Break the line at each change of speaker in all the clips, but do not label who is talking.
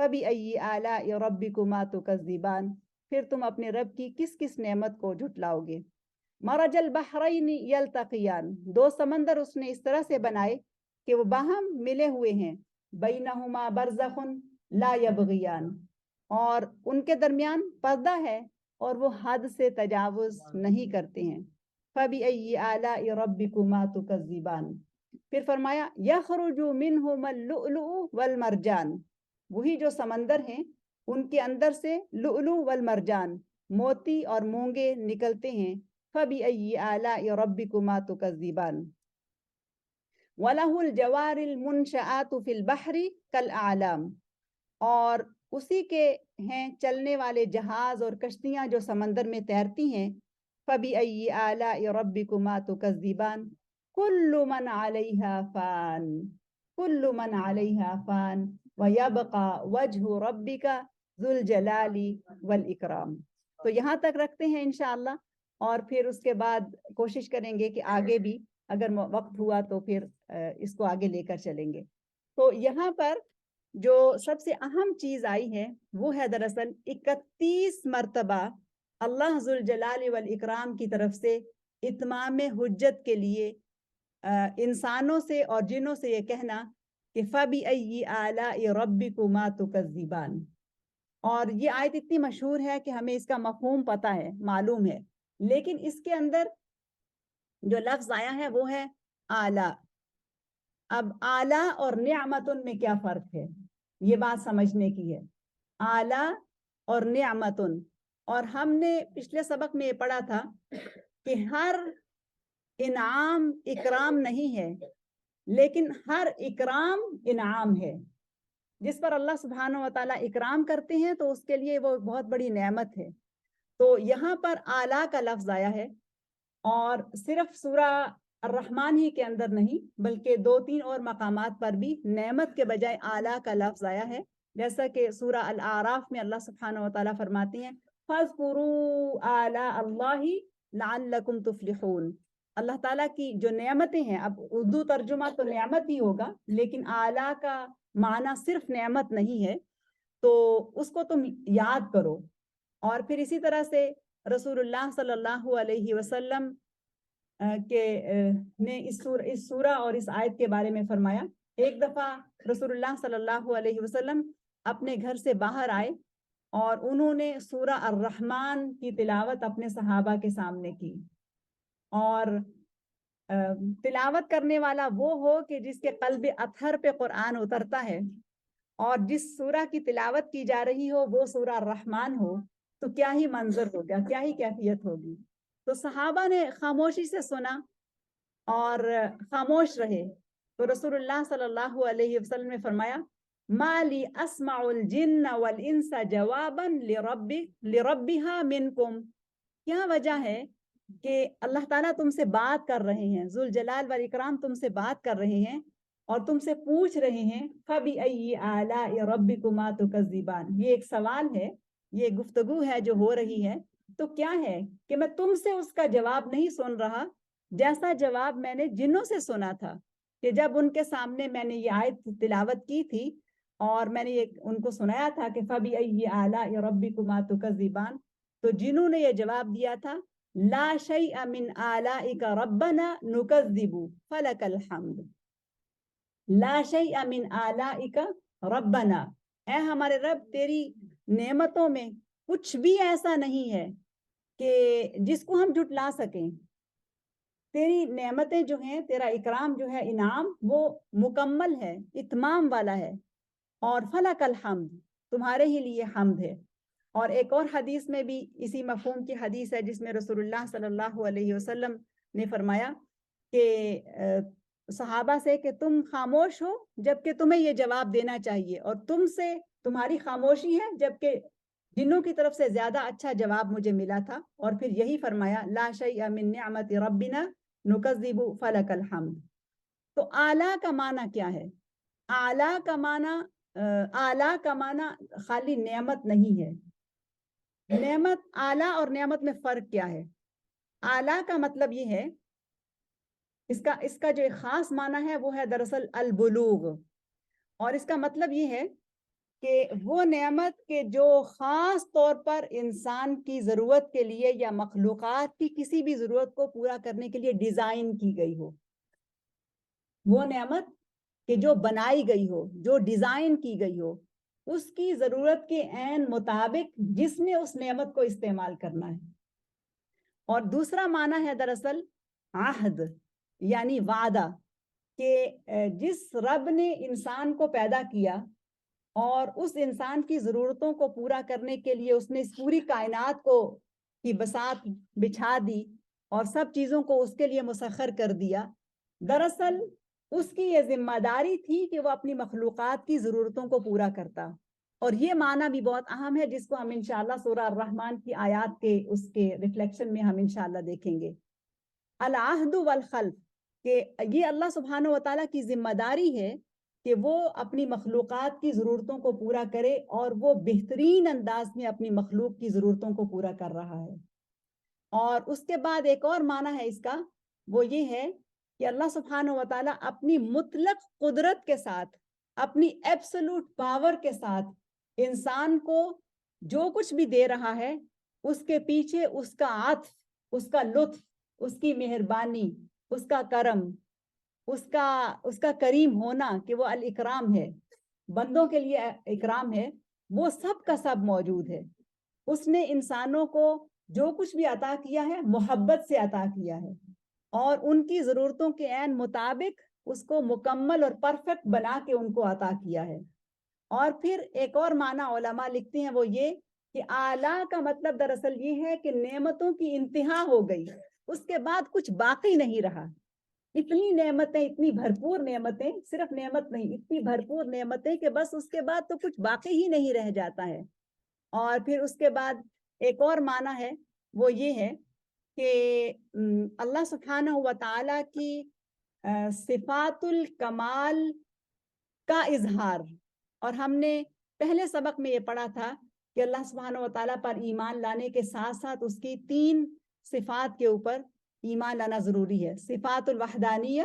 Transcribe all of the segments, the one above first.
فَبِأَيِّ آلَاءِ رَبِّكُمَا تُكَذِّبَانِ، پھر تم اپنے رب کی کس کس نعمت کو جھٹلاؤ گے. مرج البحرین یلتقیان، دو سمندر اس نے اس طرح سے بنائے کہ وہ باہم ملے ہوئے ہیں. بینہما برزخ لا یبغیان، اور ان کے درمیان پردہ ہے اور وہ حد سے تجاوز نہیں کرتے ہیں. فَبِأَيِّ آلَاءِ رَبِّكُمَا تُكَذِّبَانِ، پھر فرمایا یخرج منہما اللؤلؤ والمرجان، وہی جو سمندر ہیں ان کے اندر سے لؤلؤ والمرجان، موتی اور مونگے نکلتے ہیں. فَبِأَيِّ آلَاءِ رَبِّكُمَا تُكَذِّبَانِ وَلَهُ الْجَوَارِ الْمُنْشَآتُ فِي الْبَحْرِ كَالْأَعْلَامِ، اور اسی کے ہیں چلنے والے جہاز اور کشتیاں جو سمندر میں تیرتی ہیں. فَبِأَيِّ آلَاءِ رَبِّكُمَا تُكَذِّبَانِ كُلُّ مَنْ عَلَيْهَا فَانٍ كُلُّ مَنْ عَلَيْهَا فَانٍ وَيَبْقَى وَجْهُ رَبِّكَ ذُو الْجَلَالِ وَالْإِكْرَامِ. تو یہاں تک رکھتے ہیں انشاءاللہ، اور پھر اس کے بعد کوشش کریں گے کہ آگے بھی اگر وقت ہوا تو پھر اس کو آگے لے کر چلیں گے. تو یہاں پر جو سب سے اہم چیز آئی ہے وہ ہے دراصل 31 مرتبہ اللہ ذوالجلال والاکرام کی طرف سے اتمام حجت کے لیے انسانوں سے اور جنوں سے یہ کہنا کہ فَبِأَيِّ آلَاءِ رَبِّكُمَا تُكَذِّبَانِ. اور یہ آیت اتنی مشہور ہے کہ ہمیں اس کا مفہوم پتہ ہے، معلوم ہے، لیکن اس کے اندر جو لفظ آیا ہے وہ ہے اعلیٰ. اب اعلیٰ اور نعمتن میں کیا فرق ہے، یہ بات سمجھنے کی ہے. اعلیٰ اور نعمتن، اور ہم نے پچھلے سبق میں یہ پڑھا تھا کہ ہر انعام اکرام نہیں ہے، لیکن ہر اکرام انعام ہے. جس پر اللہ سبحانہ و تعالیٰ اکرام کرتے ہیں تو اس کے لیے وہ بہت بڑی نعمت ہے. تو یہاں پر اعلیٰ کا لفظ آیا ہے، اور صرف سورہ الرحمن ہی کے اندر نہیں بلکہ 2-3 اور مقامات پر بھی نعمت کے بجائے اعلیٰ کا لفظ آیا ہے. جیسا کہ سورہ الاعراف میں اللہ سبحانہ و تعالیٰ فرماتے ہیں فَاذْكُرُوا آلَاءَ اللَّهِ لَعَلَّكُمْ تُفْلِحُونَ. اللہ تعالیٰ کی جو نعمتیں ہیں، اب اردو ترجمہ تو نعمت ہی ہوگا، لیکن اعلیٰ کا معنی صرف نعمت نہیں ہے، تو اس کو تم یاد کرو. اور پھر اسی طرح سے رسول اللہ صلی اللہ علیہ وسلم نے اس سورہ اور اس آیت کے بارے میں فرمایا. ایک دفعہ رسول اللہ صلی اللہ علیہ وسلم اپنے گھر سے باہر آئے اور انہوں نے سورہ الرحمن کی تلاوت اپنے صحابہ کے سامنے کی. اور تلاوت کرنے والا وہ ہو کہ جس کے قلب اطہر پہ قرآن اترتا ہے، اور جس سورہ کی تلاوت کی جا رہی ہو وہ سورہ الرحمن ہو، تو کیا ہی منظر ہوگا، کیا ہی کیفیت ہوگی. تو صحابہ نے خاموشی سے سنا اور خاموش رہے. تو رسول اللہ صلی اللہ علیہ وسلم نے فرمایا ما لی اسمع الجن والانس جوابا لربها منکم، کیا وجہ ہے کہ اللہ تعالیٰ تم سے بات کر رہے ہیں، ذوالجلال والاکرام تم سے بات کر رہے ہیں اور تم سے پوچھ رہے ہیں فَبِأَيِّ آلَاءِ رَبِّكُمَا تُكَذِّبَانِ. یہ ایک سوال ہے، یہ گفتگو ہے جو ہو رہی ہے. تو کیا ہے کہ میں تم سے اس کا جواب نہیں سن رہا جیسا جواب میں نے جنوں سے سنا تھا، کہ جب ان کے سامنے میں نے یہ آیت تلاوت کی تھی اور میں نے ان کو سنایا تھا کہ فَبِأَيِّ آلَاءِ رَبِّكُمَا تُكَذِّبَانِ، تو جنوں نے یہ جواب دیا تھا لا شیء من آلائک ربنا نکذب فلک الحمد. لا شیء من آلائک ربنا، اے ہمارے رب تیری نعمتوں میں کچھ بھی ایسا نہیں ہے کہ جس کو ہم جھٹلا سکیں. تیری نعمتیں جو ہیں، تیرا اکرام جو ہے، انعام، وہ مکمل ہے، اتمام والا ہے. اور فلک الحمد، تمہارے ہی لیے حمد ہے. اور ایک اور حدیث میں بھی اسی مفہوم کی حدیث ہے جس میں رسول اللہ صلی اللہ علیہ وسلم نے فرمایا کہ صحابہ سے کہ تم خاموش ہو جبکہ تمہیں یہ جواب دینا چاہیے، اور تم سے تمہاری خاموشی ہے جبکہ جنوں کی طرف سے زیادہ اچھا جواب مجھے ملا تھا. اور پھر یہی فرمایا لا شیء من نعمت ربنا نکذب فلک الحمد. تو اعلیٰ کا معنی کیا ہے؟ اعلیٰ کا معنی خالی نعمت نہیں ہے. نعمت، اعلیٰ اور نعمت میں فرق کیا ہے؟ اعلیٰ کا مطلب یہ ہے، اس کا جو ایک خاص معنی ہے وہ ہے دراصل البلوغ. اور اس کا مطلب یہ ہے کہ وہ نعمت کہ جو خاص طور پر انسان کی ضرورت کے لیے یا مخلوقات کی کسی بھی ضرورت کو پورا کرنے کے لیے ڈیزائن کی گئی ہو، وہ نعمت کہ جو بنائی گئی ہو، جو ڈیزائن کی گئی ہو، اس کی ضرورت کے عین مطابق جس نے اس نعمت کو استعمال کرنا ہے۔ اور دوسرا معنی ہے دراصل عہد، یعنی وعدہ، کہ جس رب نے انسان کو پیدا کیا اور اس انسان کی ضرورتوں کو پورا کرنے کے لیے اس نے اس پوری کائنات کو کی بساط بچھا دی اور سب چیزوں کو اس کے لیے مسخر کر دیا، دراصل اس کی یہ ذمہ داری تھی کہ وہ اپنی مخلوقات کی ضرورتوں کو پورا کرتا۔ اور یہ معنی بھی بہت اہم ہے جس کو ہم انشاءاللہ سورہ الرحمن کی آیات کے اس کے ریفلیکشن میں ہم انشاءاللہ دیکھیں گے۔ العہد والخلق، کہ یہ اللہ سبحانہ وتعالیٰ کی ذمہ داری ہے کہ وہ اپنی مخلوقات کی ضرورتوں کو پورا کرے، اور وہ بہترین انداز میں اپنی مخلوق کی ضرورتوں کو پورا کر رہا ہے۔ اور اس کے بعد ایک اور معنی ہے اس کا، وہ یہ ہے کہ اللہ سبحانہ وتعالیٰ اپنی مطلق قدرت کے ساتھ، اپنی ایبسولوٹ پاور کے ساتھ انسان کو جو کچھ بھی دے رہا ہے، اس کے پیچھے اس کا عطف، اس کا لطف، اس کی مہربانی، اس کا کرم، اس کا کریم ہونا کہ وہ الاکرام ہے، بندوں کے لیے اکرام ہے، وہ سب کا سب موجود ہے۔ اس نے انسانوں کو جو کچھ بھی عطا کیا ہے محبت سے عطا کیا ہے، اور ان کی ضرورتوں کے عین مطابق اس کو مکمل اور پرفیکٹ بنا کے ان کو عطا کیا ہے۔ اور پھر ایک اور معنی علماء لکھتے ہیں وہ یہ کہ اعلیٰ کا مطلب دراصل یہ ہے کہ نعمتوں کی انتہا ہو گئی، اس کے بعد کچھ باقی نہیں رہا۔ اتنی نعمتیں، اتنی بھرپور نعمتیں، صرف نعمت نہیں، اتنی بھرپور نعمتیں کہ بس اس کے بعد تو کچھ باقی ہی نہیں رہ جاتا ہے۔ اور پھر اس کے بعد ایک اور معنی ہے وہ یہ ہے کہ اللہ سبحانہ و تعالیٰ کی صفات الکمال کا اظہار، اور ہم نے پہلے سبق میں یہ پڑھا تھا کہ اللہ سبحانہ و تعالیٰ پر ایمان لانے کے ساتھ ساتھ اس کی 3 صفات کے اوپر ایمان لانا ضروری ہے۔ صفات الوحدانیہ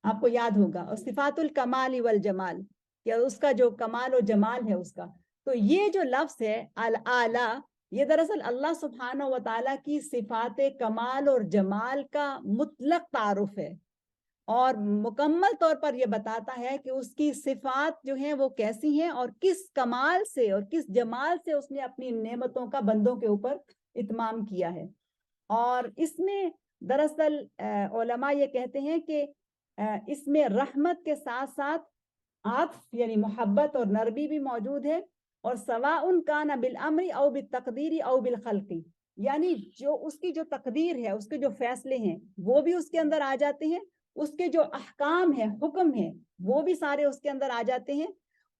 آپ کو یاد ہوگا، اور صفات الکمال والجمال، کہ اس کا جو کمال و جمال ہے اس کا۔ تو یہ جو لفظ ہے الاعلیٰ، یہ دراصل اللہ سبحانہ و تعالیٰ کی صفات کمال اور جمال کا مطلق تعارف ہے، اور مکمل طور پر یہ بتاتا ہے کہ اس کی صفات جو ہیں وہ کیسی ہیں، اور کس کمال سے اور کس جمال سے اس نے اپنی نعمتوں کا بندوں کے اوپر اتمام کیا ہے۔ اور اس میں دراصل علماء یہ کہتے ہیں کہ اس میں رحمت کے ساتھ ساتھ عطف یعنی محبت اور نرمی بھی موجود ہے، اور سواء کان بالامر او بالتقدیر او بالخلق، یعنی جو اس کی جو تقدیر ہے، اس کے جو فیصلے ہیں وہ بھی اس کے اندر آ جاتے ہیں، اس کے جو احکام ہیں، حکم ہیں، وہ بھی سارے اس کے اندر آ جاتے ہیں،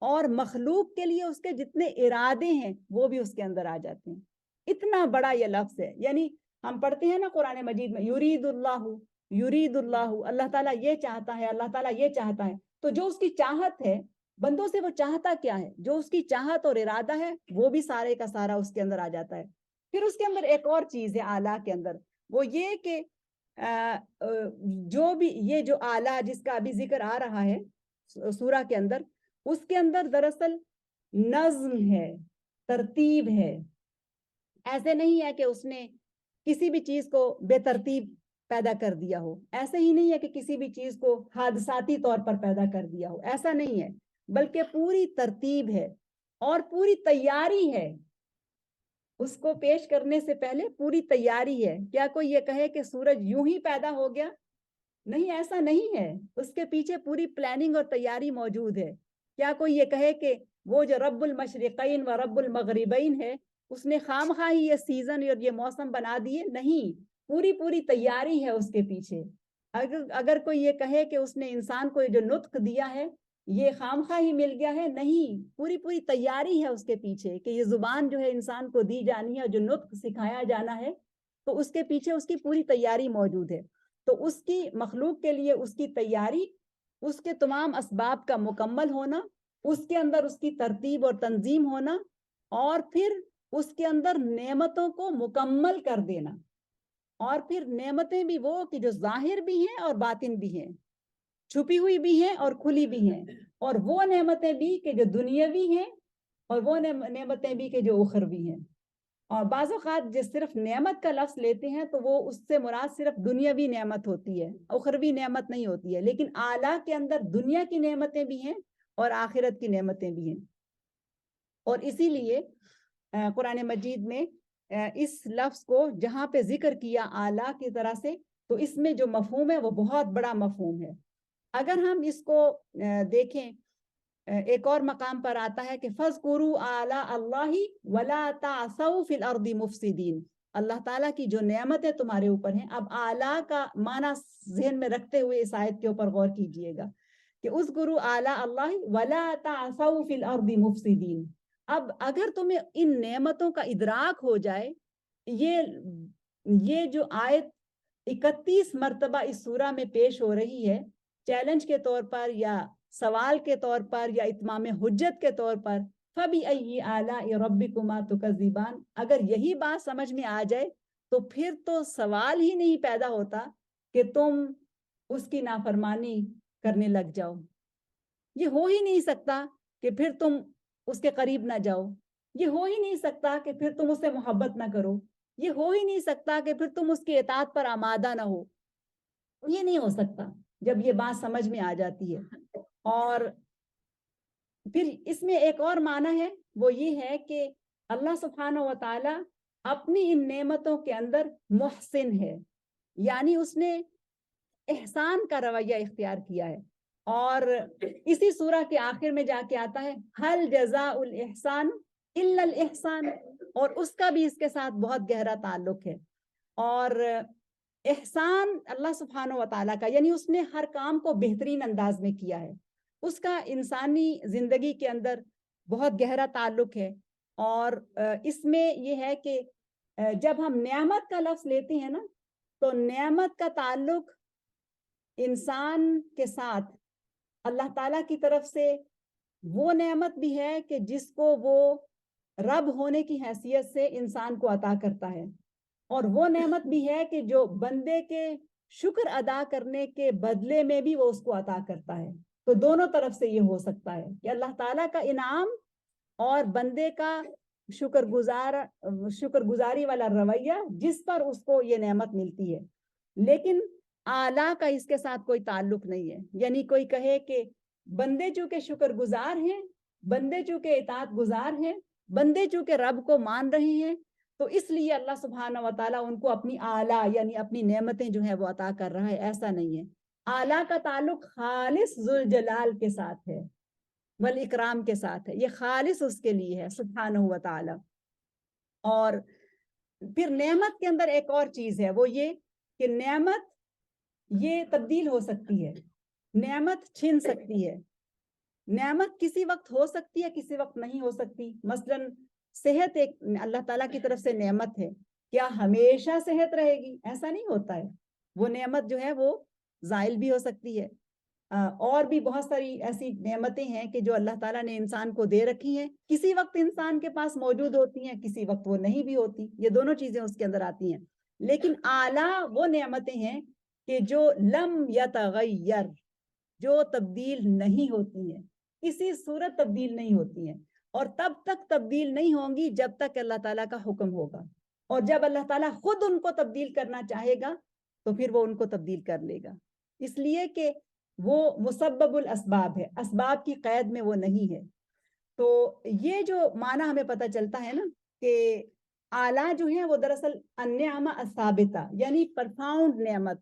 اور مخلوق کے لیے اس کے جتنے ارادے ہیں وہ بھی اس کے اندر آ جاتے ہیں۔ اتنا بڑا یہ لفظ ہے، یعنی ہم پڑھتے ہیں نا قرآن مجید میں یرید اللہ، اللہ تعالیٰ یہ چاہتا ہے، اللہ تعالیٰ یہ چاہتا ہے، تو جو اس کی چاہت ہے بندوں سے، وہ چاہتا کیا ہے، جو اس کی چاہت اور ارادہ ہے وہ بھی سارے کا سارا اس کے اندر آ جاتا ہے۔ پھر اس کے اندر ایک اور چیز ہے اعلیٰ کے اندر، وہ یہ کہ جو بھی یہ جو اعلیٰ جس کا ابھی ذکر آ رہا ہے سورہ کے اندر، اس کے اندر دراصل نظم ہے، ترتیب ہے۔ ایسے نہیں ہے کہ اس نے کسی بھی چیز کو بے ترتیب پیدا کر دیا ہو، ایسے ہی نہیں ہے کہ کسی بھی چیز کو حادثاتی طور پر پیدا کر دیا ہو، ایسا نہیں ہے، بلکہ پوری ترتیب ہے اور پوری تیاری ہے۔ اس کو پیش کرنے سے پہلے پوری تیاری ہے۔ کیا کوئی یہ کہے کہ سورج یوں ہی پیدا ہو گیا؟ نہیں، ایسا نہیں ہے، اس کے پیچھے پوری پلاننگ اور تیاری موجود ہے۔ کیا کوئی یہ کہے کہ وہ جو رب المشرقین و رب المغربین ہے اس نے خواہ ہی یہ سیزن اور یہ موسم بنا دیے؟ نہیں، پوری تیاری ہے اس کے پیچھے۔ اگر کوئی یہ کہے کہ اس نے انسان کو جو نطق دیا ہے یہ خواہ ہی مل گیا ہے، نہیں، پوری تیاری ہے اس کے پیچھے کہ یہ زبان جو ہے انسان کو دی جانی ہے، جو نطق سکھایا جانا ہے، تو اس کے پیچھے اس کی پوری تیاری موجود ہے۔ تو اس کی مخلوق کے لیے اس کی تیاری، اس کے تمام اسباب کا مکمل ہونا، اس کے اندر اس کی ترتیب اور تنظیم ہونا، اور پھر اس کے اندر نعمتوں کو مکمل کر دینا، اور پھر نعمتیں بھی وہ کہ جو ظاہر بھی ہیں اور باطن بھی ہیں، چھپی ہوئی بھی ہیں اور کھلی بھی ہیں، اور وہ نعمتیں بھی کہ جو دنیاوی ہیں اور وہ نعمتیں بھی کہ جو اخروی ہیں. اور بعض اوقات جس صرف نعمت کا لفظ لیتے ہیں تو وہ اس سے مراد صرف دنیاوی نعمت ہوتی ہے, اخروی نعمت نہیں ہوتی ہے, لیکن اعلیٰ کے اندر دنیا کی نعمتیں بھی ہیں اور آخرت کی نعمتیں بھی ہیں. اور اسی لیے قرآن مجید میں اس لفظ کو جہاں پہ ذکر کیا اعلیٰ کی طرح سے, تو اس میں جو مفہوم ہے وہ بہت بڑا مفہوم ہے. اگر ہم اس کو دیکھیں, ایک اور مقام پر آتا ہے کہ فَاذْكُرُوا آلَاءَ اللَّهِ وَلَا تَعْثَوْا فِي الْأَرْضِ مُفْسِدِينَ. اللہ تعالیٰ کی جو نعمتیں تمہارے اوپر ہیں, اب اعلیٰ کا معنی ذہن میں رکھتے ہوئے اس آیت کے اوپر غور کیجئے گا کہ اذْكُرُوا آلَاءَ اللَّهِ وَلَا تَعْثَوْا فِي الْأَرْضِ مُفْسِدِينَ. اب اگر تمہیں ان نعمتوں کا ادراک ہو جائے, یہ جو آیت 31 مرتبہ اس سورہ میں پیش ہو رہی ہے, چیلنج کے طور پر یا سوال کے طور پر یا اتمام حجت کے طور پر, فَبِأَيِّ آلَاءِ رَبِّكُمَا تُكَذِّبَانِ, اگر یہی بات سمجھ میں آ جائے تو پھر تو سوال ہی نہیں پیدا ہوتا کہ تم اس کی نافرمانی کرنے لگ جاؤ. یہ ہو ہی نہیں سکتا کہ پھر تم اس کے قریب نہ جاؤ, یہ ہو ہی نہیں سکتا کہ پھر تم اس سے محبت نہ کرو, یہ ہو ہی نہیں سکتا کہ پھر تم اس کی اطاعت پر آمادہ نہ ہو. یہ نہیں ہو سکتا جب یہ بات سمجھ میں آ جاتی ہے. اور پھر اس میں ایک اور معنی ہے, وہ یہ ہے کہ اللہ سبحانہ و تعالی اپنی ان نعمتوں کے اندر محسن ہے, یعنی اس نے احسان کا رویہ اختیار کیا ہے. اور اسی سورہ کے آخر میں جا کے آتا ہے هل جزاء الاحسان الا الاحسان, اور اس کا بھی اس کے ساتھ بہت گہرا تعلق ہے. اور احسان اللہ سبحانہ و تعالیٰ کا, یعنی اس نے ہر کام کو بہترین انداز میں کیا ہے, اس کا انسانی زندگی کے اندر بہت گہرا تعلق ہے. اور اس میں یہ ہے کہ جب ہم نعمت کا لفظ لیتے ہیں نا, تو نعمت کا تعلق انسان کے ساتھ اللہ تعالیٰ کی طرف سے وہ نعمت بھی ہے کہ جس کو وہ رب ہونے کی حیثیت سے انسان کو عطا کرتا ہے, اور وہ نعمت بھی ہے کہ جو بندے کے شکر ادا کرنے کے بدلے میں بھی وہ اس کو عطا کرتا ہے. تو دونوں طرف سے یہ ہو سکتا ہے کہ اللہ تعالیٰ کا انعام اور بندے کا شکر گزاری والا رویہ جس پر اس کو یہ نعمت ملتی ہے. لیکن اعلیٰ کا اس کے ساتھ کوئی تعلق نہیں ہے, یعنی کوئی کہے کہ بندے چونکہ شکر گزار ہیں, بندے چونکہ اطاعت گزار ہیں, بندے چونکہ رب کو مان رہے ہیں, تو اس لیے اللہ سبحانہ و تعالیٰ ان کو اپنی اعلیٰ یعنی اپنی نعمتیں جو ہیں وہ عطا کر رہا ہے. ایسا نہیں ہے. اعلیٰ کا تعلق خالص ذوالجلال کے ساتھ ہے, والاکرام کے ساتھ ہے, یہ خالص اس کے لیے ہے سبحانہ و تعالیٰ. اور پھر نعمت کے اندر ایک اور چیز ہے, وہ یہ کہ نعمت یہ تبدیل ہو سکتی ہے, نعمت چھن سکتی ہے, نعمت کسی وقت ہو سکتی ہے, کسی وقت نہیں ہو سکتی. مثلا صحت ایک اللہ تعالیٰ کی طرف سے نعمت ہے, کیا ہمیشہ صحت رہے گی؟ ایسا نہیں ہوتا ہے. وہ نعمت جو ہے وہ زائل بھی ہو سکتی ہے. اور بھی بہت ساری ایسی نعمتیں ہیں کہ جو اللہ تعالیٰ نے انسان کو دے رکھی ہیں, کسی وقت انسان کے پاس موجود ہوتی ہیں, کسی وقت وہ نہیں بھی ہوتی. یہ دونوں چیزیں اس کے اندر آتی ہیں. لیکن اعلیٰ وہ نعمتیں ہیں کہ جو لم یتغیر, جو تبدیل نہیں ہوتی ہیں, کسی صورت تبدیل نہیں ہوتی ہیں, اور تب تک تبدیل نہیں ہوں گی جب تک اللہ تعالیٰ کا حکم ہوگا. اور جب اللہ تعالیٰ خود ان کو تبدیل کرنا چاہے گا تو پھر وہ ان کو تبدیل کر لے گا, اس لیے کہ وہ مسبب الاسباب ہے, اسباب کی قید میں وہ نہیں ہے. تو یہ جو معنی ہمیں پتہ چلتا ہے نا کہ اعلیٰ جو ہے وہ دراصل النعمہ الثابتہ, یعنی پرفاؤنڈ نعمت,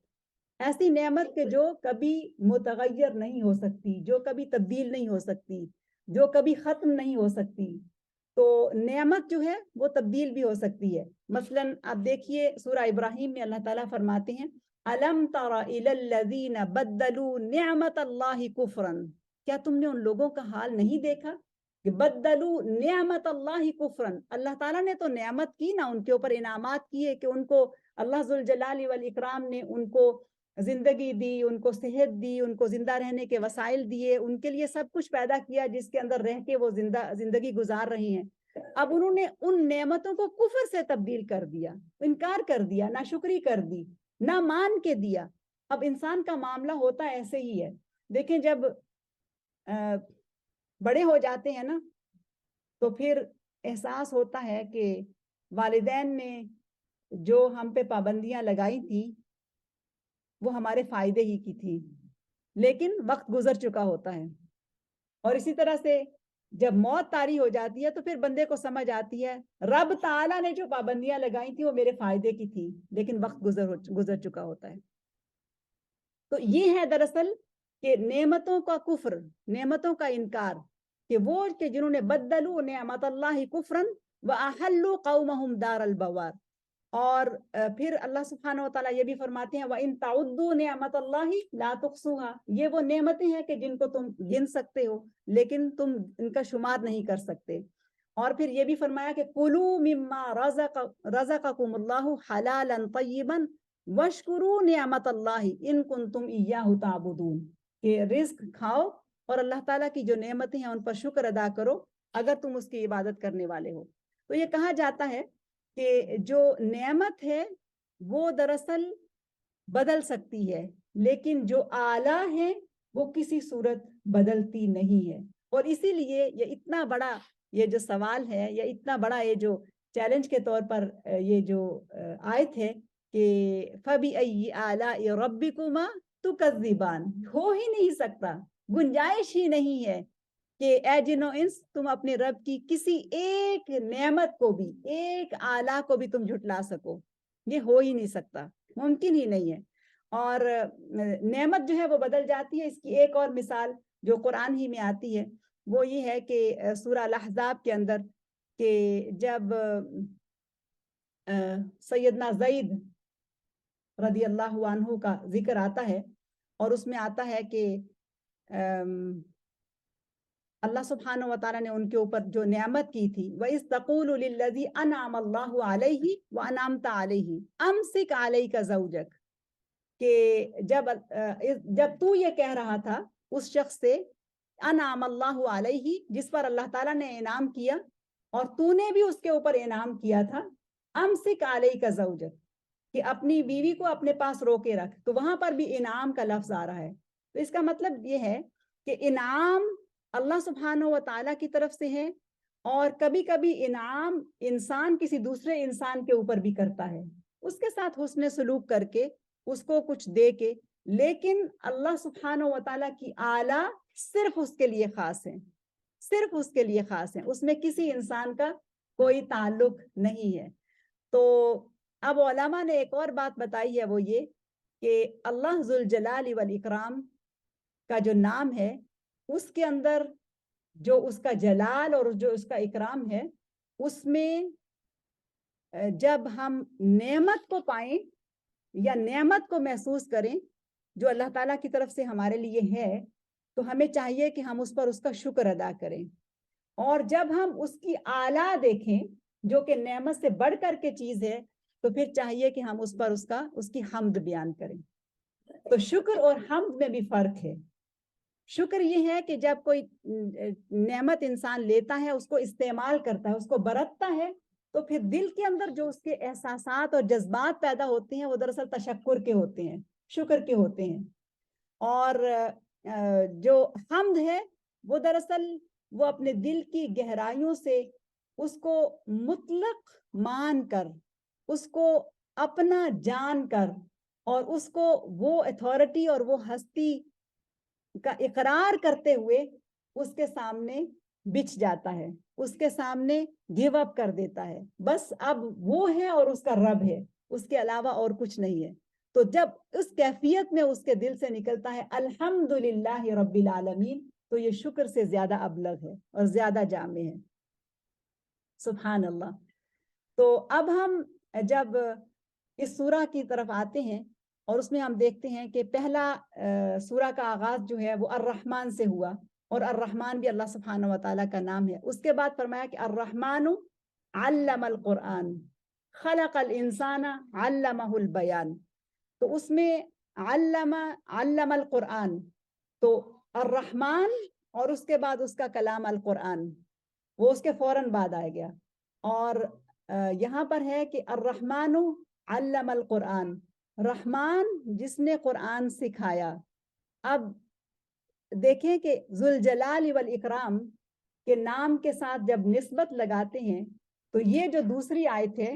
ایسی نعمت کہ جو کبھی متغیر نہیں ہو سکتی, جو کبھی تبدیل نہیں ہو سکتی, جو کبھی ختم نہیں ہو سکتی. تو نعمت جو ہے وہ تبدیل بھی ہو سکتی ہے. مثلا آپ دیکھیے سورہ ابراہیم میں اللہ تعالیٰ فرماتے ہیں أَلَمْ تَرَ إِلَى الَّذِينَ بَدَّلُوا نِعْمَةَ اللَّهِ كُفْرًا, کیا تم نے ان لوگوں کا حال نہیں دیکھا کہ بدلوا نعمت اللہ کفرن, اللہ تعالیٰ نے تو نعمت کی نا, ان کے اوپر انعامات کیے کہ ان کو اللہ ذوالجلال والاکرام نے ان کو زندگی دی, ان کو صحت دی, ان کو زندہ رہنے کے وسائل دیے, ان کے لیے سب کچھ پیدا کیا جس کے اندر رہ کے وہ زندگی گزار رہے ہیں. اب انہوں نے ان نعمتوں کو کفر سے تبدیل کر دیا, انکار کر دیا, ناشکری کر دی, نہ مان کے دیا. اب انسان کا معاملہ ہوتا ایسے ہی ہے. دیکھیں جب بڑے ہو جاتے ہیں نا تو پھر احساس ہوتا ہے کہ والدین نے جو ہم پہ پابندیاں لگائی تھی وہ ہمارے فائدے ہی کی تھی، لیکن وقت گزر چکا ہوتا ہے. اور اسی طرح سے جب موت طاری ہو جاتی ہے تو پھر بندے کو سمجھ آتی ہے رب تعالیٰ نے جو پابندیاں لگائی تھی وہ میرے فائدے کی تھی، لیکن وقت گزر چکا ہوتا ہے. تو یہ ہے دراصل کہ نعمتوں کا کفر، نعمتوں کا انکار، کہ وہ کہ جنہوں نے بدلو نعمت اللہ کفرن وَأَحَلُّوا قَوْمَهُمْ دَارَ الْبَوَارِ. اور پھر اللہ سبحانہ وتعالیٰ یہ بھی فرماتے ہیں وَإِن تَعُدُّوا نِعْمَتَ اللَّهِ لَا تُحْصُوهَا. یہ وہ نعمتیں ہیں کہ جن کو تم گن سکتے ہو لیکن تم ان کا شمار نہیں کر سکتے. اور پھر یہ بھی فرمایا کہ کُلُوا مِمَّا رَزَقَكُمُ اللَّهُ حَلَالًا طَيِّبًا وَاشْكُرُوا نِعْمَتَ اللَّهِ إِن كُنتُمْ إِيَّاهُ تَعْبُدُونَ. کہ رزق کھاؤ اور اللہ تعالیٰ کی جو نعمتیں ہیں ان پر شکر ادا کرو اگر تم اس کی عبادت کرنے والے ہو. تو یہ کہا جاتا ہے کہ جو نعمت ہے وہ دراصل بدل سکتی ہے، لیکن جو اعلیٰ ہے وہ کسی صورت بدلتی نہیں ہے. اور اسی لیے یہ اتنا بڑا یہ جو سوال ہے یا اتنا بڑا یہ جو چیلنج کے طور پر یہ جو آیت ہے کہ فَبِأَيِّ آلَاءِ رَبِّكُمَا تُكَذِّبَانِ، ہو ہی نہیں سکتا، گنجائش ہی نہیں ہے کہ اے جن و انس تم اپنے رب کی کسی ایک نعمت کو بھی، ایک آلہ کو بھی تم جھٹلا سکو. یہ ہو ہی نہیں سکتا، ممکن ہی نہیں ہے. اور نعمت جو ہے وہ بدل جاتی ہے. اس کی ایک اور مثال جو قرآن ہی میں آتی ہے وہ یہ ہے کہ سورہ الاحزاب کے اندر کہ جب سیدنا زید رضی اللہ عنہ کا ذکر آتا ہے اور اس میں آتا ہے کہ اللہ سبحانہ وتعالیٰ نے ان کے اوپر جو نعمت کی تھی وَإِذْ تَقُولُ لِلَّذِي أَنْعَمَ اللَّهُ عَلَيْهِ وَأَنْعَمْتَ عَلَيْهِ أَمْسِكْ عَلَيْكَ زَوْجَكَ. کہ جب تو یہ کہہ رہا تھا اس شخص سے انعم اللہ علیہ جس پر اللہ تعالیٰ نے انعام کیا اور تو نے بھی اس کے اوپر انعام کیا تھا، امسک علیک زوجک کہ اپنی بیوی کو اپنے پاس روکے رکھ. تو وہاں پر بھی انعام کا لفظ آ رہا ہے. تو اس کا مطلب یہ ہے کہ انعام اللہ سبحانہ و تعالیٰ کی طرف سے ہے اور کبھی کبھی انعام انسان کسی دوسرے انسان کے اوپر بھی کرتا ہے اس کے ساتھ حسن سلوک کر کے، اس کو کچھ دے کے. لیکن اللہ سبحانہ و تعالیٰ کی آلہ صرف اس کے لیے خاص ہیں، صرف اس کے لیے خاص ہیں، اس میں کسی انسان کا کوئی تعلق نہیں ہے. تو اب علماء نے ایک اور بات بتائی ہے وہ یہ کہ اللہ ذوالجلال والاکرام کا جو نام ہے اس کے اندر جو اس کا جلال اور جو اس کا اکرام ہے اس میں جب ہم نعمت کو پائیں یا نعمت کو محسوس کریں جو اللہ تعالیٰ کی طرف سے ہمارے لیے ہے تو ہمیں چاہیے کہ ہم اس پر اس کا شکر ادا کریں. اور جب ہم اس کی اعلیٰ دیکھیں جو کہ نعمت سے بڑھ کر کے چیز ہے تو پھر چاہیے کہ ہم اس پر اس کی حمد بیان کریں. تو شکر اور حمد میں بھی فرق ہے. شکر یہ ہے کہ جب کوئی نعمت انسان لیتا ہے اس کو استعمال کرتا ہے، اس کو برتتا ہے تو پھر دل کے اندر جو اس کے احساسات اور جذبات پیدا ہوتے ہیں وہ دراصل تشکر کے ہوتے ہیں، شکر کے ہوتے ہیں. اور جو حمد ہے وہ دراصل وہ اپنے دل کی گہرائیوں سے اس کو مطلق مان کر، اس کو اپنا جان کر اور اس کو وہ اتھارٹی اور وہ ہستی کا اقرار کرتے ہوئے اس کے سامنے بچھ جاتا ہے، اس کے سامنے گیو اپ کر دیتا ہے. بس اب وہ ہے اور اس کا رب ہے، اس کے علاوہ اور کچھ نہیں ہے. تو جب اس کیفیت میں اس کے دل سے نکلتا ہے الحمدللہ رب العالمین تو یہ شکر سے زیادہ ابلغ ہے اور زیادہ جامع ہے. سبحان اللہ. تو اب ہم جب اس سورہ کی طرف آتے ہیں اور اس میں ہم دیکھتے ہیں کہ پہلا سورہ کا آغاز جو ہے وہ الرحمن سے ہوا اور الرحمن بھی اللہ سبحانہ و تعالیٰ کا نام ہے. اس کے بعد فرمایا کہ الرحمن علم القرآن خلق الانسان علمہ البیان. تو اس میں علم القرآن تو الرحمن اور اس کے بعد اس کا کلام القرآن وہ اس کے فوراً بعد آئے گیا. اور یہاں پر ہے کہ الرحمن علم القرآن، رحمان جس نے قرآن سکھایا. اب دیکھیں کہ ذوالجلال والاکرام کہ نام کے ساتھ جب نسبت لگاتے ہیں تو یہ جو دوسری آیت ہے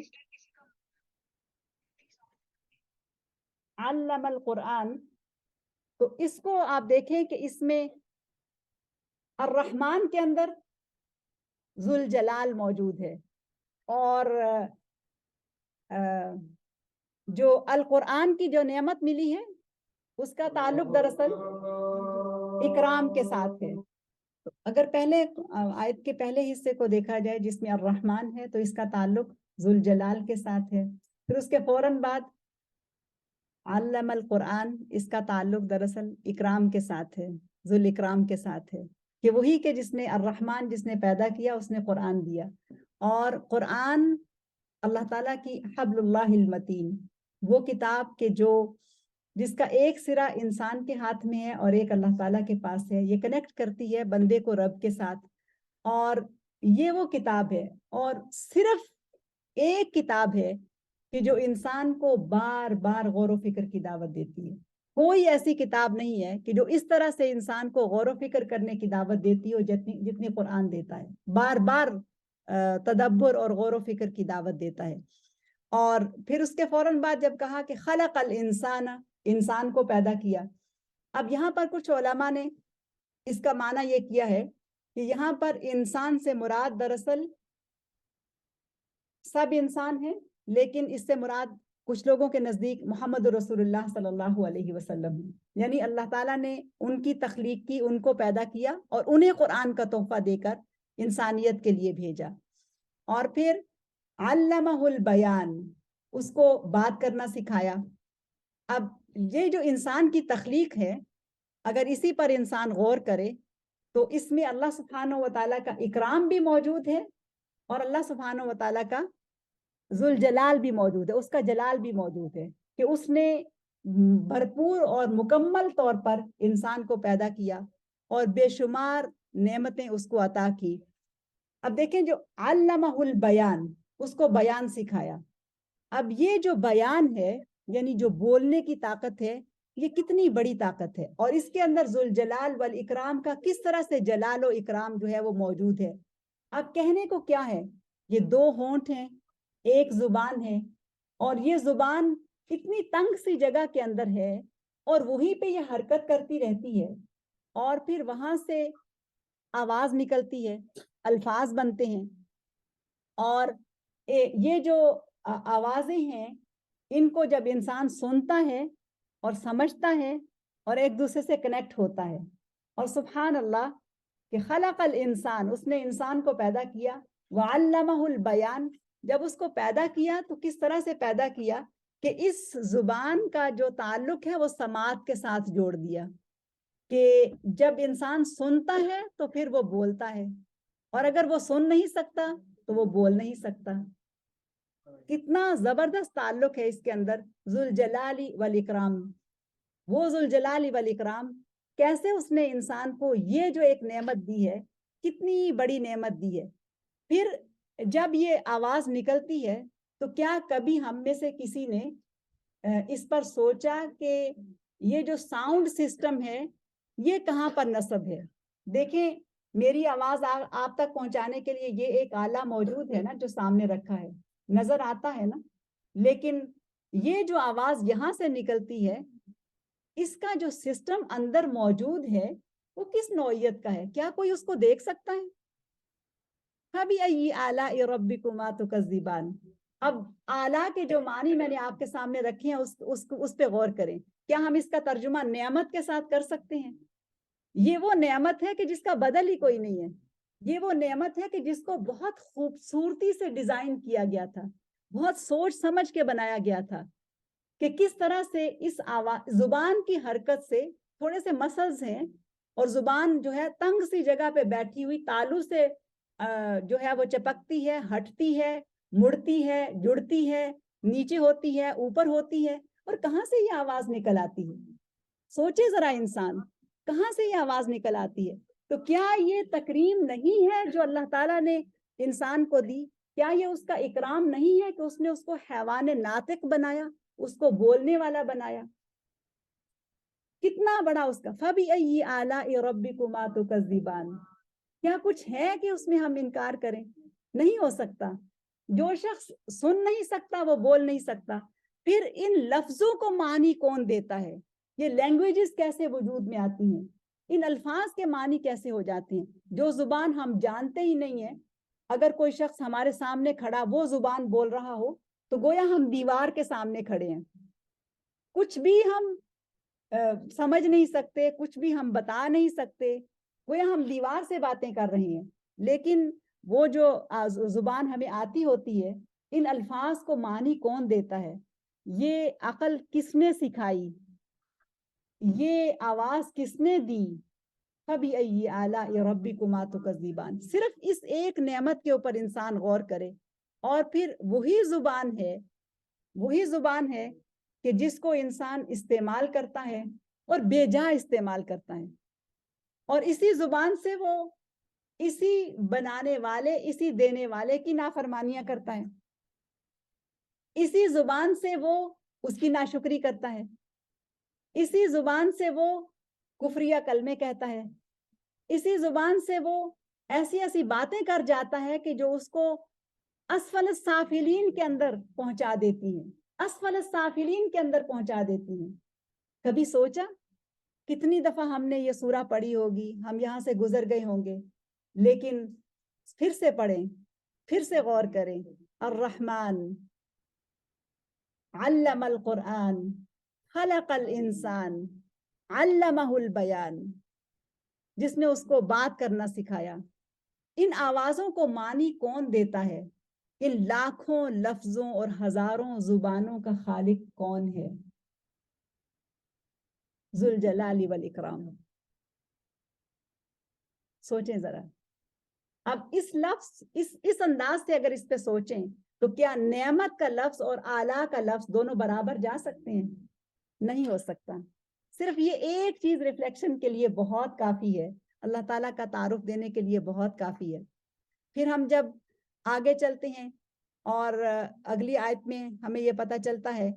علم القرآن، تو اس کو آپ دیکھیں کہ اس میں الرحمن کے اندر ذوالجلال موجود ہے، اور جو القرآن کی جو نعمت ملی ہے اس کا تعلق دراصل اکرام کے ساتھ ہے۔ اگر پہلے آیت کے پہلے حصے کو دیکھا جائے جس میں الرحمن ہے تو اس کا تعلق ذوالجلال کے ساتھ ہے، پھر اس کے فوراً بعد علم القرآن، اس کا تعلق دراصل اکرام کے ساتھ ہے، ذوال اکرام کے ساتھ ہے، کہ وہی کہ جس نے الرحمن جس نے پیدا کیا اس نے قرآن دیا، اور قرآن اللہ تعالیٰ کی حبل اللہ المتین، وہ کتاب کے جو جس کا ایک سرا انسان کے ہاتھ میں ہے اور ایک اللہ تعالیٰ کے پاس ہے، یہ کنیکٹ کرتی ہے بندے کو رب کے ساتھ، اور یہ وہ کتاب ہے، اور صرف ایک کتاب ہے کہ جو انسان کو بار بار غور و فکر کی دعوت دیتی ہے۔ کوئی ایسی کتاب نہیں ہے کہ جو اس طرح سے انسان کو غور و فکر کرنے کی دعوت دیتی ہو جتنی قرآن دیتا ہے، بار بار تدبر اور غور و فکر کی دعوت دیتا ہے۔ اور پھر اس کے فوراً بعد جب کہا کہ خلق الانسان، انسان کو پیدا کیا، اب یہاں پر کچھ علماء نے اس کا معنی یہ کیا ہے کہ یہاں پر انسان سے مراد دراصل سب انسان ہیں، لیکن اس سے مراد کچھ لوگوں کے نزدیک محمد رسول اللہ صلی اللہ علیہ وسلم، یعنی اللہ تعالیٰ نے ان کی تخلیق کی، ان کو پیدا کیا اور انہیں قرآن کا تحفہ دے کر انسانیت کے لیے بھیجا۔ اور پھر علمہ البیان، اس کو بات کرنا سکھایا۔ اب یہ جو انسان کی تخلیق ہے، اگر اسی پر انسان غور کرے تو اس میں اللہ سبحانہ و تعالیٰ کا اکرام بھی موجود ہے اور اللہ سبحانہ و تعالیٰ کا ذوالجلال بھی موجود ہے، اس کا جلال بھی موجود ہے کہ اس نے بھرپور اور مکمل طور پر انسان کو پیدا کیا اور بے شمار نعمتیں اس کو عطا کی۔ اب دیکھیں جو علمہ البیان، اس کو بیان سکھایا۔ اب یہ جو بیان ہے یعنی جو بولنے کی طاقت ہے، یہ کتنی بڑی طاقت ہے، اور اس کے اندر ذوالجلال والاکرام کا کس طرح سے جلال و اکرام جو ہے وہ موجود ہے۔ اب کہنے کو کیا ہے، یہ دو ہونٹ ہیں، ایک زبان ہے، اور یہ زبان اتنی تنگ سی جگہ کے اندر ہے اور وہیں پہ یہ حرکت کرتی رہتی ہے، اور پھر وہاں سے آواز نکلتی ہے، الفاظ بنتے ہیں، اور یہ جو آوازیں ہیں ان کو جب انسان سنتا ہے اور سمجھتا ہے اور ایک دوسرے سے کنیکٹ ہوتا ہے، اور سبحان اللہ کہ خلق الانسان، اس نے انسان کو پیدا کیا، وعلمہ البیان، جب اس کو پیدا کیا تو کس طرح سے پیدا کیا کہ اس زبان کا جو تعلق ہے وہ سماعت کے ساتھ جوڑ دیا، کہ جب انسان سنتا ہے تو پھر وہ بولتا ہے، اور اگر وہ سن نہیں سکتا تو وہ بول نہیں سکتا۔ کتنا زبردست تعلق ہے اس کے اندر ذوالجلال والاکرام۔ وہ ذوالجلال والاکرام کیسے اس نے انسان کو یہ جو ایک نعمت دی ہے، کتنی بڑی نعمت دی ہے۔ پھر جب یہ آواز نکلتی ہے تو کیا کبھی ہم میں سے کسی نے اس پر سوچا کہ یہ جو ساؤنڈ سسٹم ہے یہ کہاں پر نصب ہے؟ دیکھیں میری آواز آپ تک پہنچانے کے لیے یہ ایک آلہ موجود ہے نا جو سامنے رکھا ہے، نظر آتا ہے نا، لیکن یہ جو آواز یہاں سے نکلتی ہے اس کا جو سسٹم اندر موجود ہے وہ کس نوعیت کا ہے؟ کیا کوئی اس کو دیکھ سکتا ہے؟ فَبِأَيِّ آلَاءِ رَبِّكُمَا تُكَذِّبَانِ۔ اب آلہ کے جو معنی میں نے آپ کے سامنے رکھے ہیں اس پہ غور کریں۔ کیا ہم اس کا ترجمہ نعمت کے ساتھ کر سکتے ہیں؟ یہ وہ نعمت ہے کہ جس کا بدل ہی کوئی نہیں ہے، یہ وہ نعمت ہے کہ جس کو بہت خوبصورتی سے ڈیزائن کیا گیا تھا، بہت سوچ سمجھ کے بنایا گیا تھا کہ کس طرح سے اس زبان کی حرکت سے تھوڑے سے مسلز ہیں، اور زبان جو ہے تنگ سی جگہ پہ بیٹھی ہوئی تالو سے جو ہے وہ چپکتی ہے، ہٹتی ہے، مڑتی ہے، جڑتی ہے، نیچے ہوتی ہے، اوپر ہوتی ہے، اور کہاں سے یہ آواز نکل آتی ہے؟ سوچے ذرا انسان، کہاں سے یہ آواز نکل آتی ہے؟ تو کیا یہ تکریم نہیں ہے جو اللہ تعالیٰ نے انسان کو دی؟ کیا یہ اس کا اکرام نہیں ہے کہ اس نے اس کو حیوان ناطق بنایا، اس کو بولنے والا بنایا؟ کتنا بڑا اس کا فَبِأَيِّ آلَاءِ رَبِّكُمَا تُكَذِّبَانِ۔ کیا کچھ ہے کہ اس میں ہم انکار کریں؟ نہیں ہو سکتا. جو شخص سن نہیں سکتا وہ بول نہیں سکتا. پھر ان لفظوں کو معنی کون دیتا ہے؟ یہ لینگویجز کیسے وجود میں آتی ہیں؟ ان الفاظ کے معنی کیسے ہو جاتے ہیں؟ جو زبان ہم جانتے ہی نہیں ہیں، اگر کوئی شخص ہمارے سامنے کھڑا وہ زبان بول رہا ہو تو گویا ہم دیوار کے سامنے کھڑے ہیں. کچھ بھی ہم سمجھ نہیں سکتے، کچھ بھی ہم بتا نہیں سکتے، گویا ہم دیوار سے باتیں کر رہے ہیں. لیکن وہ جو زبان ہمیں آتی ہوتی ہے، ان الفاظ کو معنی کون دیتا ہے؟ یہ عقل کس نے سکھائی؟ یہ آواز کس نے دی؟ فَبِأَيِّ آلَاءِ رَبِّكُمَا تُكَذِّبَانِ. صرف اس ایک نعمت کے اوپر انسان غور کرے، اور پھر وہی زبان ہے کہ جس کو انسان استعمال کرتا ہے اور بے جا استعمال کرتا ہے. اور اسی زبان سے وہ اسی بنانے والے، اسی دینے والے کی نافرمانیاں کرتا ہے. اسی زبان سے وہ اس کی ناشکری کرتا ہے. اسی زبان سے وہ کفریہ کلمے کہتا ہے. اسی زبان سے وہ ایسی ایسی باتیں کر جاتا ہے کہ جو اس کو اسفل السافلین کے اندر پہنچا دیتی ہیں، اسفل السافلین کے اندر پہنچا دیتی ہیں. کبھی سوچا کتنی دفعہ ہم نے یہ سورہ پڑھی ہوگی، ہم یہاں سے گزر گئے ہوں گے، لیکن پھر سے پڑھیں، پھر سے غور کریں. الرحمن علم القرآن خلق الانسان علمہ البیان، جس نے اس کو بات کرنا سکھایا. ان آوازوں کو معنی کون دیتا ہے؟ ان لاکھوں لفظوں اور ہزاروں زبانوں کا خالق کون ہے؟ ذوالجلال والاکرام. سوچیں ذرا. اب اس لفظ اس انداز سے اگر اس پہ سوچیں تو کیا نعمت کا لفظ اور اعلیٰ کا لفظ دونوں برابر جا سکتے ہیں؟ نہیں ہو سکتا. صرف یہ ایک چیز ریفلیکشن کے لیے بہت کافی ہے، اللہ تعالیٰ کا تعارف دینے کے لیے بہت کافی ہے. پھر ہم جب آگے چلتے ہیں اور اگلی آیت میں ہمیں یہ پتہ چلتا ہے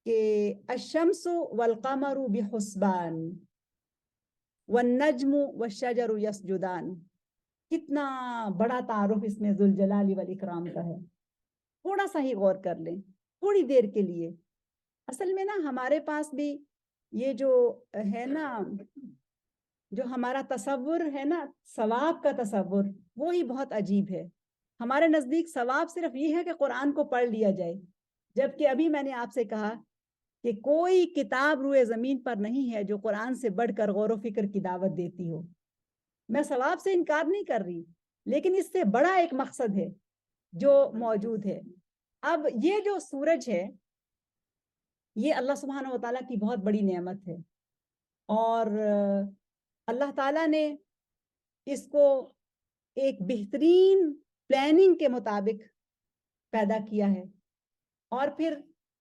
کہ الشمس والقمر بحسبان والنجم والشجر یسجدان. کتنا بڑا تعارف اس میں ذوالجلال والاکرام کا ہے. تھوڑا سا ہی غور کر لیں تھوڑی دیر کے لیے. اصل میں نا ہمارے پاس بھی یہ جو ہے نا، جو ہمارا تصور ہے نا ثواب کا تصور، وہی بہت عجیب ہے. ہمارے نزدیک ثواب صرف یہ ہے کہ قرآن کو پڑھ لیا جائے، جبکہ ابھی میں نے آپ سے کہا کہ کوئی کتاب روئے زمین پر نہیں ہے جو قرآن سے بڑھ کر غور و فکر کی دعوت دیتی ہو. میں ثواب سے انکار نہیں کر رہی، لیکن اس سے بڑا ایک مقصد ہے جو موجود ہے. اب یہ جو سورج ہے یہ اللہ سبحانہ و تعالیٰ کی بہت بڑی نعمت ہے، اور اللہ تعالیٰ نے اس کو ایک بہترین پلاننگ کے مطابق پیدا کیا ہے، اور پھر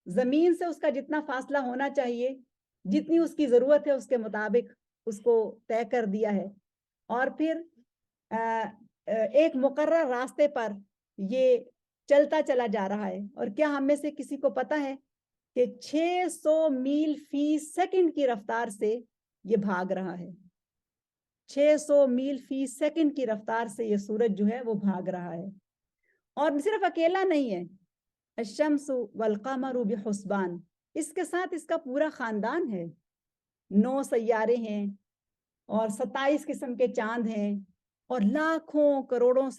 زمین سے اس کا جتنا فاصلہ ہونا چاہیے، جتنی اس کی ضرورت ہے اس کے مطابق اس کو طے کر دیا ہے. اور پھر ایک مقرر راستے پر یہ چلتا چلا جا رہا ہے. اور کیا ہم میں سے کسی کو پتا ہے کہ 600 میل فی سیکنڈ کی رفتار سے یہ بھاگ رہا ہے؟ 600 میل فی سیکنڈ کی رفتار سے یہ سورج جو ہے وہ بھاگ رہا ہے. اور صرف اکیلا نہیں ہے، الشمس والقمر بحسبان، اس کے ساتھ اس کا پورا خاندان ہے. 9 سیارے ہیں اور 27 قسم کے چاند ہیں، اور لاکھوں کروڑوں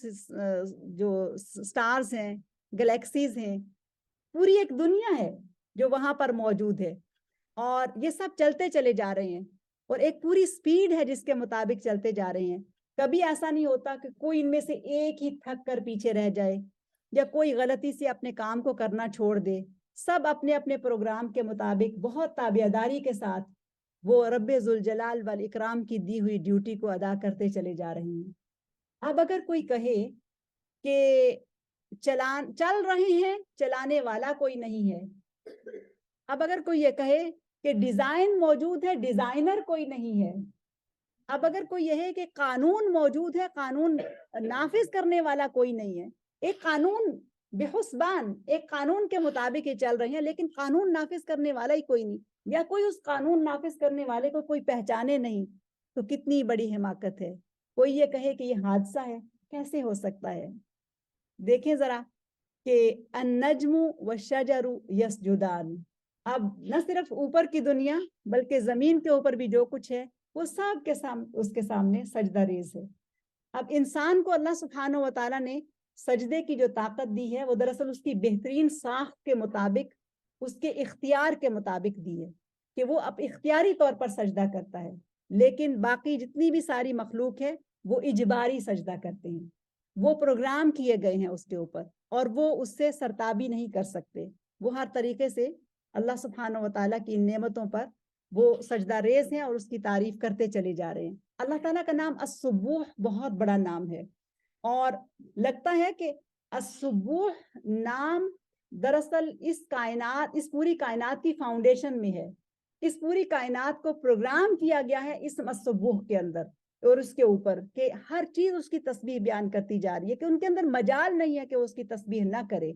جو سٹارز ہیں، گلیکسیز ہیں. پوری ایک دنیا ہے جو وہاں پر موجود ہے، اور یہ سب چلتے چلے جا رہے ہیں، اور ایک پوری سپیڈ ہے جس کے مطابق چلتے جا رہے ہیں. کبھی ایسا نہیں ہوتا کہ کوئی ان میں سے ایک ہی تھک کر پیچھے رہ جائے یا کوئی غلطی سے اپنے کام کو کرنا چھوڑ دے. سب اپنے اپنے پروگرام کے مطابق بہت تابعداری کے ساتھ وہ رب ذوالجلال والاکرام کی دی ہوئی ڈیوٹی کو ادا کرتے چلے جا رہے ہیں. اب اگر کوئی کہے کہ چل رہے ہیں، چلانے والا کوئی نہیں ہے. اب اگر کوئی یہ کہے کہ ڈیزائن موجود ہے، ڈیزائنر کوئی نہیں ہے. اب اگر کوئی یہ ہے کہ قانون موجود ہے، قانون نافذ کرنے والا کوئی نہیں ہے. ایک قانون بحسبان، ایک قانون کے مطابق یہ چل رہے ہیں، لیکن قانون نافذ کرنے والا ہی کوئی نہیں، یا کوئی اس قانون نافذ کرنے والے کو کوئی پہچانے نہیں، تو کتنی بڑی حماقت ہے. کوئی یہ کہے کہ یہ حادثہ ہے، کیسے ہو سکتا ہے؟ دیکھیں ذرا کہ النجم والشجر یسجدان، اب نہ صرف اوپر کی دنیا بلکہ زمین کے اوپر بھی جو کچھ ہے وہ سب کے سامنے اس کے سامنے سجدہ ریز ہے۔ اب انسان کو اللہ سبحانہ و تعالیٰ نے سجدے کی جو طاقت دی ہے وہ دراصل اس کی بہترین ساخت کے مطابق، اس کے اختیار کے مطابق دی ہے کہ وہ اب اختیاری طور پر سجدہ کرتا ہے، لیکن باقی جتنی بھی ساری مخلوق ہے وہ اجباری سجدہ کرتے ہیں، وہ پروگرام کیے گئے ہیں اس کے اوپر، اور وہ اس سے سرتابی نہیں کر سکتے، وہ ہر طریقے سے اللہ سبحانہ و تعالیٰ کی ان نعمتوں پر وہ سجدہ ریز ہیں اور اس کی تعریف کرتے چلے جا رہے ہیں۔ اللہ تعالیٰ کا نام السبوح بہت بڑا نام ہے، اور لگتا ہے کہ السبوح نام دراصل اس کائنات، اس پوری کائنات کی فاؤنڈیشن میں ہے، اس پوری کائنات کو پروگرام کیا گیا ہے اس السبوح کے اندر اور اس کے اوپر، کہ ہر چیز اس کی تسبیح بیان کرتی جا رہی ہے، کہ ان کے اندر مجال نہیں ہے کہ وہ اس کی تسبیح نہ کرے،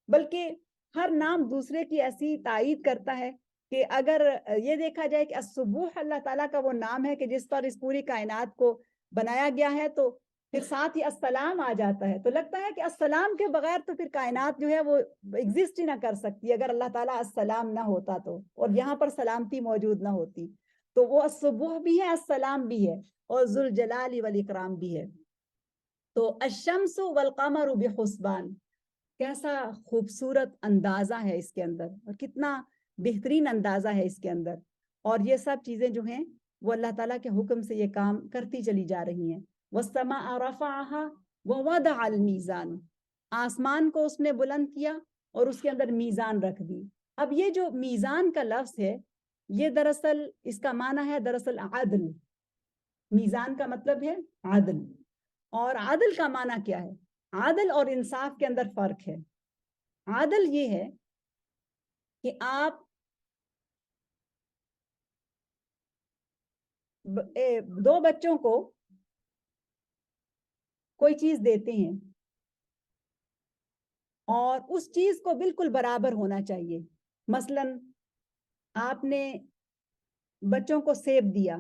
بلکہ ہر نام دوسرے کی ایسی تائید کرتا ہے کہ اگر یہ دیکھا جائے کہ السبوح اللہ تعالیٰ کا وہ نام ہے کہ جس پر اس پوری کائنات کو بنایا گیا ہے، تو پھر ساتھ ہی السلام آ جاتا ہے، تو لگتا ہے کہ السلام کے بغیر تو پھر کائنات جو ہے وہ ایگزسٹ ہی نہ کر سکتی اگر اللہ تعالیٰ السلام نہ ہوتا تو، اور یہاں پر سلامتی موجود نہ ہوتی، تو وہ السبوح بھی ہے، السلام بھی ہے، اور ذوالجلال والاکرام بھی ہے۔ تو الشمس والقمر بحسبان، کیسا خوبصورت اندازہ ہے اس کے اندر، اور کتنا بہترین اندازہ ہے اس کے اندر، اور یہ سب چیزیں جو ہیں وہ اللہ تعالیٰ کے حکم سے یہ کام کرتی چلی جا رہی ہیں۔ وَالسَّمَاءَ رَفَعَهَا وَوَضَعَ الْمِيزَانَ، آسمان کو اس نے بلند کیا اور اس کے اندر میزان رکھ دی۔ اب یہ جو میزان کا لفظ ہے یہ دراصل اس کا معنی ہے دراصل عدل، میزان کا مطلب ہے عدل، اور عدل کا معنی کیا ہے؟ عدل اور انصاف کے اندر فرق ہے۔ عدل یہ ہے کہ آپ دو بچوں کو کوئی چیز دیتے ہیں اور اس چیز کو بالکل برابر ہونا چاہیے، مثلا آپ نے بچوں کو سیب دیا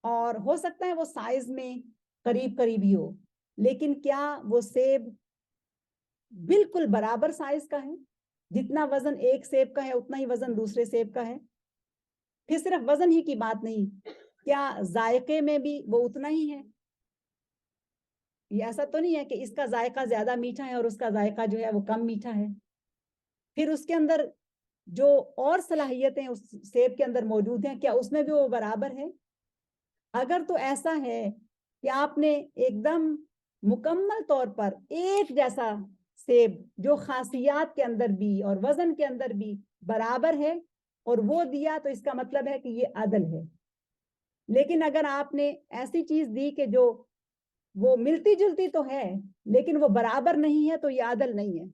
اور ہو سکتا ہے وہ سائز میں قریب قریب ہی ہو، لیکن کیا وہ سیب بالکل برابر سائز کا ہے؟ جتنا وزن ایک سیب کا ہے اتنا ہی وزن دوسرے سیب کا ہے؟ پھر صرف وزن ہی کی بات نہیں، کیا ذائقے میں بھی وہ اتنا ہی ہے؟ یہ ایسا تو نہیں ہے کہ اس کا ذائقہ زیادہ میٹھا ہے اور اس کا ذائقہ جو ہے وہ کم میٹھا ہے؟ پھر اس کے اندر جو اور صلاحیتیں اس سیب کے اندر موجود ہیں کیا اس میں بھی وہ برابر ہے؟ اگر تو ایسا ہے کہ آپ نے ایک دم مکمل طور پر ایک جیسا سیب جو خاصیات کے اندر بھی اور وزن کے اندر بھی برابر ہے اور وہ دیا، تو اس کا مطلب ہے کہ یہ عدل ہے۔ لیکن اگر آپ نے ایسی چیز دی کہ جو وہ ملتی جلتی تو ہے لیکن وہ برابر نہیں ہے، تو یہ عدل نہیں ہے۔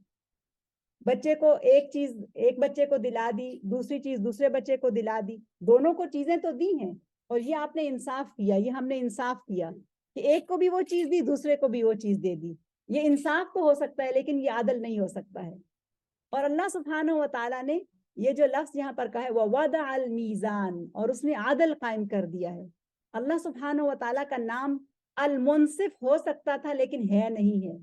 بچے کو ایک چیز ایک بچے کو دلا دی، دوسری چیز دوسرے بچے کو دلا دی، دونوں کو چیزیں تو دی ہیں، اور یہ آپ نے انصاف کیا، یہ ہم نے انصاف کیا کہ ایک کو بھی وہ چیز دی دوسرے کو بھی وہ چیز دے دی۔ یہ انصاف تو ہو سکتا ہے لیکن یہ عدل نہیں ہو سکتا ہے۔ اور اللہ سبحانہ و تعالیٰ نے یہ جو لفظ یہاں پر کہا ہے وَوَضَعَ الْمِيزَانَ، اور اس نے عدل قائم کر دیا ہے۔ اللہ سبحانہ و تعالیٰ کا نام المنصف ہو سکتا تھا لیکن ہے نہیں ہے،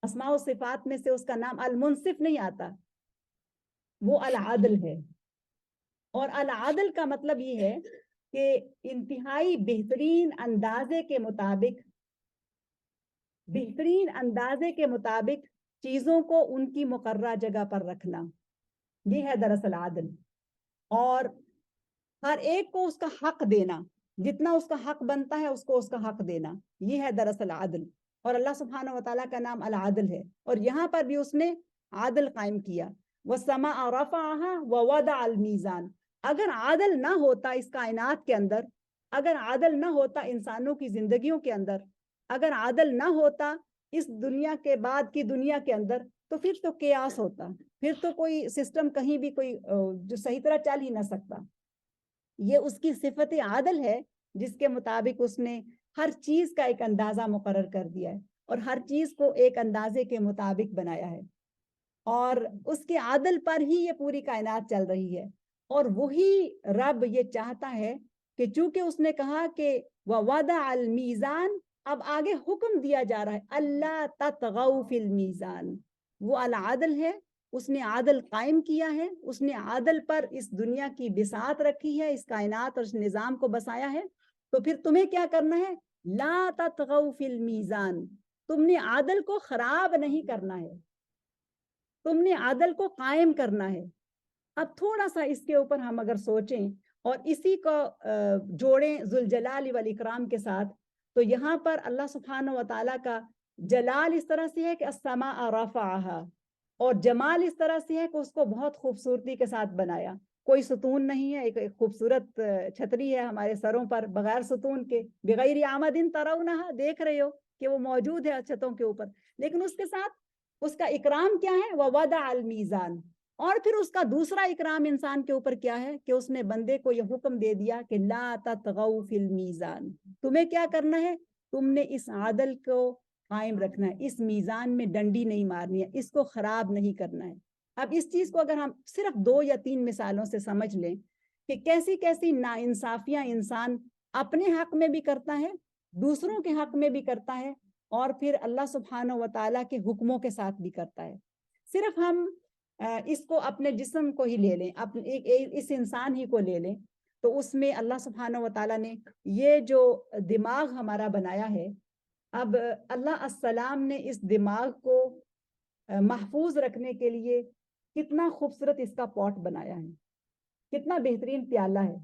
اسماء و صفات میں سے اس کا نام المنصف نہیں آتا، وہ العدل ہے۔ اور العدل کا مطلب یہ ہے کہ انتہائی بہترین اندازے کے مطابق چیزوں کو ان کی مقررہ جگہ پر رکھنا، یہ ہے دراصل عدل۔ اور ہر ایک کو اس کا حق دینا، جتنا اس کا حق بنتا ہے اس کو اس کا حق دینا، یہ ہے دراصل عدل۔ اور اللہ سبحانہ و تعالیٰ کا نام العدل ہے، اور یہاں پر بھی اس نے عدل قائم کیا۔ وَالسَّمَاءَ رَفَعَهَا وَوَضَعَ الْمِيزَانَ، اگر عدل نہ ہوتا اس کائنات کے اندر، اگر عدل نہ ہوتا انسانوں کی زندگیوں کے اندر، اگر عدل نہ ہوتا اس دنیا کے بعد کی دنیا کے اندر، تو پھر تو قیاس ہوتا، پھر تو کوئی سسٹم کہیں بھی کوئی جو صحیح طرح چل ہی نہ سکتا۔ یہ اس کی صفت عادل ہے جس کے مطابق اس نے ہر چیز کا ایک اندازہ مقرر کر دیا ہے اور ہر چیز کو ایک اندازے کے مطابق بنایا ہے، اور اس کے عادل پر ہی یہ پوری کائنات چل رہی ہے۔ اور وہی رب یہ چاہتا ہے کہ چونکہ اس نے کہا کہ وَوَضَعَ الْمِيزَانَ، اب آگے حکم دیا جا رہا ہے اللہ تطغوا فی المیزان، وہ العادل ہے، اس نے عادل قائم کیا ہے، اس نے عادل پر اس دنیا کی بساط رکھی ہے، اس کائنات اور اس نظام کو بسایا ہے، تو پھر تمہیں کیا کرنا ہے؟ لا تطغوا فی المیزان، تم نے عادل کو خراب نہیں کرنا ہے، تم نے عادل کو قائم کرنا ہے۔ اب تھوڑا سا اس کے اوپر ہم اگر سوچیں اور اسی کو جوڑیں ذوالجلال والاکرام کے ساتھ، تو یہاں پر اللہ سبحانہ و تعالیٰ کا جلال اس طرح سے ہے کہ السماء رفعها، اور جمال اس طرح سے ہے کہ اس کو بہت خوبصورتی کے ساتھ بنایا، کوئی ستون نہیں ہے، ایک خوبصورت چھتری ہے ہمارے سروں پر بغیر ستون کے، بغیر عامد ترونها، دیکھ رہے ہو کہ وہ موجود ہے چھتوں کے اوپر، لیکن اس کے ساتھ اس کا اکرام کیا ہے؟ وَوَضَعَ الْمِيزَانَ، اور پھر اس کا دوسرا اکرام انسان کے اوپر کیا ہے کہ اس نے بندے کو یہ حکم دے دیا کہ لا تطغوا فی المیزان، تمہیں کیا کرنا ہے؟ تم نے اس عادل کو قائم رکھنا ہے، اس میزان میں ڈنڈی نہیں مارنی ہے، اس کو خراب نہیں کرنا ہے۔ اب اس چیز کو اگر ہم صرف 2 یا 3 مثالوں سے سمجھ لیں کہ کیسی کیسی ناانصافیاں انسان اپنے حق میں بھی کرتا ہے، دوسروں کے حق میں بھی کرتا ہے، اور پھر اللہ سبحانہ و تعالیٰ کے حکموں کے ساتھ بھی کرتا ہے۔ صرف ہم اس کو اپنے جسم کو ہی لے لیں، اس انسان ہی کو لے لیں، تو اس میں اللہ سبحانہ و تعالیٰ نے یہ جو دماغ ہمارا بنایا ہے، اب اللہ السلام نے اس دماغ کو محفوظ رکھنے کے لیے کتنا خوبصورت اس کا پاٹ بنایا ہے، کتنا بہترین پیالہ ہے،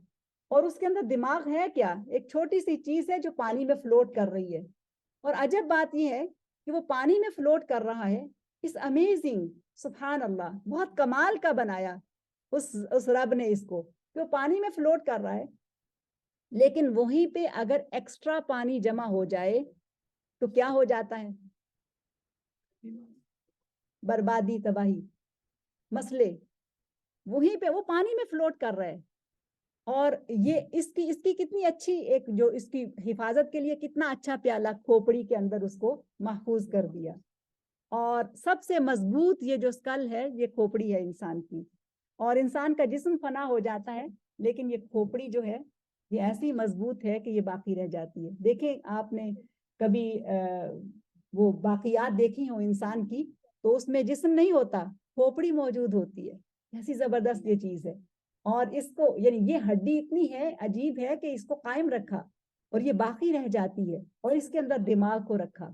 اور اس کے اندر دماغ ہے کیا؟ ایک چھوٹی سی چیز ہے جو پانی میں فلوٹ کر رہی ہے، اور عجب بات یہ ہے کہ وہ پانی میں فلوٹ کر رہا ہے۔ اس امیزنگ، سبحان اللہ، بہت کمال کا بنایا اس رب نے اس کو، کہ وہ پانی میں فلوٹ کر رہا ہے، لیکن وہیں پہ اگر ایکسٹرا پانی جمع ہو جائے تو کیا ہو جاتا ہے؟ بربادی، تباہی، مسئلے، وہیں پہ وہ پانی میں فلوٹ کر رہا ہے، اور یہ اس کی کتنی اچھی ایک جو اس کی حفاظت کے لیے کتنا اچھا پیالہ کھوپڑی کے اندر اس کو محفوظ کر دیا، اور سب سے مضبوط یہ جو اسکل ہے یہ کھوپڑی ہے انسان کی، اور انسان کا جسم فنا ہو جاتا ہے لیکن یہ کھوپڑی جو ہے یہ ایسی مضبوط ہے کہ یہ باقی رہ جاتی ہے۔ دیکھیں آپ نے کبھی وہ باقیات دیکھی ہوں انسان کی، تو اس میں جسم نہیں ہوتا، کھوپڑی موجود ہوتی ہے، ایسی زبردست یہ چیز ہے، اور اس کو یعنی یہ ہڈی اتنی ہے عجیب ہے کہ اس کو قائم رکھا اور یہ باقی رہ جاتی ہے، اور اس کے اندر دماغ کو رکھا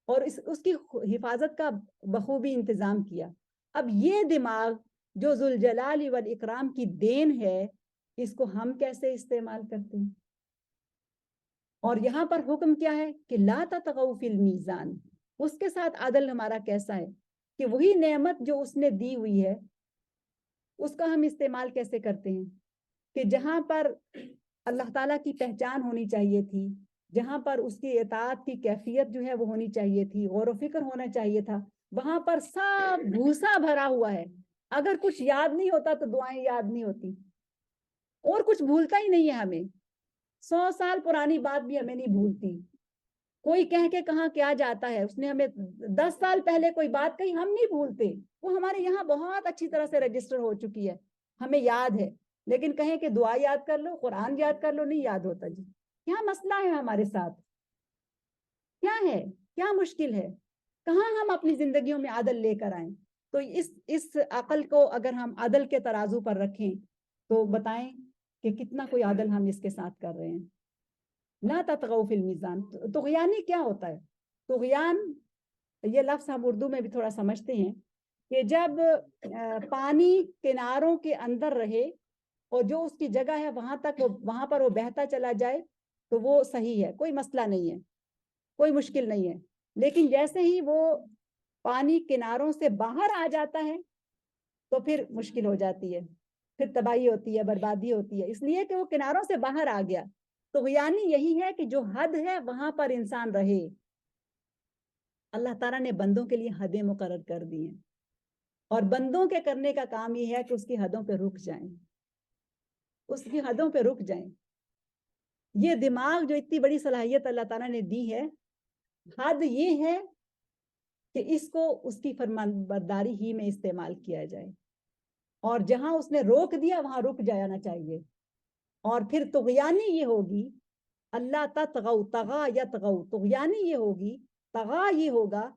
اور اس کی حفاظت کا بخوبی انتظام کیا۔ اب یہ دماغ جو ذوالجلال والاکرام کی دین ہے، اس کو ہم کیسے استعمال کرتے ہیں؟ اور یہاں پر حکم کیا ہے کہ لا تطغوا فی المیزان، اس کے ساتھ عدل ہمارا کیسا ہے کہ وہی نعمت جو اس نے دی ہوئی ہے اس کا ہم استعمال کیسے کرتے ہیں، کہ جہاں پر اللہ تعالیٰ کی پہچان ہونی چاہیے تھی، جہاں پر اس کی اطاعت کی کیفیت جو ہے وہ ہونی چاہیے تھی، غور و فکر ہونا چاہیے تھا، وہاں پر سب بھوسا بھرا ہوا ہے، اگر کچھ یاد نہیں ہوتا تو دعائیں یاد نہیں ہوتی، اور کچھ بھولتا ہی نہیں ہے ہمیں، 100 سال پرانی بات بھی ہمیں نہیں بھولتی، کوئی کہہ کے کہاں کیا جاتا ہے، اس نے ہمیں 10 سال پہلے کوئی بات کہی ہم نہیں بھولتے، وہ ہمارے یہاں بہت اچھی طرح سے رجسٹر ہو چکی ہے، ہمیں یاد ہے، لیکن کہیں کہ دعا یاد کر لو، قرآن یاد کر لو، نہیں یاد ہوتا جی۔ کیا مسئلہ ہے ہمارے ساتھ؟ کیا ہے؟ کیا مشکل ہے؟ کہاں ہم اپنی زندگیوں میں عدل لے کر آئیں؟ تو اس عقل کو اگر ہم عدل کے ترازو پر رکھیں تو بتائیں کہ کتنا کوئی عدل ہم اس کے ساتھ کر رہے ہیں۔ لا تطغوا فی المیزان، طغیانی کیا ہوتا ہے؟ طغیان یہ لفظ ہم اردو میں بھی تھوڑا سمجھتے ہیں کہ جب پانی کناروں کے اندر رہے اور جو اس کی جگہ ہے وہاں پر وہ بہتا چلا جائے تو وہ صحیح ہے، کوئی مسئلہ نہیں ہے، کوئی مشکل نہیں ہے، لیکن جیسے ہی وہ پانی کناروں سے باہر آ جاتا ہے تو پھر مشکل ہو جاتی ہے، پھر تباہی ہوتی ہے، بربادی ہوتی ہے، اس لیے کہ وہ کناروں سے باہر آ گیا۔ طغیانی یہی ہے کہ جو حد ہے وہاں پر انسان رہے۔ اللہ تعالیٰ نے بندوں کے لیے حدیں مقرر کر دی ہیں، اور بندوں کے کرنے کا کام یہ ہے کہ اس کی حدوں پہ رک جائیں، اس کی حدوں پہ رک جائیں۔ یہ دماغ جو اتنی بڑی صلاحیت اللہ تعالیٰ نے دی ہے، حد یہ ہے کہ اس کو اس کی فرمانبرداری ہی میں استعمال کیا جائے، اور جہاں اس نے روک دیا وہاں رک جانا چاہیے، اور پھر طغیانی یہ ہوگی اللہ تطغوا طغا یطغوا، طغیانی یہ ہوگی، طغا یہ ہوگا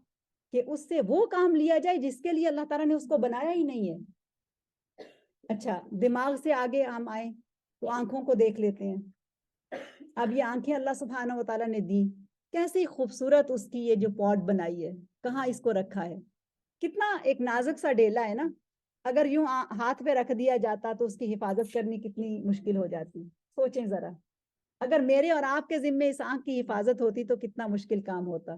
کہ اس سے وہ کام لیا جائے جس کے لیے اللہ تعالیٰ نے اس کو بنایا ہی نہیں ہے. اچھا دماغ سے آگے ہم آئیں تو آنکھوں کو دیکھ لیتے ہیں. اب یہ آنکھیں اللہ سبحانہ و تعالیٰ نے دی، کیسی خوبصورت اس کی یہ جو پاٹ بنائی ہے، کہاں اس کو رکھا ہے، کتنا ایک نازک سا ڈیلا ہے نا. اگر یوں ہاتھ پہ رکھ دیا جاتا تو اس کی حفاظت کرنی کتنی مشکل ہو جاتی. سوچیں ذرا، اگر میرے اور آپ کے ذمے اس آنکھ کی حفاظت ہوتی تو کتنا مشکل کام ہوتا.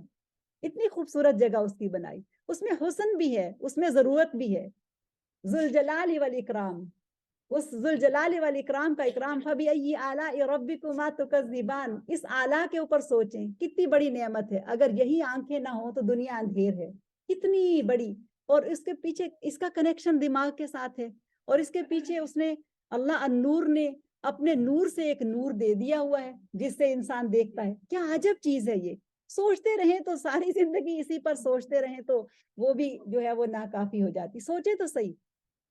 اتنی خوبصورت جگہ اس کی بنائی، اس میں حسن بھی ہے، اس میں ضرورت بھی ہے. ذوالجلال والاکرام، اس ذوالجلال والاکرام کا اکرام. فبأي آلاء ربكما تكذبان، اس آلہ کے اوپر سوچیں کتنی بڑی نعمت ہے. اگر یہی آنکھیں نہ ہوں تو دنیا اندھیر ہے، کتنی بڑی. اور اس کے پیچھے اس کا کنیکشن دماغ کے ساتھ ہے، اور اس کے پیچھے اس نے اللہ النور نے اپنے نور سے ایک نور دے دیا ہوا ہے جس سے انسان دیکھتا ہے. کیا عجب چیز ہے یہ. سوچتے رہیں تو ساری زندگی اسی پر سوچتے رہیں تو وہ بھی جو ہے وہ ناکافی ہو جاتی. سوچے تو صحیح.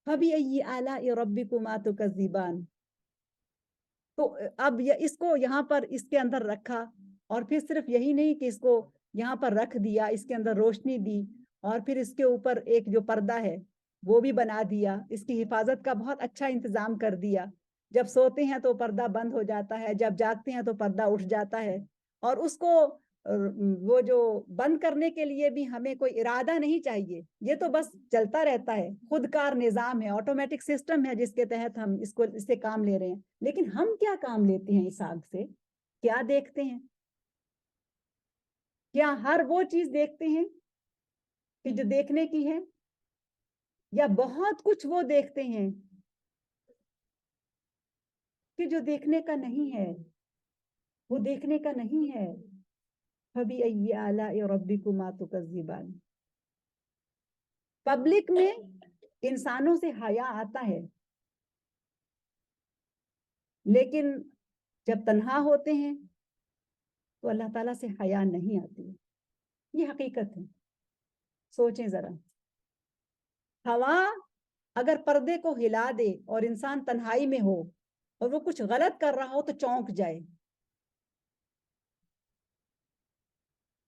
فَبِأَيِّ آلَاءِ رَبِّكُمَا تُكَذِّبَانِ. تو اب اس کو یہاں پر اس کے اندر رکھا، اور پھر صرف یہی نہیں کہ اس کو یہاں پر رکھ دیا، اس کے اندر روشنی دی، اور پھر اس کے اوپر ایک جو پردہ ہے وہ بھی بنا دیا. اس کی حفاظت کا بہت اچھا انتظام کر دیا. جب سوتے ہیں تو پردہ بند ہو جاتا ہے، جب جاگتے ہیں تو پردہ اٹھ جاتا ہے. اور اس کو وہ جو بند کرنے کے لیے بھی ہمیں کوئی ارادہ نہیں چاہیے، یہ تو بس چلتا رہتا ہے، خود کار نظام ہے، آٹومیٹک سسٹم ہے جس کے تحت ہم اس سے کام لے رہے ہیں. لیکن ہم کیا کام لیتے ہیں اس آگ سے؟ کیا دیکھتے ہیں؟ کیا ہر وہ چیز دیکھتے ہیں کہ جو دیکھنے کی ہے، یا بہت کچھ وہ دیکھتے ہیں کہ جو دیکھنے کا نہیں ہے، وہ دیکھنے کا نہیں ہے. فَبِأَيِّ آلَاءِ رَبِّكُمَا تُكَذِّبَانِ. پبلک میں انسانوں سے حیا آتا ہے، لیکن جب تنہا ہوتے ہیں تو اللہ تعالیٰ سے حیا نہیں آتی. یہ حقیقت ہے. سوچیں ذرا، ہوا اگر پردے کو ہلا دے اور انسان تنہائی میں ہو اور وہ کچھ غلط کر رہا ہو تو چونک جائے.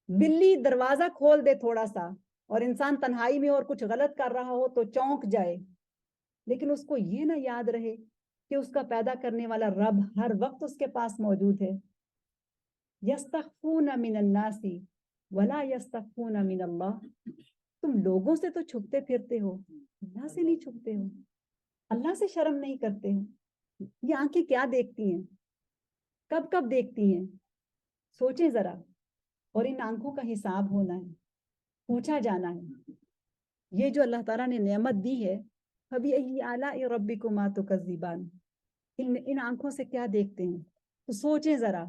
بلی دروازہ کھول دے تھوڑا سا اور انسان تنہائی میں اور کچھ غلط کر رہا ہو تو چونک جائے. لیکن اس کو یہ نہ یاد رہے کہ اس کا پیدا کرنے والا رب ہر وقت اس کے پاس موجود ہے. یستخفون من الناس ولا یستخفون من اللہ. تم لوگوں سے تو چھپتے پھرتے ہو، اللہ سے نہیں چھپتے ہو، اللہ سے شرم نہیں کرتے ہو. یہ آنکھیں کیا دیکھتی ہیں، کب کب دیکھتی ہیں؟ سوچیں ذرا. اور ان آنکھوں کا حساب ہونا ہے، پوچھا جانا ہے. یہ جو اللہ تعالیٰ نے نعمت دی ہے، فَبِأَيِّ آلَاءِ رَبِّكُمَا تُكَذِّبَانِ، ان آنکھوں سے کیا دیکھتے ہیں؟ تو سوچیں ذرا.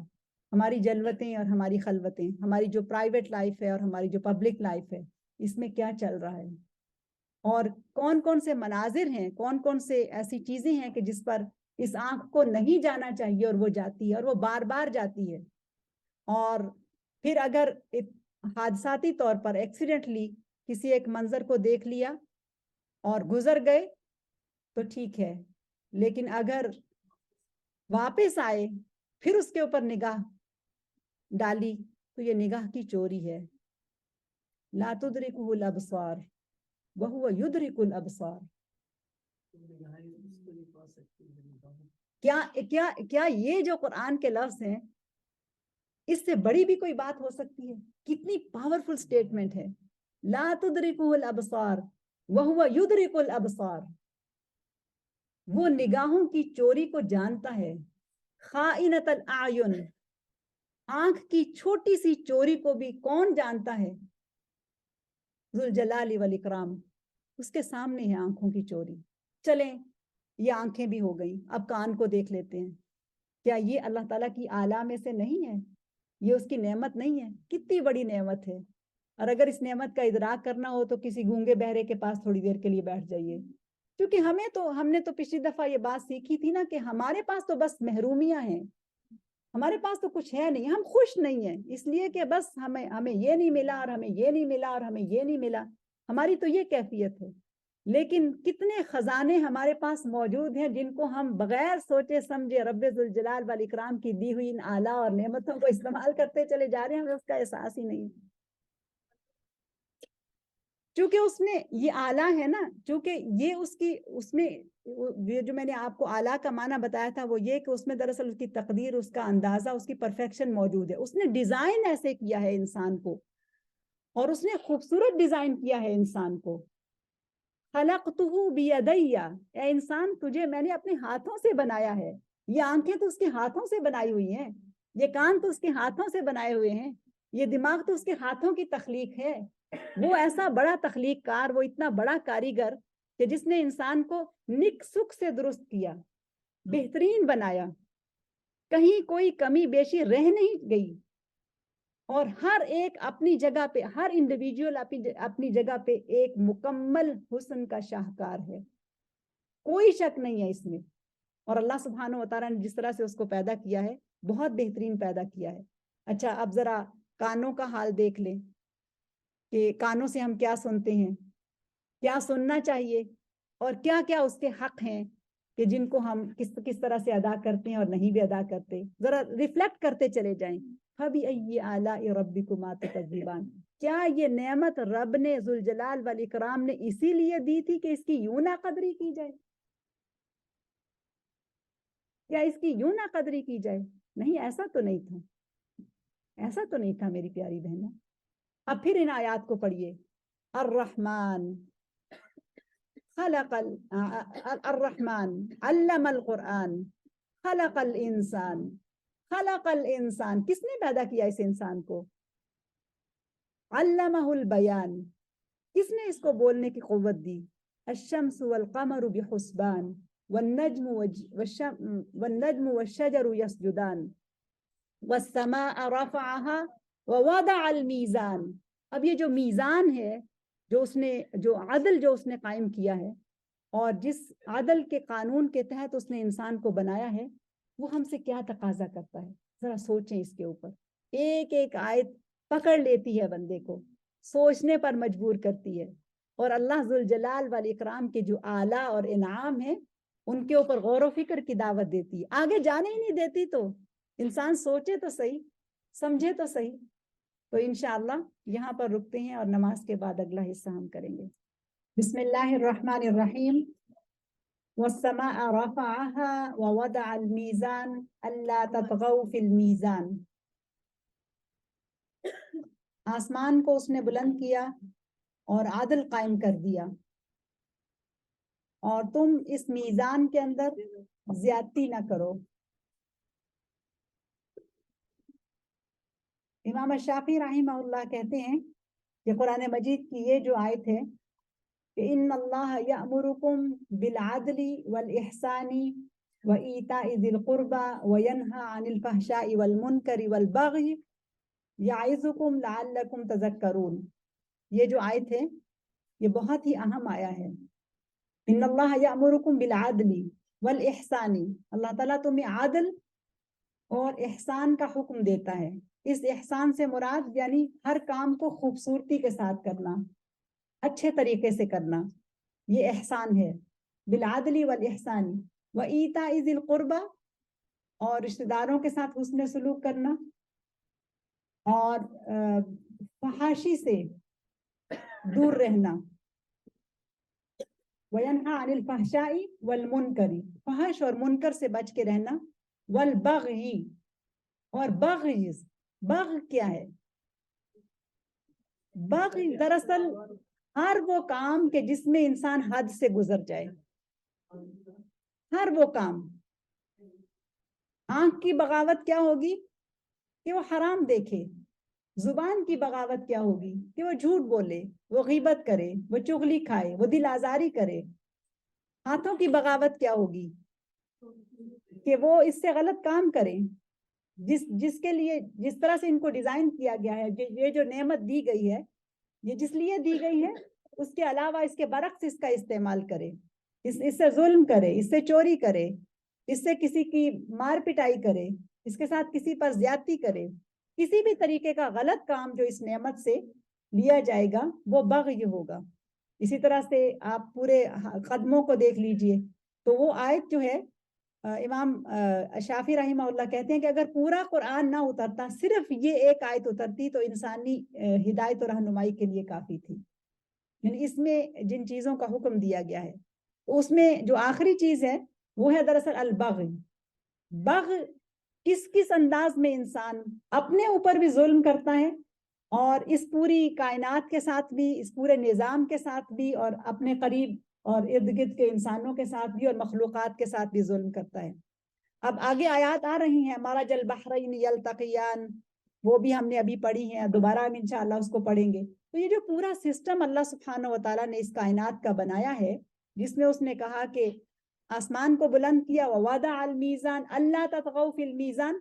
ہماری جلوتیں اور ہماری خلوتیں، ہماری جو پرائیویٹ لائف ہے اور ہماری جو پبلک لائف ہے، اس میں کیا چل رہا ہے؟ اور کون کون سے مناظر ہیں، کون کون سے ایسی چیزیں ہیں کہ جس پر اس آنکھ کو نہیں جانا چاہیے اور وہ جاتی ہے، اور وہ بار بار جاتی ہے. اور پھر اگر حادثاتی طور پر ایکسیڈنٹلی کسی ایک منظر کو دیکھ لیا اور گزر گئے تو ٹھیک ہے، لیکن اگر واپس آئے پھر اس کے اوپر نگاہ ڈالی تو یہ نگاہ کی چوری ہے. لا تدرکہ الابصار وہو یدرک الابصار. کیا یہ جو قرآن کے لفظ ہیں، اس سے بڑی بھی کوئی بات ہو سکتی ہے؟ کتنی پاورفل سٹیٹمنٹ ہے. لا تدرکہ الابصار وہو یدرک الابصار. وہ نگاہوں کی چوری کو جانتا ہے. خائنۃ الاعین، آنکھ کی چھوٹی سی چوری کو بھی کون جانتا ہے؟ ذوالجلال والاکرام. اس کے سامنے ہے آنکھوں کی چوری. چلیں یہ آنکھیں بھی ہو گئیں، اب کان کو دیکھ لیتے ہیں. کیا یہ اللہ تعالیٰ کی آلہ میں سے نہیں ہے؟ یہ اس کی نعمت نہیں ہے؟ کتنی بڑی نعمت ہے. اور اگر اس نعمت کا ادراک کرنا ہو تو کسی گونگے بہرے کے پاس تھوڑی دیر کے لیے بیٹھ جائیے. کیونکہ ہم نے تو پچھلی دفعہ یہ بات سیکھی تھی نا کہ ہمارے پاس تو بس محرومیاں ہیں، ہمارے پاس تو کچھ ہے نہیں. ہم خوش نہیں ہیں اس لیے کہ بس ہمیں یہ نہیں ملا اور ہمیں یہ نہیں ملا اور ہمیں یہ نہیں ملا. ہماری تو یہ کیفیت ہے. لیکن کتنے خزانے ہمارے پاس موجود ہیں جن کو ہم بغیر سوچے سمجھے رب ذوالجلال والاکرام کی دی ہوئی ان اعلیٰ اور نعمتوں کو استعمال کرتے چلے جا رہے ہیں، ہمیں اس کا احساس ہی نہیں۔ چونکہ اس نے یہ اعلیٰ ہے نا، چونکہ یہ اس میں یہ جو میں نے آپ کو اعلیٰ کا معنی بتایا تھا وہ یہ کہ اس میں دراصل اس کی تقدیر، اس کا اندازہ، اس کی پرفیکشن موجود ہے۔ اس نے ڈیزائن ایسے کیا ہے انسان کو، اور اس نے خوبصورت ڈیزائن کیا ہے انسان کو۔ خلقتہ بیدی، اے انسان تجھے میں نے اپنے ہاتھوں سے بنایا ہے۔ یہ آنکھیں تو اس کے ہاتھوں سے بنائی ہوئی ہیں، یہ کان تو اس کے ہاتھوں سے بنائے ہوئے ہیں، یہ دماغ تو اس کے ہاتھوں کی تخلیق ہے۔ وہ ایسا بڑا تخلیق کار، وہ اتنا بڑا کاریگر کہ جس نے انسان کو نک سک سے درست کیا، بہترین بنایا، کہیں کوئی کمی بیشی رہ نہیں گئی، اور ہر ایک اپنی جگہ پہ، ہر انڈیویجول اپنی جگہ پہ ایک مکمل حسن کا شاہکار ہے، کوئی شک نہیں ہے اس میں۔ اور اللہ سبحانہ و تعالیٰ نے جس طرح سے اس کو پیدا کیا ہے بہت بہترین پیدا کیا ہے۔ اچھا اب ذرا کانوں کا حال دیکھ لیں کہ کانوں سے ہم کیا سنتے ہیں، کیا سننا چاہیے، اور کیا کیا اس کے حق ہیں کہ جن کو ہم کس طرح سے ادا کرتے ہیں اور نہیں بھی ادا کرتے۔ ذرا ریفلیکٹ کرتے چلے جائیں۔ فَبِأَيِّ آلَاءِ رَبِّكُمَا تُكَذِّبَانِ، کیا یہ نعمت رب نے ذوالجلال والاکرام نے اسی لیے دی تھی کہ اس کی یوں نہ قدری کی جائے؟ کیا اس کی یوں نہ قدری کی جائے؟ نہیں، ایسا تو نہیں تھا، ایسا تو نہیں تھا میری پیاری بہنوں۔ اب پھر ان آیات کو پڑھیے۔ الرحمن خلق الرحمن علم القرآن خلق الانسان، خلق الانسان، کس نے پیدا کیا اس انسان کو؟ علمہ البیان، کس نے اس کو بولنے کی قوت دی؟ الشمس والقمر بحسبان والنجم والشجر يسجدان والسماء رفعها ووضع الميزان۔ اب یہ جو میزان ہے، جو عدل جو اس نے قائم کیا ہے، اور جس عدل کے قانون کے تحت اس نے انسان کو بنایا ہے، وہ ہم سے کیا تقاضا کرتا ہے؟ ذرا سوچیں اس کے اوپر۔ ایک ایک آیت پکڑ لیتی ہے بندے کو، سوچنے پر مجبور کرتی ہے، اور اللہ ذوالجلال والاکرام کے جو اعلیٰ اور انعام ہیں ان کے اوپر غور و فکر کی دعوت دیتی ہے، آگے جانے ہی نہیں دیتی۔ تو انسان سوچے تو صحیح، سمجھے تو صحیح۔ تو انشاءاللہ یہاں پر رکتے ہیں، اور نماز کے بعد اگلا حصہ ہم کریں گے۔ بسم اللہ الرحمن الرحیم۔ والسماء رفعها ووضع الميزان الا تطغوا في الميزان، آسمان کو اس نے بلند کیا اور عدل قائم کر دیا، اور تم اس میزان کے اندر زیادتی نہ کرو۔ امام الشافعی رحمہ اللہ کہتے ہیں کہ قرآن مجید کی یہ جو آیت ہے کہ ان اللہ یأمرکم بالعدل والاحسان وایتاء ذی القربى وینہی عن الفحشاء والمنکر والبغی یعظکم لعلکم تذکرون، یہ جو آیت ہے یہ بہت ہی اہم آیا ہے۔ ان اللہ یأمرکم بالعدل والاحسان، اللہ تعالیٰ تمہیں عدل اور احسان کا حکم دیتا ہے۔ اس احسان سے مراد یعنی ہر کام کو خوبصورتی کے ساتھ کرنا، اچھے طریقے سے کرنا، یہ احسان ہے۔ بالعدل والاحسان وایتاء ذی القربى، اور رشتہ داروں کے ساتھ حسن سلوک کرنا، اور فحاشی سے دور رہنا۔ وینہی عن الفحشاء والمنکر، فحش اور منکر سے بچ کے رہنا۔ والبغی، اور بغی، بغ کیا ہے؟ بغ دراصل ہر وہ کام کہ جس میں انسان حد سے گزر جائے، ہر وہ کام۔ آنکھ کی بغاوت کیا ہوگی؟ کہ وہ حرام دیکھے۔ زبان کی بغاوت کیا ہوگی؟ کہ وہ جھوٹ بولے، وہ غیبت کرے، وہ چغلی کھائے، وہ دل آزاری کرے۔ ہاتھوں کی بغاوت کیا ہوگی؟ کہ وہ اس سے غلط کام کریں، جس کے لیے، جس طرح سے ان کو ڈیزائن کیا گیا ہے، یہ جو نعمت دی گئی ہے، یہ جس لیے دی گئی ہے، اس کے علاوہ اس کے برعکس اس کا استعمال کرے، اس سے ظلم کرے، اس سے چوری کرے، اس سے کسی کی مار پٹائی کرے، اس کے ساتھ کسی پر زیادتی کرے، کسی بھی طریقے کا غلط کام جو اس نعمت سے لیا جائے گا وہ بغی ہوگا۔ اسی طرح سے آپ پورے قدموں کو دیکھ لیجئے، تو وہ آیت جو ہے امام شافعی رحمہ اللہ کہتے ہیں کہ اگر پورا قرآن نہ اترتا، صرف یہ ایک آیت اترتی تو انسانی ہدایت و رہنمائی کے لیے کافی تھی. یعنی اس میں جن چیزوں کا حکم دیا گیا ہے، اس میں جو آخری چیز ہے وہ ہے دراصل البغی. بغی کس کس انداز میں انسان اپنے اوپر بھی ظلم کرتا ہے، اور اس پوری کائنات کے ساتھ بھی، اس پورے نظام کے ساتھ بھی، اور اپنے قریب اور ارد گرد کے انسانوں کے ساتھ بھی اور مخلوقات کے ساتھ بھی ظلم کرتا ہے. اب آگے آیات آ رہی ہیں، مرج البحرین یلتقیان، وہ بھی ہم نے ابھی پڑھی ہیں، دوبارہ ہم انشاءاللہ اس کو پڑھیں گے. تو یہ جو پورا سسٹم اللہ سبحانہ و تعالیٰ نے اس کائنات کا بنایا ہے، جس میں اس نے کہا کہ آسمان کو بلند کیا، وَوَضَعَ الْمِيزَانَ أَلَّا تَطْغَوْا فِي الْمِيزَانِ.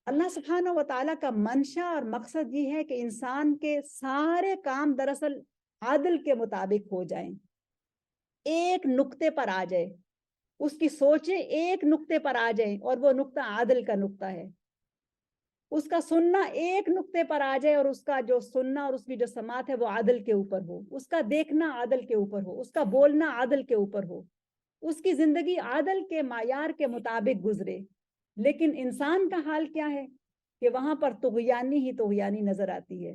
اللہ سبحانہ و تعالیٰ کا منشا اور مقصد یہ ہے کہ انسان کے سارے کام دراصل عادل کے مطابق ہو جائیں، ایک نقطے پر آ جائے، اس کی سوچیں ایک نقطے پر آ جائیں، اور وہ نقطہ عادل کا نقطہ ہے. اس کا سننا ایک نقطے پر آ جائے، اور اس کا جو سننا اور اس کی جو سماعت ہے وہ عادل کے اوپر ہو، اس کا دیکھنا عادل کے اوپر ہو، اس کا بولنا عادل کے اوپر ہو، اس کی زندگی عادل کے معیار کے مطابق گزرے. لیکن انسان کا حال کیا ہے کہ وہاں پر طغیانی ہی طغیانی نظر آتی ہے،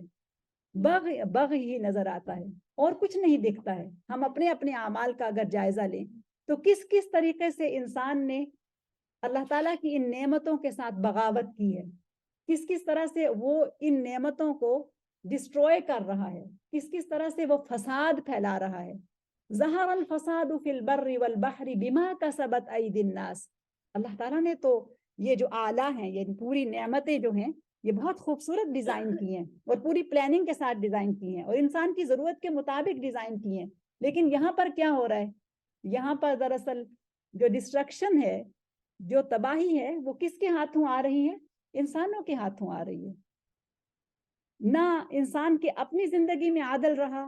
بغی ہی نظر آتا ہے، اور کچھ نہیں دکھتا ہے. ہم اپنے اپنے اعمال کا اگر جائزہ لیں تو کس کس طریقے سے انسان نے اللہ تعالیٰ کی ان نعمتوں کے ساتھ بغاوت کی ہے، کس کس طرح سے وہ ان نعمتوں کو ڈسٹروئے کر رہا ہے، کس کس طرح سے وہ فساد پھیلا رہا ہے. ظہر الفساد فی البر والبحر بما کسبت ایدی الناس. اللہ تعالیٰ نے تو یہ جو آلہ ہیں، یہ پوری نعمتیں جو ہیں، یہ بہت خوبصورت ڈیزائن کی ہیں، اور پوری پلاننگ کے ساتھ ڈیزائن کی ہیں، اور انسان کی ضرورت کے مطابق ڈیزائن کی ہیں. لیکن یہاں پر کیا ہو رہا ہے؟ یہاں پر دراصل جو ڈسٹرکشن ہے، جو تباہی ہے، وہ کس کے ہاتھوں آ رہی ہے؟ انسانوں کے ہاتھوں آ رہی ہے. نہ انسان کے اپنی زندگی میں عادل رہا،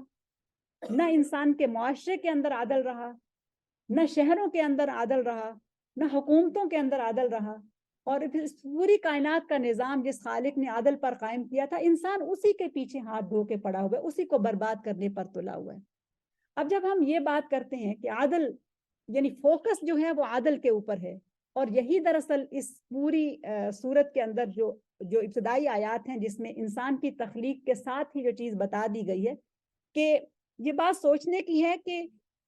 نہ انسان کے معاشرے کے اندر عادل رہا، نہ شہروں کے اندر عادل رہا، نہ حکومتوں کے اندر عادل رہا. اور پھر پوری کائنات کا نظام جس خالق نے عادل پر قائم کیا تھا، انسان اسی کے پیچھے ہاتھ دھو کے پڑا ہوا ہے، اسی کو برباد کرنے پر تلا ہوا ہے. اب جب ہم یہ بات کرتے ہیں کہ عادل، یعنی فوکس جو ہے وہ عادل کے اوپر ہے، اور یہی دراصل اس پوری صورت کے اندر جو ابتدائی آیات ہیں، جس میں انسان کی تخلیق کے ساتھ ہی جو چیز بتا دی گئی ہے، کہ یہ بات سوچنے کی ہے کہ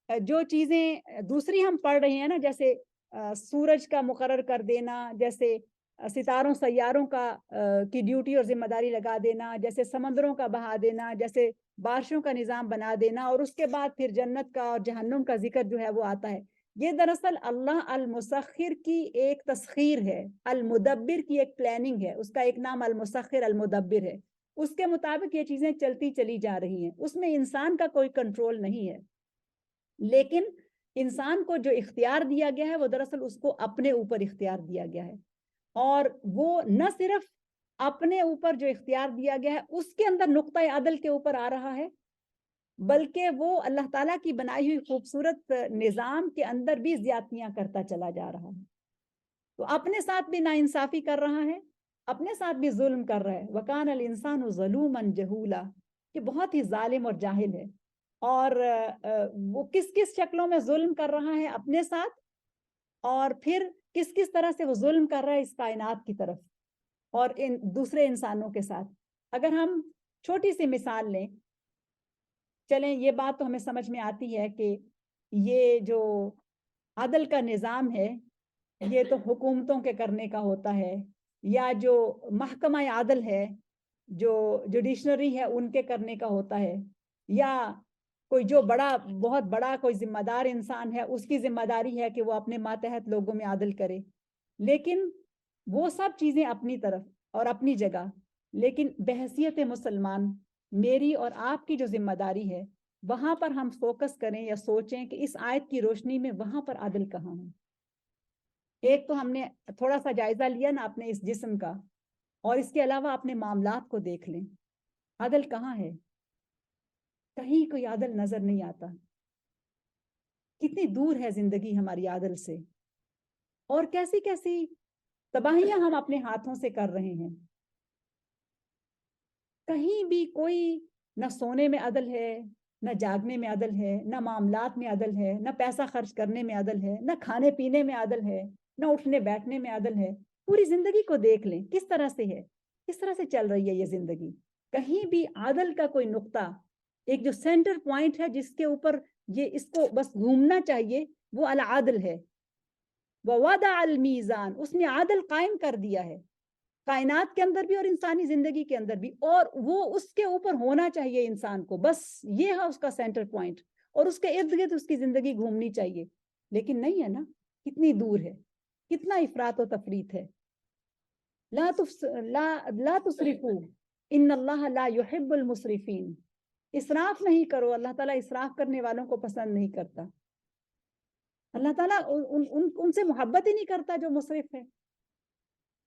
جو چیزیں دوسری ہم پڑھ رہے ہیں نا، جیسے سورج کا مقرر کر دینا، جیسے ستاروں سیاروں کا کی ڈیوٹی اور ذمہ داری لگا دینا، جیسے سمندروں کا بہا دینا، جیسے بارشوں کا نظام بنا دینا، اور اس کے بعد پھر جنت کا اور جہنم کا ذکر جو ہے وہ آتا ہے. یہ دراصل اللہ المسخر کی ایک تسخیر ہے، المدبر کی ایک پلاننگ ہے. اس کا ایک نام المسخر المدبر ہے. اس کے مطابق یہ چیزیں چلتی چلی جا رہی ہیں، اس میں انسان کا کوئی کنٹرول نہیں ہے. لیکن انسان کو جو اختیار دیا گیا ہے وہ دراصل اس کو اپنے اوپر اختیار دیا گیا ہے، اور وہ نہ صرف اپنے اوپر جو اختیار دیا گیا ہے اس کے اندر نقطۂ عدل کے اوپر آ رہا ہے، بلکہ وہ اللہ تعالیٰ کی بنائی ہوئی خوبصورت نظام کے اندر بھی زیادتیاں کرتا چلا جا رہا ہے. تو اپنے ساتھ بھی ناانصافی کر رہا ہے، اپنے ساتھ بھی ظلم کر رہا ہے. وَكَانَ الْإِنسَانُ ظَلُومًا جَهُولًا، کہ بہت ہی ظالم اور جاہل ہے. اور وہ کس کس شکلوں میں ظلم کر رہا ہے اپنے ساتھ، اور پھر کس کس طرح سے وہ ظلم کر رہا ہے اس کائنات کی طرف اور ان دوسرے انسانوں کے ساتھ. اگر ہم چھوٹی سی مثال لیں، چلیں یہ بات تو ہمیں سمجھ میں آتی ہے کہ یہ جو عدل کا نظام ہے یہ تو حکومتوں کے کرنے کا ہوتا ہے، یا جو محکمہ عدل ہے، جو جوڈیشنری ہے ان کے کرنے کا ہوتا ہے، یا کوئی جو بہت بڑا کوئی ذمہ دار انسان ہے اس کی ذمہ داری ہے کہ وہ اپنے ماتحت لوگوں میں عدل کرے. لیکن وہ سب چیزیں اپنی طرف اور اپنی جگہ، لیکن بحیثیت مسلمان میری اور آپ کی جو ذمہ داری ہے وہاں پر ہم فوکس کریں یا سوچیں کہ اس آیت کی روشنی میں وہاں پر عدل کہاں ہے. ایک تو ہم نے تھوڑا سا جائزہ لیا نا اپنے اس جسم کا، اور اس کے علاوہ اپنے معاملات کو دیکھ لیں، عدل کہاں ہے؟ کہیں کوئی عدل نظر نہیں آتا. کتنی دور ہے زندگی ہماری عدل سے، اور کیسی کیسی تباہیاں ہم اپنے ہاتھوں سے کر رہے ہیں. کہیں بھی کوئی نہ سونے میں عدل ہے، نہ جاگنے میں عدل ہے، نہ معاملات میں عدل ہے، نہ پیسہ خرچ کرنے میں عدل ہے، نہ کھانے پینے میں عدل ہے، نہ اٹھنے بیٹھنے میں عدل ہے. پوری زندگی کو دیکھ لیں کس طرح سے ہے، کس طرح سے چل رہی ہے یہ زندگی. کہیں بھی عدل کا کوئی نقطہ، ایک جو سینٹر پوائنٹ ہے جس کے اوپر یہ اس کو بس گھومنا چاہیے، وہ العادل ہے. وَوَضَعَ الْمِيزَانَ، اس نے عادل قائم کر دیا ہے کائنات کے اندر بھی اور انسانی زندگی کے اندر بھی، اور وہ اس کے اوپر ہونا چاہیے انسان کو، بس یہ ہے اس کا سینٹر پوائنٹ، اور اس کے ارد گرد اس کی زندگی گھومنی چاہیے. لیکن نہیں ہے نا، کتنی دور ہے، کتنا افراط و تفریط ہے. لا تسرفوا ان اللہ لا يحب المسرفین. اسراف نہیں کرو، اللہ تعالیٰ اسراف کرنے والوں کو پسند نہیں کرتا. اللہ تعالیٰ ان سے محبت ہی نہیں کرتا جو مسرف ہے.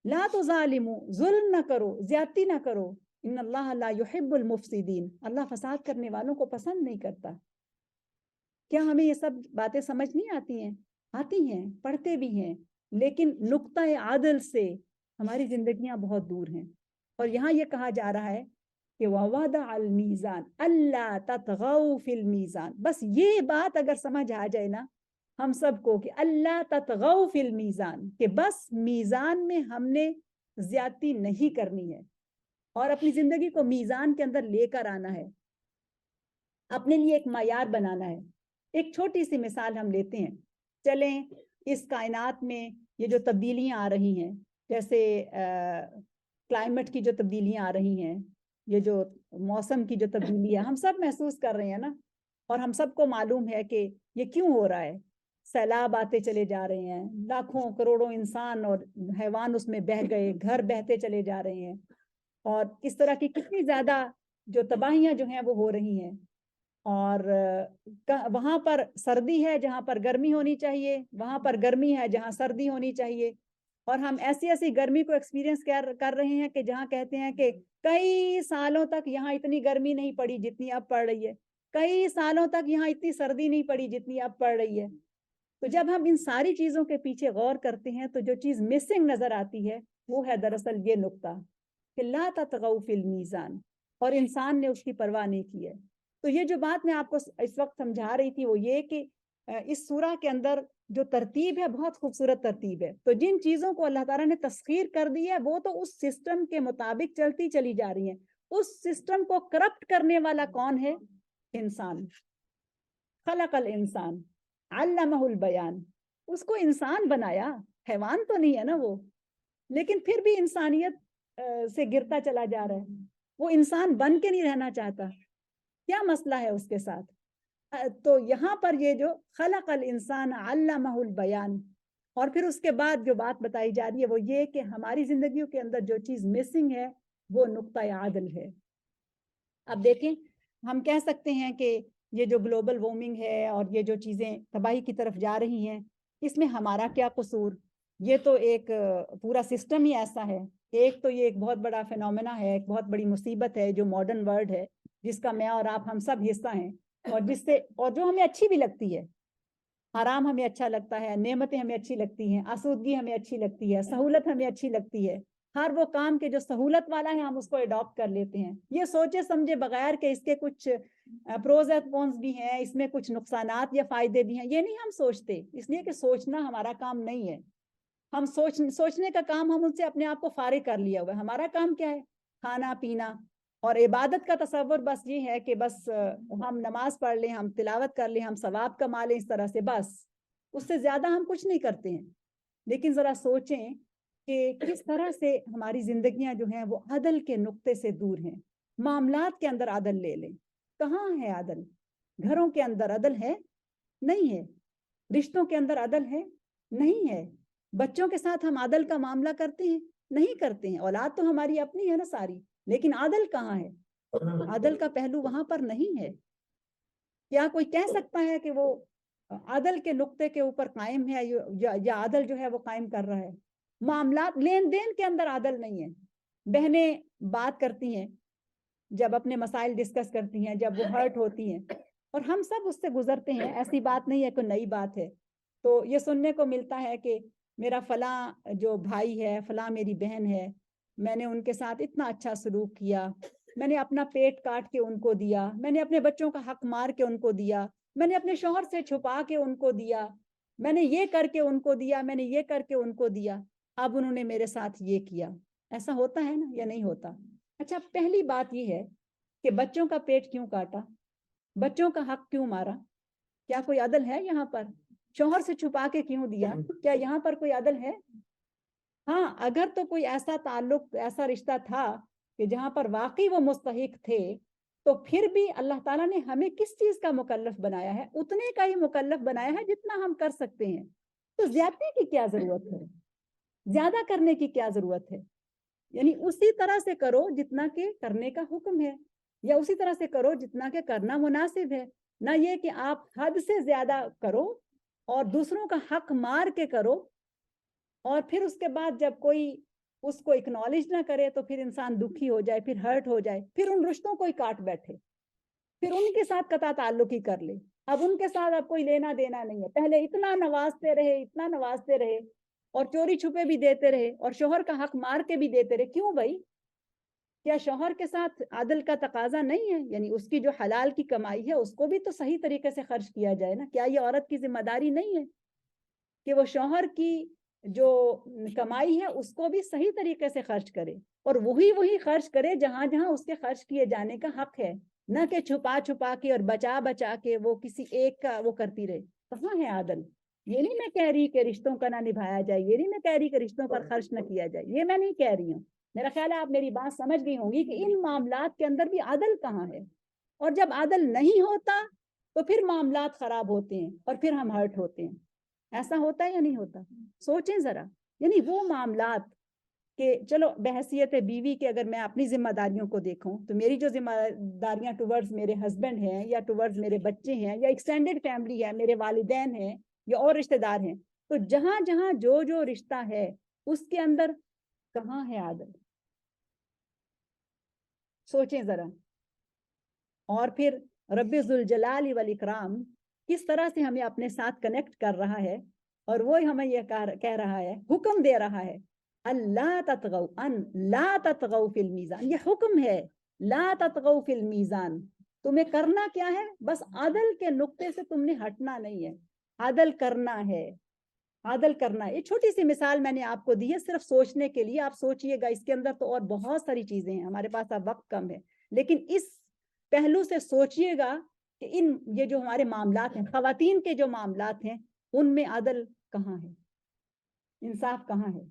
لا تظالموا، ظلم نہ کرو، زیادتی نہ کرو. ان اللہ لا يحب المفسدین، اللہ فساد کرنے والوں کو پسند نہیں کرتا. کیا ہمیں یہ سب باتیں سمجھ نہیں آتی ہیں؟ آتی ہیں، پڑھتے بھی ہیں، لیکن نقطۂ عادل سے ہماری زندگیاں بہت دور ہیں. اور یہاں یہ کہا جا رہا ہے کہ وَوَضَعَ الْمِيزَانَ أَلَّا تَطْغَوْا فِي الْمِيزَانِ. بس یہ بات اگر سمجھ آ جائے نا ہم سب کو کہ اللہ تطغوا فی المیزان، کہ بس میزان میں ہم نے زیادتی نہیں کرنی ہے اور اپنی زندگی کو میزان کے اندر لے کر آنا ہے، اپنے لیے ایک معیار بنانا ہے. ایک چھوٹی سی مثال ہم لیتے ہیں. چلیں اس کائنات میں یہ جو تبدیلیاں آ رہی ہیں، جیسے کلائمیٹ کی جو تبدیلیاں آ رہی ہیں، یہ جو موسم کی جو تبدیلی ہے ہم سب محسوس کر رہے ہیں نا، اور ہم سب کو معلوم ہے کہ یہ کیوں ہو رہا ہے. سیلاب آتے چلے جا رہے ہیں، لاکھوں کروڑوں انسان اور حیوان اس میں بہہ گئے، گھر بہتے چلے جا رہے ہیں، اور اس طرح کی کتنی زیادہ جو تباہیاں جو ہیں وہ ہو رہی ہیں. اور وہاں پر سردی ہے جہاں پر گرمی ہونی چاہیے، وہاں پر گرمی ہے جہاں سردی ہونی چاہیے. اور ہم ایسی ایسی گرمی کو ایکسپیرینس کر رہے ہیں کہ جہاں کہتے ہیں کہ کئی سالوں تک یہاں اتنی گرمی نہیں پڑی جتنی اب پڑ رہی ہے، کئی سالوں تک یہاں اتنی سردی نہیں پڑی جتنی اب پڑ رہی ہے. تو جب ہم ان ساری چیزوں کے پیچھے غور کرتے ہیں تو جو چیز مسنگ نظر آتی ہے وہ ہے دراصل یہ نقطہ کہ لا تطغوا فی المیزان، اور انسان نے اس کی پرواہ نہیں کی ہے. تو یہ جو بات میں آپ کو اس وقت سمجھا رہی تھی وہ یہ کہ اس سورہ کے اندر جو ترتیب ہے بہت خوبصورت ترتیب ہے. تو جن چیزوں کو اللہ تعالیٰ نے تسخیر کر دی ہے وہ تو اس سسٹم کے مطابق چلتی چلی جا رہی ہیں. اس سسٹم کو کرپٹ کرنے والا کون ہے؟ انسان. خلق الانسان علمہ البیان. اس کو انسان بنایا، حیوان تو نہیں ہے نا وہ، لیکن پھر بھی انسانیت سے گرتا چلا جا رہا ہے. وہ انسان بن کے نہیں رہنا چاہتا. کیا مسئلہ ہے اس کے ساتھ؟ تو یہاں پر یہ جو خلق الانسان علمہ البیان، اور پھر اس کے بعد جو بات بتائی جا رہی ہے وہ یہ کہ ہماری زندگیوں کے اندر جو چیز مسنگ ہے وہ نقطۂ عادل ہے. اب دیکھیں، ہم کہہ سکتے ہیں کہ یہ جو گلوبل وارمنگ ہے اور یہ جو چیزیں تباہی کی طرف جا رہی ہیں اس میں ہمارا کیا قصور؟ یہ تو ایک پورا سسٹم ہی ایسا ہے. ایک تو یہ ایک بہت بڑا فینومینا ہے، ایک بہت بڑی مصیبت ہے جو ماڈرن ورلڈ ہے، جس کا میں اور آپ ہم سب حصہ ہیں، اور جس سے اور جو ہمیں اچھی بھی لگتی ہے. آرام ہمیں اچھا لگتا ہے، نعمتیں ہمیں اچھی لگتی ہیں، آسودگی ہمیں اچھی لگتی ہے، سہولت ہمیں اچھی لگتی ہے. ہر وہ کام کے جو سہولت والا ہے ہم اس کو اڈاپٹ کر لیتے ہیں، یہ سوچے سمجھے بغیر کہ اس کے کچھ پروز اینڈ کونس بھی ہیں، اس میں کچھ نقصانات یا فائدے بھی ہیں. یہ نہیں ہم سوچتے، اس لیے کہ سوچنا ہمارا کام نہیں ہے. ہم سوچنے کا کام ہم ان سے اپنے آپ کو فارغ کر لیا ہوا ہے. ہمارا کام کیا ہے؟ کھانا پینا اور عبادت کا تصور بس یہ ہے کہ بس ہم نماز پڑھ لیں، ہم تلاوت کر لیں، ہم ثواب کما لیں، اس طرح سے بس. اس سے زیادہ ہم کچھ نہیں کرتے ہیں. لیکن ذرا سوچیں کہ کس طرح سے ہماری زندگیاں جو ہیں وہ عدل کے نقطے سے دور ہیں. معاملات کے اندر عدل لے لیں، کہاں ہے عدل؟ گھروں کے اندر عدل ہے؟ نہیں ہے. رشتوں کے اندر عدل ہے؟ نہیں ہے. بچوں کے ساتھ ہم عدل کا معاملہ کرتے ہیں؟ نہیں کرتے ہیں. اولاد تو ہماری اپنی ہے نا ساری، لیکن عدل کہاں ہے؟ عدل کا پہلو وہاں پر نہیں ہے. کیا کوئی کہہ سکتا ہے کہ وہ عدل کے نقطے کے اوپر قائم ہے یا عدل جو ہے وہ قائم کر رہا ہے؟ معاملات لین دین کے اندر عدل نہیں ہے. بہنیں بات کرتی ہیں، جب اپنے مسائل ڈسکس کرتی ہیں، جب وہ ہرٹ ہوتی ہیں، اور ہم سب اس سے گزرتے ہیں، ایسی بات نہیں ہے کوئی نئی بات ہے. تو یہ سننے کو ملتا ہے کہ میرا فلاں جو بھائی ہے، فلاں میری بہن ہے، میں نے ان کے ساتھ اتنا اچھا سلوک کیا، میں نے اپنا پیٹ کاٹ کے ان کو دیا, میں نے اپنے بچوں کا حق مار کے ان کو دیا, میں نے اپنے شوہر سے چھپا کے ان کو دیا, میں نے یہ کر کے ان کو دیا, میں نے یہ کر کے ان کو دیا, اب انہوں نے میرے ساتھ یہ کیا. ایسا ہوتا ہے نا یا نہیں ہوتا؟ اچھا, پہلی بات یہ ہے کہ بچوں کا پیٹ کیوں کاٹا, بچوں کا حق کیوں مارا؟ کیا کوئی عدل ہے یہاں پر؟ شوہر سے چھپا کے کیوں دیا؟ کیا یہاں پر کوئی عدل ہے؟ ہاں, اگر تو کوئی ایسا تعلق, ایسا رشتہ تھا کہ جہاں پر واقعی وہ مستحق تھے, تو پھر بھی اللہ تعالیٰ نے ہمیں کس چیز کا مکلف بنایا ہے؟ اتنے کا ہی مکلف بنایا ہے جتنا ہم کر سکتے ہیں. تو زیادتی کی کیا ضرورت ہے؟ زیادہ کرنے کی کیا ضرورت ہے؟ یعنی اسی طرح سے کرو جتنا کہ کرنے کا حکم ہے, یا اسی طرح سے کرو جتنا کہ کرنا مناسب ہے. نہ یہ کہ آپ حد سے زیادہ کرو اور دوسروں کا حق مار کے کرو, اور پھر اس کے بعد جب کوئی اس کو اکنالج نہ کرے تو پھر انسان دکھی ہو جائے, پھر ہرٹ ہو جائے, پھر ان رشتوں کو ہی کاٹ بیٹھے, پھر ان کے ساتھ قطع تعلق ہی کر لے. اب ان کے ساتھ اب کوئی لینا دینا نہیں ہے. پہلے اتنا نوازتے رہے, اتنا نوازتے رہے, اور چوری چھپے بھی دیتے رہے, اور شوہر کا حق مار کے بھی دیتے رہے. کیوں بھائی؟ کیا شوہر کے ساتھ عدل کا تقاضا نہیں ہے؟ یعنی اس کی جو حلال کی کمائی ہے اس کو بھی تو صحیح طریقے سے خرچ کیا جائے نا. کیا یہ عورت کی ذمہ داری نہیں ہے کہ وہ شوہر کی جو کمائی ہے اس کو بھی صحیح طریقے سے خرچ کرے, اور وہی خرچ کرے جہاں جہاں اس کے خرچ کیے جانے کا حق ہے, نہ کہ چھپا چھپا کے اور بچا بچا کے وہ کسی ایک کا وہ کرتی رہے. کہاں ہے عدل؟ یہ نہیں میں کہہ رہی کہ رشتوں کا نہ نبھایا جائے, یہ نہیں میں کہہ رہی کہ رشتوں پر خرچ نہ کیا جائے, یہ میں نہیں کہہ رہی ہوں. میرا خیال ہے آپ میری بات سمجھ گئی ہوں گی کہ ان معاملات کے اندر بھی عدل کہاں ہے. اور جب عدل نہیں ہوتا تو پھر معاملات خراب ہوتے ہیں اور پھر ہم ہرٹ ہوتے ہیں. ایسا ہوتا ہے یا نہیں ہوتا؟ سوچیں ذرا. یعنی وہ معاملات کہ چلو بحیثیت بیوی کے اگر میں اپنی ذمہ داریوں کو دیکھوں تو میری جو ذمہ داریاں ٹورڈز میرے ہسبینڈ ہیں, یا ٹورڈز میرے بچے ہیں, یا ایکسٹینڈڈ فیملی ہے, میرے والدین ہیں یا اور رشتہ دار ہیں, تو جہاں جہاں جو رشتہ ہے اس کے اندر کہاں ہے عادل؟ سوچیں ذرا. اور پھر رب ذوالجلال والاکرام کس طرح سے ہمیں اپنے ساتھ کنیکٹ کر رہا ہے, اور وہ ہمیں یہ کہہ رہا ہے, حکم دے رہا ہے, اللہ تطغوا ان لا تطغوا فی المیزان. یہ حکم ہے, لا تطغوا فی المیزان. تمہیں کرنا کیا ہے؟ بس عدل کے نقطے سے تم نے ہٹنا نہیں ہے, عدل کرنا ہے, عدل کرنا ہے. یہ چھوٹی سی مثال میں نے آپ کو دی ہے صرف سوچنے کے لیے. آپ سوچئے گا, اس کے اندر تو اور بہت ساری چیزیں ہیں, ہمارے پاس اب وقت کم ہے, لیکن اس پہلو سے سوچئے گا کہ یہ جو ہمارے معاملات ہیں, خواتین کے جو معاملات ہیں, ان میں عدل کہاں ہے, انصاف کہاں ہے,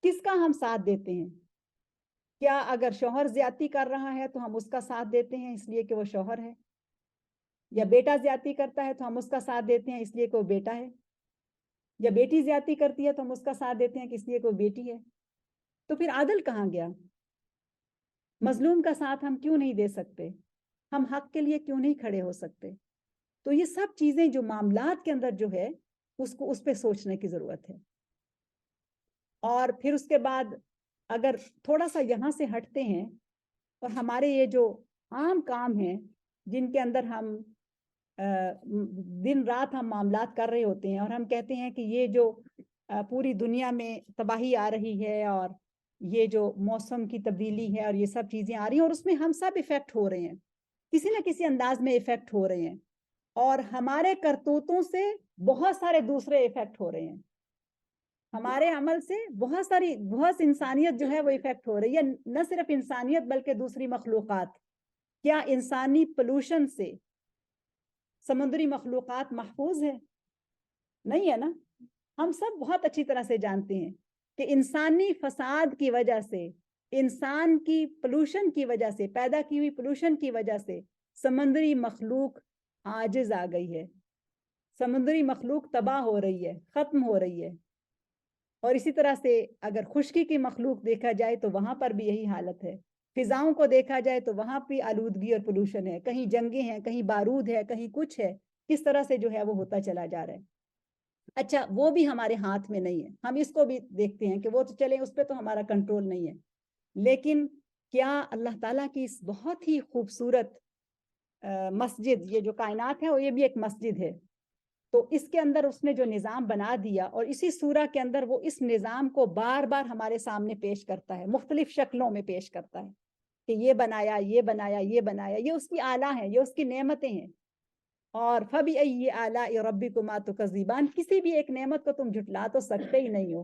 کس کا ہم ساتھ دیتے ہیں؟ کیا اگر شوہر زیادتی کر رہا ہے تو ہم اس کا ساتھ دیتے ہیں اس لیے کہ وہ شوہر ہے, یا بیٹا زیادتی کرتا ہے تو ہم اس کا ساتھ دیتے ہیں اس لیے کہ وہ بیٹا ہے, یا بیٹی زیادتی کرتی ہے تو ہم اس کا ساتھ دیتے ہیں کہ اس لیے کہ وہ بیٹی ہے؟ تو پھر عدل کہاں گیا؟ مظلوم کا ساتھ ہم کیوں نہیں دے سکتے؟ ہم حق کے لیے کیوں نہیں کھڑے ہو سکتے؟ تو یہ سب چیزیں جو معاملات کے اندر جو ہے اس پہ سوچنے کی ضرورت ہے. اور پھر اس کے بعد اگر تھوڑا سا یہاں سے ہٹتے ہیں اور ہمارے یہ جو عام کام ہیں جن کے اندر ہم دن رات ہم معاملات کر رہے ہوتے ہیں, اور ہم کہتے ہیں کہ یہ جو پوری دنیا میں تباہی آ رہی ہے, اور یہ جو موسم کی تبدیلی ہے, اور یہ سب چیزیں آ رہی ہیں, اور اس میں ہم سب ایفیکٹ ہو رہے ہیں, کسی نہ کسی انداز میں ایفیکٹ ہو رہے ہیں, اور ہمارے کرتوتوں سے بہت سارے دوسرے ایفیکٹ ہو رہے ہیں, ہمارے عمل سے بہت انسانیت جو ہے وہ ایفیکٹ ہو رہی ہے. نہ صرف انسانیت بلکہ دوسری مخلوقات. کیا انسانی پولوشن سے سمندری مخلوقات محفوظ ہے؟ نہیں ہے نا. ہم سب بہت اچھی طرح سے جانتے ہیں کہ انسانی فساد کی وجہ سے, انسان کی پولوشن کی وجہ سے, پیدا کی ہوئی پولوشن کی وجہ سے سمندری مخلوق عاجز آ گئی ہے, سمندری مخلوق تباہ ہو رہی ہے, ختم ہو رہی ہے. اور اسی طرح سے اگر خشکی کی مخلوق دیکھا جائے تو وہاں پر بھی یہی حالت ہے. فضاؤں کو دیکھا جائے تو وہاں بھی آلودگی اور پولوشن ہے, کہیں جنگیں ہیں, کہیں بارود ہے, کہیں کچھ ہے. کس طرح سے جو ہے وہ ہوتا چلا جا رہا ہے. اچھا, وہ بھی ہمارے ہاتھ میں نہیں ہے, ہم اس کو بھی دیکھتے ہیں کہ وہ تو چلیں, اس پہ تو ہمارا کنٹرول نہیں ہے. لیکن کیا اللہ تعالیٰ کی اس بہت ہی خوبصورت مسجد, یہ جو کائنات ہے وہ یہ بھی ایک مسجد ہے, تو اس کے اندر اس نے جو نظام بنا دیا اور اسی سورہ کے اندر وہ اس نظام کو بار بار ہمارے سامنے پیش کرتا ہے، مختلف شکلوں میں پیش کرتا ہے کہ یہ بنایا، یہ بنایا، یہ بنایا، یہ اس کی آلہ ہیں، یہ اس کی نعمتیں ہیں. اور فَبِأَيِّ آلَاءِ رَبِّكُمَا تُكَذِّبَانِ، کسی بھی ایک نعمت کو تم جھٹلا تو سکتے ہی نہیں ہو.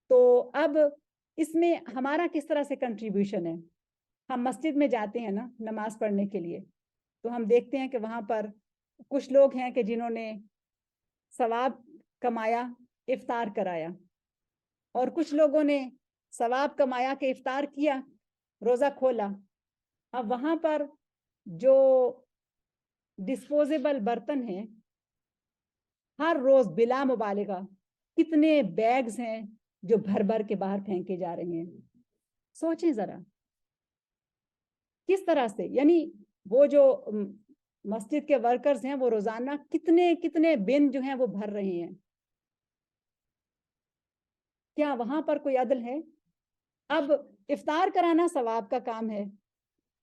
تو اب اس میں ہمارا کس طرح سے کنٹریبیوشن ہے؟ ہم مسجد میں جاتے ہیں نا نماز پڑھنے کے لیے، تو ہم دیکھتے ہیں کہ وہاں پر کچھ لوگ ہیں کہ جنہوں نے ثواب کمایا، افطار کرایا، اور کچھ لوگوں نے ثواب کمایا کہ افطار کیا، روزہ کھولا. اب وہاں پر جو ڈسپوزیبل برتن ہیں، ہر روز بلا مبالغہ کتنے بیگز ہیں جو بھر بھر کے باہر پھینکے جا رہے ہیں. سوچیں ذرا کس طرح سے، یعنی وہ جو مسجد کے ورکرز ہیں وہ روزانہ کتنے کتنے بن جو ہیں وہ بھر رہے ہیں. کیا وہاں پر کوئی عدل ہے؟ اب افطار کرانا ثواب کا کام ہے،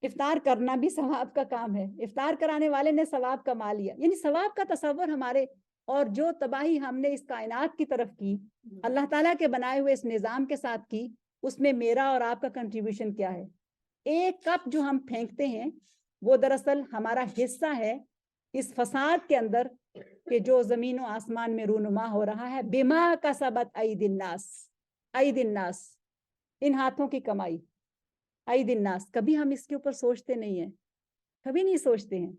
افطار کرنا بھی ثواب کا کام ہے، افطار کرانے والے نے ثواب کما لیا. یعنی ثواب کا تصور ہمارے، اور جو تباہی ہم نے اس کائنات کی طرف کی، اللہ تعالیٰ کے بنائے ہوئے اس نظام کے ساتھ کی، اس میں میرا اور آپ کا کنٹریبیوشن کیا ہے؟ ایک کپ جو ہم پھینکتے ہیں وہ دراصل ہمارا حصہ ہے اس فساد کے اندر کہ جو زمین و آسمان میں رونما ہو رہا ہے. بما کسبت ایدی الناس، ایدی الناس، ان ہاتھوں کی کمائی، ایدی الناس. کبھی ہم اس کے اوپر سوچتے نہیں ہیں، کبھی نہیں سوچتے ہیں.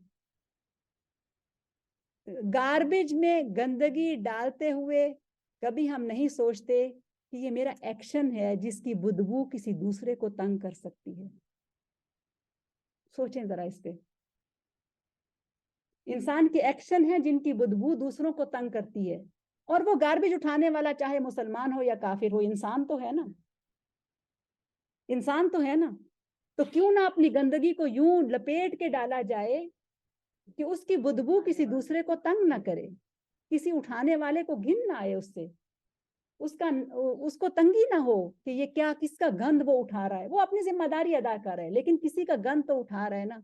گاربیج میں گندگی ڈالتے ہوئے کبھی ہم نہیں سوچتے کہ یہ میرا ایکشن ہے جس کی بدبو کسی دوسرے کو تنگ کر سکتی ہے. سوچیں ذرا اس پہ. انسان کے ایکشن ہیں جن کی بدبو دوسروں کو تنگ کرتی ہے، اور وہ گاربیج اٹھانے والا چاہے مسلمان ہو یا کافر ہو، انسان تو ہے نا، انسان تو ہے نا. تو کیوں نہ اپنی گندگی کو یوں لپیٹ کے ڈالا جائے کہ اس کی بدبو کسی دوسرے کو تنگ نہ کرے، کسی اٹھانے والے کو گھن نہ آئے اس سے، اس کو تنگی نہ ہو کہ یہ کیا، کس کا گند وہ اٹھا رہا ہے. وہ اپنی ذمہ داری ادا کر رہا ہے لیکن کسی کا گند تو اٹھا رہا ہے نا.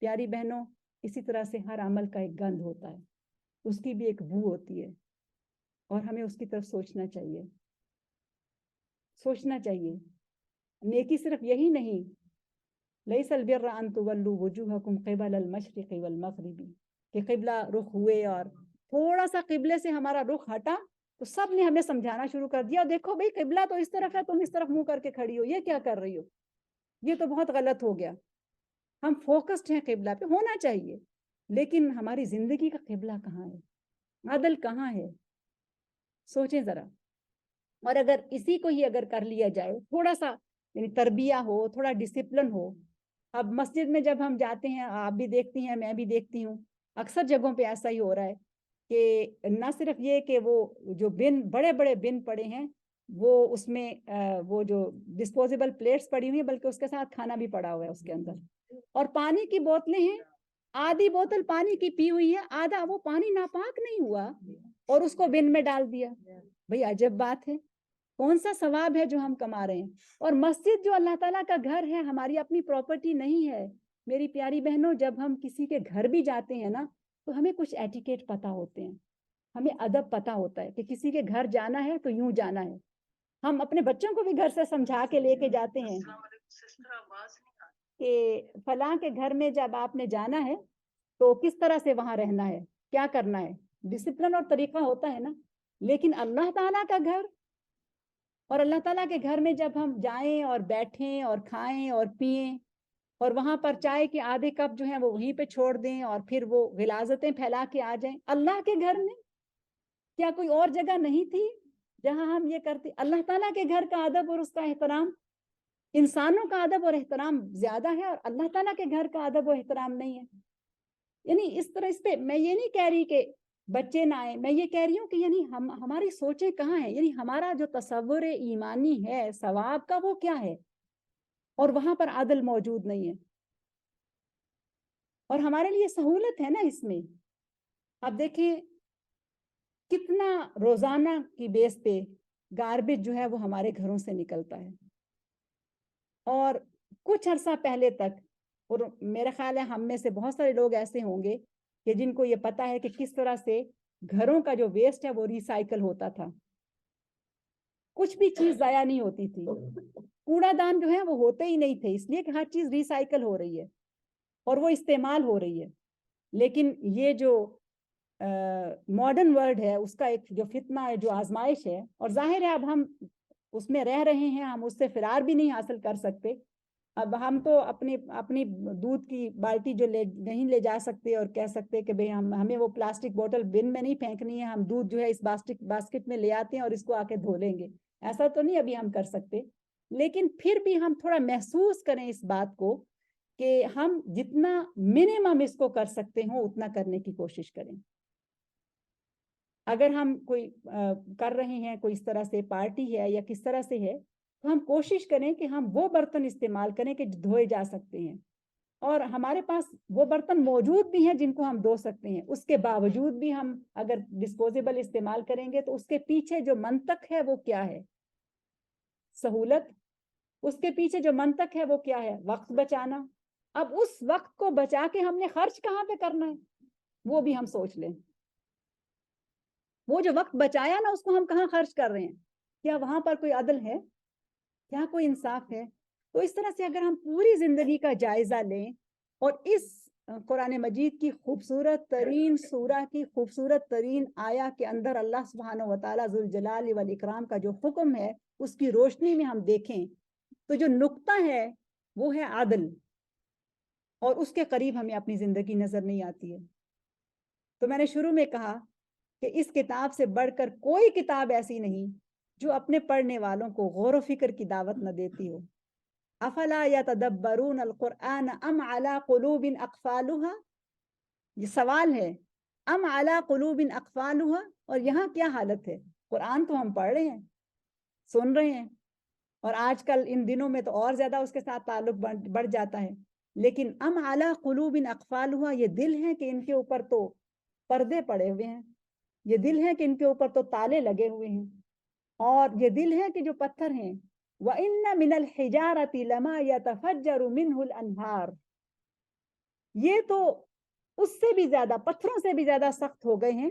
پیاری بہنوں، اسی طرح سے ہر عمل کا ایک گند ہوتا ہے، اس کی بھی ایک بو ہوتی ہے، اور ہمیں اس کی طرف سوچنا چاہیے، سوچنا چاہیے. نیکی صرف یہی نہیں، لیس البر ان تولوا وجوہکم قبل المشرق والمغرب، کہ قبلہ رخ ہوئے اور تھوڑا سا قبلے سے ہمارا رخ ہٹا تو سب نے ہمیں سمجھانا شروع کر دیا، دیکھو بھئی قبلہ تو اس طرف ہے، تم اس طرف منہ کر کے کھڑی ہو، یہ کیا کر رہی ہو، یہ تو بہت غلط ہو گیا. ہم فوکسڈ ہیں قبلہ پہ، ہونا چاہیے، لیکن ہماری زندگی کا قبلہ کہاں ہے؟ عدل کہاں ہے؟ سوچیں ذرا. اور اگر اسی کو ہی اگر کر لیا جائے، تھوڑا سا یعنی تربیہ ہو، تھوڑا ڈسپلن ہو. اب مسجد میں جب ہم جاتے ہیں، آپ بھی دیکھتی ہیں، میں بھی دیکھتی ہوں، اکثر جگہوں پہ ایسا ہی ہو رہا ہے کہ نہ صرف یہ کہ وہ جو بن، بڑے بڑے بن پڑے ہیں، وہ اس میں وہ جو ڈسپوزیبل پلیٹس پڑی ہوئی ہیں، بلکہ اس کے ساتھ کھانا بھی پڑا ہوا ہے اس کے اندر. اور پانی کی بوتلیں ہیں، آدھی بوتل پانی کی پی ہوئی ہے، آدھا وہ پانی ناپاک نہیں ہوا اور اس کو بن میں ڈال دیا. بھئی عجب بات ہے، کون سا ثواب ہے جو ہم کما رہے ہیں؟ اور مسجد جو اللہ تعالیٰ کا گھر ہے، ہماری اپنی پراپرٹی نہیں ہے. میری پیاری بہنوں، جب ہم کسی کے گھر بھی جاتے ہیں نا تو ہمیں کچھ ایٹیکیٹ پتا ہوتے ہیں، ہمیں ادب پتا ہوتا ہے کہ کسی کے گھر جانا ہے تو یوں جانا ہے. ہم اپنے بچوں کو بھی گھر سے سمجھا کے لے کے جاتے ہیں کہ فلاں کے گھر میں جب آپ نے جانا ہے تو کس طرح سے وہاں رہنا ہے، کیا کرنا ہے، ڈسپلن اور طریقہ ہوتا ہے نا. لیکن اللہ تعالیٰ کا گھر، اور اللہ تعالیٰ کے گھر میں جب ہم جائیں اور بیٹھیں اور کھائیں اور پئیں، اور وہاں پر چائے کے آدھے کپ جو ہیں وہ وہیں پہ چھوڑ دیں اور پھر وہ غلاظتیں پھیلا کے آ جائیں. اللہ کے گھر میں کیا کوئی اور جگہ نہیں تھی جہاں ہم یہ کرتے؟ اللہ تعالیٰ کے گھر کا ادب اور اس کا احترام، انسانوں کا ادب اور احترام زیادہ ہے، اور اللہ تعالیٰ کے گھر کا ادب و احترام نہیں ہے. یعنی اس طرح اس پہ میں یہ نہیں کہہ رہی کہ بچے نہ آئیں، میں یہ کہہ رہی ہوں کہ یعنی ہماری سوچیں کہاں ہیں، یعنی ہمارا جو تصور ایمانی ہے ثواب کا وہ کیا ہے، اور وہاں پر عدل موجود نہیں ہے. اور ہمارے لیے سہولت ہے نا اس میں. اب دیکھیں کتنا روزانہ کی بیس پہ گاربیج جو ہے وہ ہمارے گھروں سے نکلتا ہے. اور کچھ عرصہ پہلے تک، اور میرا خیال ہے ہم میں سے بہت سارے لوگ ایسے ہوں گے کہ جن کو یہ پتا ہے کہ کس طرح سے گھروں کا جو ویسٹ ہے وہ ریسائیکل ہوتا تھا, کچھ بھی چیز ضائع نہیں ہوتی تھی, کوڑا دان جو ہے وہ ہوتے ہی نہیں تھے, اس لیے کہ ہر چیز ریسائیکل ہو رہی ہے اور وہ استعمال ہو رہی ہے. لیکن یہ جو ماڈرن ورلڈ ہے اس کا ایک جو فتنہ ہے, جو آزمائش ہے, اور ظاہر ہے اب ہم اس میں رہ رہے ہیں, ہم اس سے فرار بھی نہیں حاصل کر سکتے. اب ہم تو اپنی دودھ کی بالٹی جو نہیں لے جا سکتے اور کہہ سکتے کہ بھئی ہمیں وہ پلاسٹک بوتل بن میں نہیں پھینکنی ہے, ہم دودھ جو ہے اس باسکٹ میں لے آتے ہیں اور اس کو آ کے دھو لیں گے, ایسا تو نہیں ابھی ہم کر سکتے. لیکن پھر بھی ہم تھوڑا محسوس کریں اس بات کو کہ ہم جتنا منیمم اس کو کر سکتے ہوں اتنا کرنے کی کوشش کریں. اگر ہم کوئی کر رہے ہیں, کوئی اس طرح سے پارٹی ہے یا کس طرح سے ہے, تو ہم کوشش کریں کہ ہم وہ برتن استعمال کریں کہ دھوئے جا سکتے ہیں, اور ہمارے پاس وہ برتن موجود بھی ہیں جن کو ہم دھو سکتے ہیں. اس کے باوجود بھی ہم اگر ڈسپوزیبل استعمال کریں گے تو اس کے پیچھے جو منطق ہے وہ کیا ہے؟ سہولت. اس کے پیچھے جو منطق ہے وہ کیا ہے؟ وقت بچانا. اب اس وقت کو بچا کے ہم نے خرچ کہاں پہ کرنا ہے وہ بھی ہم سوچ لیں. وہ جو وقت بچایا نا اس کو ہم کہاں خرچ کر رہے ہیں؟ کیا وہاں پر کوئی عدل ہے؟ کیا کوئی انصاف ہے؟ تو اس طرح سے اگر ہم پوری زندگی کا جائزہ لیں اور اس قرآن مجید کی خوبصورت ترین سورہ کی خوبصورت ترین آیا کے اندر اللہ سبحانہ وتعالی ذوالجلال والاکرام کا جو حکم ہے اس کی روشنی میں ہم دیکھیں تو جو نقطہ ہے وہ ہے عدل, اور اس کے قریب ہمیں اپنی زندگی نظر نہیں آتی ہے. تو میں نے شروع میں کہا کہ اس کتاب سے بڑھ کر کوئی کتاب ایسی نہیں جو اپنے پڑھنے والوں کو غور و فکر کی دعوت نہ دیتی ہو. افلا یتدبرون القرآن ام علی قلوب اقفالها, یہ سوال ہے, ام علی قلوب اقفالها, اور یہاں کیا حالت ہے؟ قرآن تو ہم پڑھ رہے ہیں, سن رہے ہیں, اور آج کل ان دنوں میں تو اور زیادہ اس کے ساتھ تعلق بڑھ جاتا ہے, لیکن ام علی قلوب اقفالها, یہ دل ہے کہ ان کے اوپر تو پردے پڑے ہوئے ہیں, یہ دل ہے کہ ان کے اوپر تو تالے لگے ہوئے ہیں, اور یہ دل ہے کہ جو پتھر ہیں. وَإِنَّ مِنَ الْحِجَارَةِ لَمَا يَتَفَجَّرُ مِنْهُ الْأَنْهَارُ, یہ تو اس سے بھی زیادہ, پتھروں سے بھی زیادہ سخت ہو گئے ہیں.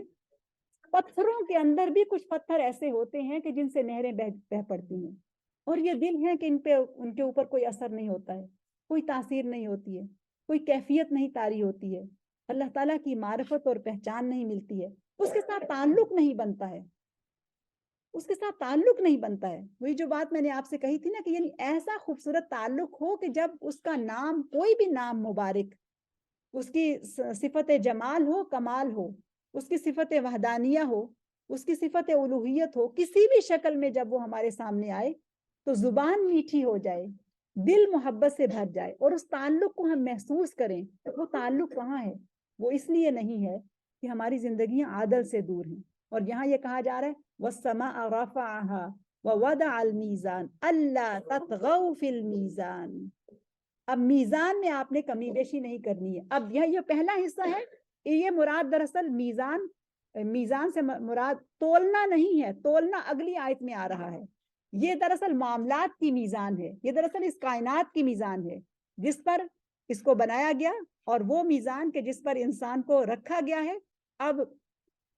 پتھروں کے اندر بھی کچھ پتھر ایسے ہوتے ہیں کہ جن سے نہریں بہہ پڑتی ہیں, اور یہ دل ہے کہ ان کے اوپر کوئی اثر نہیں ہوتا ہے, کوئی تاثیر نہیں ہوتی ہے, کوئی کیفیت نہیں طاری ہوتی ہے, اللہ تعالیٰ کی معرفت اور پہچان نہیں ملتی ہے, اس کے ساتھ تعلق نہیں بنتا ہے, اس کے ساتھ تعلق نہیں بنتا ہے. وہی جو بات میں نے آپ سے کہی تھی نا کہ یعنی ایسا خوبصورت تعلق ہو کہ جب اس کا نام, کوئی بھی نام مبارک, اس کی صفت جمال ہو, کمال ہو, اس کی صفت وحدانیہ ہو, اس کی صفت الوہیت ہو, کسی بھی شکل میں جب وہ ہمارے سامنے آئے تو زبان میٹھی ہو جائے, دل محبت سے بھر جائے, اور اس تعلق کو ہم محسوس کریں. وہ تعلق کہاں ہے؟ وہ اس لیے نہیں ہے کہ ہماری زندگیاں عادل سے دور ہیں. اور یہاں یہ کہا جا رہا ہے وَالسَّمَاءَ رَفَعَهَا وَوَضَعَ الْمِيزَانَ أَلَّا تَطْغَوْا فِي الْمِيزَانِ. اب میزان میں آپ نے کمی بیشی نہیں کرنی ہے. اب یہ پہلا حصہ ہے, یہ مراد دراصل میزان سے مراد تولنا نہیں ہے, تولنا اگلی آیت میں آ رہا ہے. یہ دراصل معاملات کی میزان ہے, یہ دراصل اس کائنات کی میزان ہے جس پر اس کو بنایا گیا, اور وہ میزان کہ جس پر انسان کو رکھا گیا ہے. اب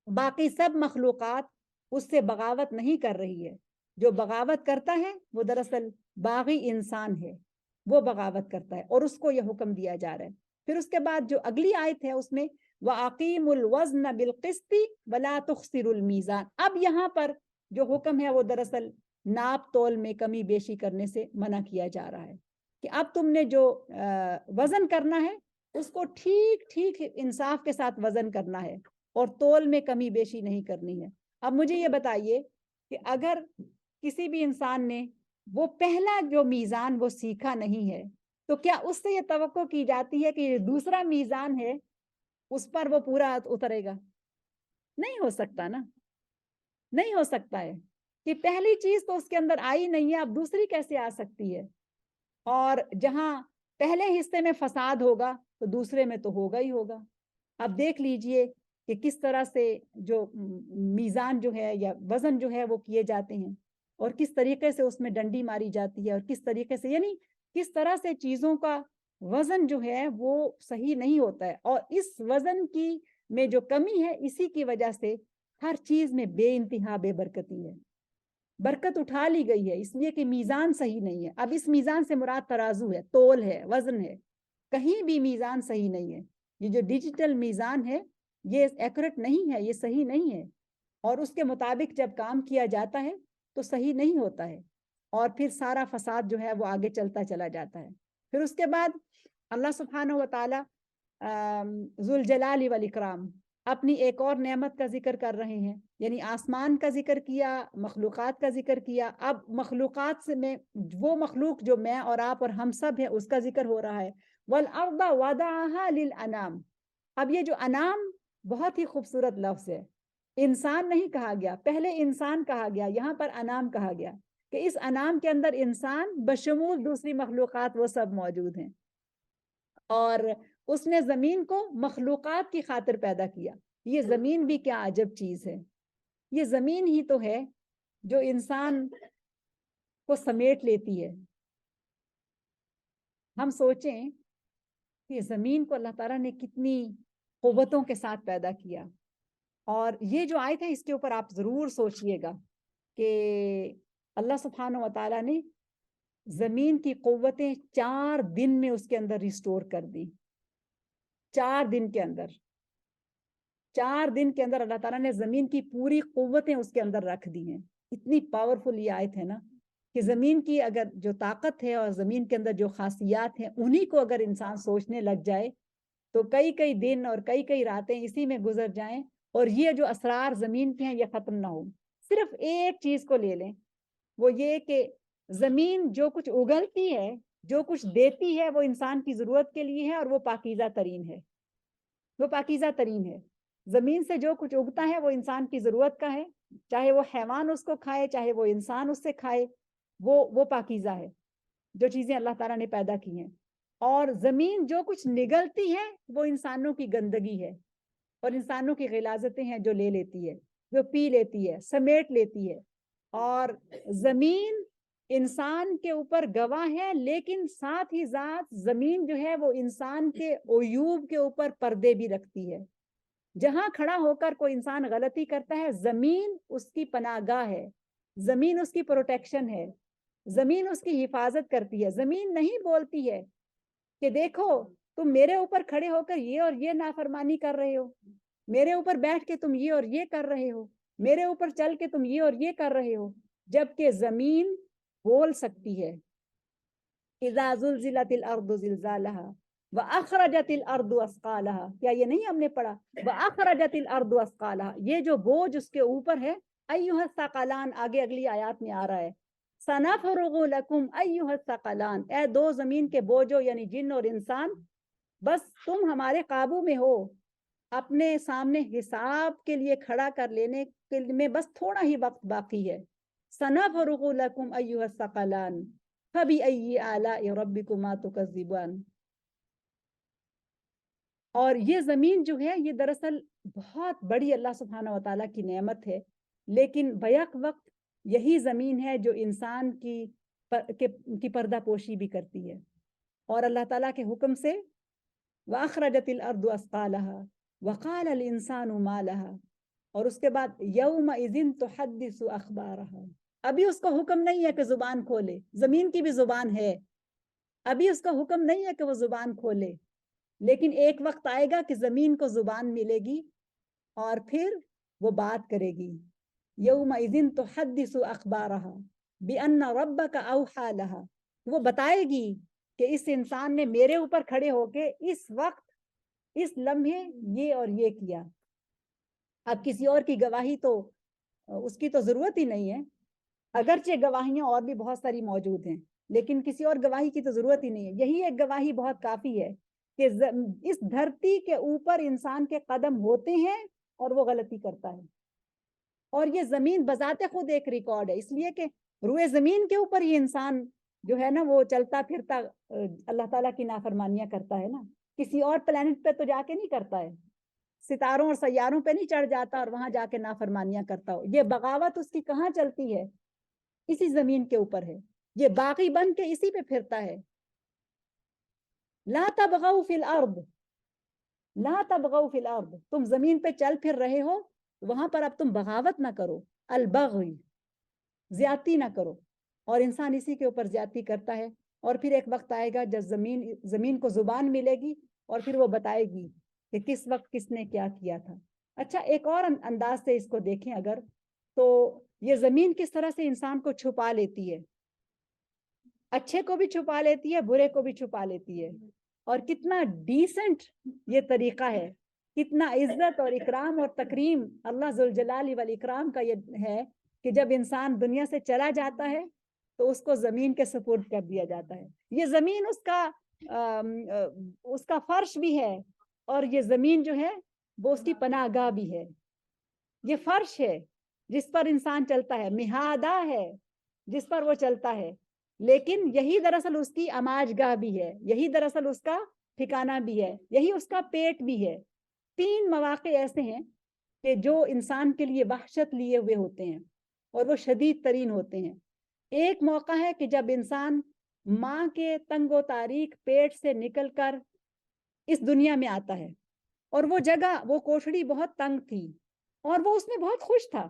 باقی سب مخلوقات اس سے بغاوت نہیں کر رہی ہے. جو بغاوت کرتا ہے وہ دراصل باغی انسان ہے, وہ بغاوت کرتا ہے, اور اس کو یہ حکم دیا جا رہا ہے. پھر اس کے بعد جو اگلی آیت ہے اس میں وَأَقِيمُوا الْوَزْنَ بِالْقِسْطِ وَلَا تُخْسِرُوا الْمِيزَانَ. اب یہاں پر جو حکم ہے وہ دراصل ناپ تول میں کمی بیشی کرنے سے منع کیا جا رہا ہے, کہ اب تم نے جو وزن کرنا ہے اس کو ٹھیک ٹھیک انصاف کے ساتھ وزن کرنا ہے, اور تول میں کمی بیشی نہیں کرنی ہے. اب مجھے یہ بتائیے کہ اگر کسی بھی انسان نے وہ پہلا جو میزان وہ سیکھا نہیں ہے تو کیا اس سے یہ توقع کی جاتی ہے کہ یہ دوسرا میزان ہے اس پر وہ پورا اترے گا؟ نہیں ہو سکتا نا, نہیں ہو سکتا ہے کہ پہلی چیز تو اس کے اندر آئی نہیں ہے, اب دوسری کیسے آ سکتی ہے؟ اور جہاں پہلے حصے میں فساد ہوگا تو دوسرے میں تو ہوگا ہی ہوگا. اب دیکھ لیجئے کہ کس طرح سے جو میزان جو ہے یا وزن جو ہے وہ کیے جاتے ہیں, اور کس طریقے سے اس میں ڈنڈی ماری جاتی ہے, اور کس طریقے سے یعنی کس طرح سے چیزوں کا وزن جو ہے وہ صحیح نہیں ہوتا ہے. اور اس وزن کی میں جو کمی ہے اسی کی وجہ سے ہر چیز میں بے انتہا بے برکتی ہے. برکت اٹھا لی گئی ہے اس لیے کہ میزان صحیح نہیں ہے. اب اس میزان سے مراد ترازو ہے, تول ہے, وزن ہے. کہیں بھی میزان صحیح نہیں ہے. یہ جو ڈیجیٹل میزان ہے یہ ایکوریٹ نہیں ہے, یہ صحیح نہیں ہے. اور اس کے مطابق جب کام کیا جاتا ہے تو صحیح نہیں ہوتا ہے, اور پھر سارا فساد جو ہے وہ آگے چلتا چلا جاتا ہے. پھر اس کے بعد اللہ سبحانہ و تعالی ذوالجلال والاکرام اپنی ایک اور نعمت کا ذکر کر رہے ہیں. یعنی آسمان کا ذکر کیا, مخلوقات کا ذکر کیا. اب مخلوقات سے میں وہ مخلوق جو میں اور آپ اور ہم سب ہیں اس کا ذکر ہو رہا ہے. وَالْأَرْضَ وَضَعَهَا لِلْأَنَامِ. اب یہ جو انام بہت ہی خوبصورت لفظ ہے. انسان نہیں کہا گیا, پہلے انسان کہا گیا, یہاں پر انام کہا گیا کہ اس انام کے اندر انسان بشمول دوسری مخلوقات وہ سب موجود ہیں. اور اس نے زمین کو مخلوقات کی خاطر پیدا کیا. یہ زمین بھی کیا عجب چیز ہے. یہ زمین ہی تو ہے جو انسان کو سمیٹ لیتی ہے. ہم سوچیں کہ زمین کو اللہ تعالیٰ نے کتنی قوتوں کے ساتھ پیدا کیا. اور یہ جو آیت ہے اس کے اوپر آپ ضرور سوچئے گا کہ اللہ سبحانہ و تعالیٰ نے زمین کی قوتیں 4 دن میں اس کے اندر ریسٹور کر دی. 4 دن کے اندر 4 دن کے اندر اللہ تعالیٰ نے زمین کی پوری قوتیں اس کے اندر رکھ دی ہیں. اتنی پاورفل یہ آیت ہے نا کہ زمین کی اگر جو طاقت ہے اور زمین کے اندر جو خاصیات ہیں انہی کو اگر انسان سوچنے لگ جائے تو کئی دن اور کئی راتیں اسی میں گزر جائیں اور یہ جو اسرار زمین کے ہیں یہ ختم نہ ہو. صرف ایک چیز کو لے لیں, وہ یہ کہ زمین جو کچھ اگلتی ہے, جو کچھ دیتی ہے وہ انسان کی ضرورت کے لیے ہے اور وہ پاکیزہ ترین ہے. وہ پاکیزہ ترین ہے. زمین سے جو کچھ اگتا ہے وہ انسان کی ضرورت کا ہے, چاہے وہ حیوان اس کو کھائے چاہے وہ انسان اس سے کھائے, وہ پاکیزہ ہے جو چیزیں اللہ تعالیٰ نے پیدا کی ہیں. اور زمین جو کچھ نگلتی ہے وہ انسانوں کی گندگی ہے اور انسانوں کی غلاظتیں ہیں جو لے لیتی ہے, جو پی لیتی ہے, سمیٹ لیتی ہے. اور زمین انسان کے اوپر گواہ ہے, لیکن ساتھ ہی ساتھ زمین جو ہے وہ انسان کے عیوب کے اوپر پردے بھی رکھتی ہے. جہاں کھڑا ہو کر کوئی انسان غلطی کرتا ہے زمین اس کی پناہ گاہ ہے, زمین اس کی پروٹیکشن ہے, زمین اس کی حفاظت کرتی ہے. زمین نہیں بولتی ہے کہ دیکھو تم میرے اوپر کھڑے ہو کر یہ اور یہ نافرمانی کر رہے ہو, میرے اوپر بیٹھ کے تم یہ اور یہ کر رہے ہو, میرے اوپر چل کے تم یہ اور یہ کر رہے ہو. جبکہ زمین بول سکتی ہے. اذا زلزلت الارض زلزالها واخرجت الارض اثقالها. کیا یہ نہیں ہم نے پڑھا واخرجت الارض اثقالها؟ یہ جو بوجھ اس کے اوپر ہے, ایھا الثقلان, آگے اگلی آیات میں آ رہا ہے سنفرغ لکم ایھا الثقلان. اے دو زمین کے بوجھو یعنی جن اور انسان, بس تم ہمارے قابو میں ہو. اپنے سامنے حساب کے لیے کھڑا کر لینے کے میں بس تھوڑا ہی وقت باقی ہے. سنفرغ لکم ایھا الثقلان فبأي آلاء ربكما تكذبان. اور یہ زمین جو ہے یہ دراصل بہت بڑی اللہ سبحانہ و تعالیٰ کی نعمت ہے, لیکن بیک وقت یہی زمین ہے جو انسان کی پردہ پوشی بھی کرتی ہے. اور اللہ تعالیٰ کے حکم سے وَأَخْرَجَتِ الْأَرْضُ أَثْقَالَهَا وَقَالَ الْإِنسَانُ مَا لَهَا. اور اس کے بعد يَوْمَئِذٍ تُحَدِّثُ أَخْبَارَهَا. ابھی اس کو حکم نہیں ہے کہ زبان کھولے, زمین کی بھی زبان ہے, ابھی اس کا حکم نہیں ہے کہ وہ زبان کھولے, لیکن ایک وقت آئے گا کہ زمین کو زبان ملے گی اور پھر وہ بات کرے گی. یومئذ تحدث اخبارها بان ربک اوحی لها. وہ بتائے گی کہ اس انسان نے میرے اوپر کھڑے ہو کے اس وقت اس لمحے یہ اور یہ کیا. اب کسی اور کی گواہی تو اس کی تو ضرورت ہی نہیں ہے, اگرچہ گواہیاں اور بھی بہت ساری موجود ہیں لیکن کسی اور گواہی کی تو ضرورت ہی نہیں ہے. یہی ایک گواہی بہت کافی ہے کہ اس دھرتی کے اوپر انسان کے قدم ہوتے ہیں اور وہ غلطی کرتا ہے. اور یہ زمین بذات خود ایک ریکارڈ ہے, اس لیے کہ روئے زمین کے اوپر ہی انسان جو ہے نا وہ چلتا پھرتا اللہ تعالیٰ کی نافرمانیاں کرتا ہے نا. کسی اور پلانٹ پہ تو جا کے نہیں کرتا ہے, ستاروں اور سیاروں پہ نہیں چڑھ جاتا اور وہاں جا کے نافرمانیاں کرتا ہو. یہ بغاوت اس کی کہاں چلتی ہے؟ اسی زمین کے اوپر ہے. یہ باغی بن کے اسی پہ پھرتا ہے. لا تبغوا فی الارض, لا تبغوا فی الارض. تم زمین پہ چل پھر رہے ہو وہاں پر اب تم بغاوت نہ کرو، البغی، زیادتی نہ کرو، اور انسان اسی کے اوپر زیادتی کرتا ہے. اور پھر ایک وقت آئے گا جب زمین کو زبان ملے گی اور پھر وہ بتائے گی کہ کس وقت کس نے کیا کیا تھا. اچھا ایک اور انداز سے اس کو دیکھیں اگر، تو یہ زمین کس طرح سے انسان کو چھپا لیتی ہے، اچھے کو بھی چھپا لیتی ہے، برے کو بھی چھپا لیتی ہے. اور کتنا ڈیسنٹ یہ طریقہ ہے، کتنا عزت اور اکرام اور تکریم اللہ ذوالجلال والاکرام کا یہ ہے کہ جب انسان دنیا سے چلا جاتا ہے تو اس کو زمین کے سپرد کر دیا جاتا ہے. یہ زمین اس کا فرش بھی ہے، اور یہ زمین جو ہے وہ اس کی پناہ گاہ بھی ہے. یہ فرش ہے جس پر انسان چلتا ہے، مہادہ ہے جس پر وہ چلتا ہے، لیکن یہی دراصل اس کی اماج گاہ بھی ہے، یہی دراصل اس کا ٹھکانہ بھی ہے، یہی اس کا پیٹ بھی ہے. 3 مواقع ایسے ہیں کہ جو انسان کے لیے وحشت لیے ہوئے ہوتے ہیں اور وہ شدید ترین ہوتے ہیں. ایک موقع ہے کہ جب انسان ماں کے تنگ و تاریک پیٹ سے نکل کر اس دنیا میں آتا ہے، اور وہ جگہ، وہ کوٹھڑی بہت تنگ تھی، اور وہ اس میں بہت خوش تھا،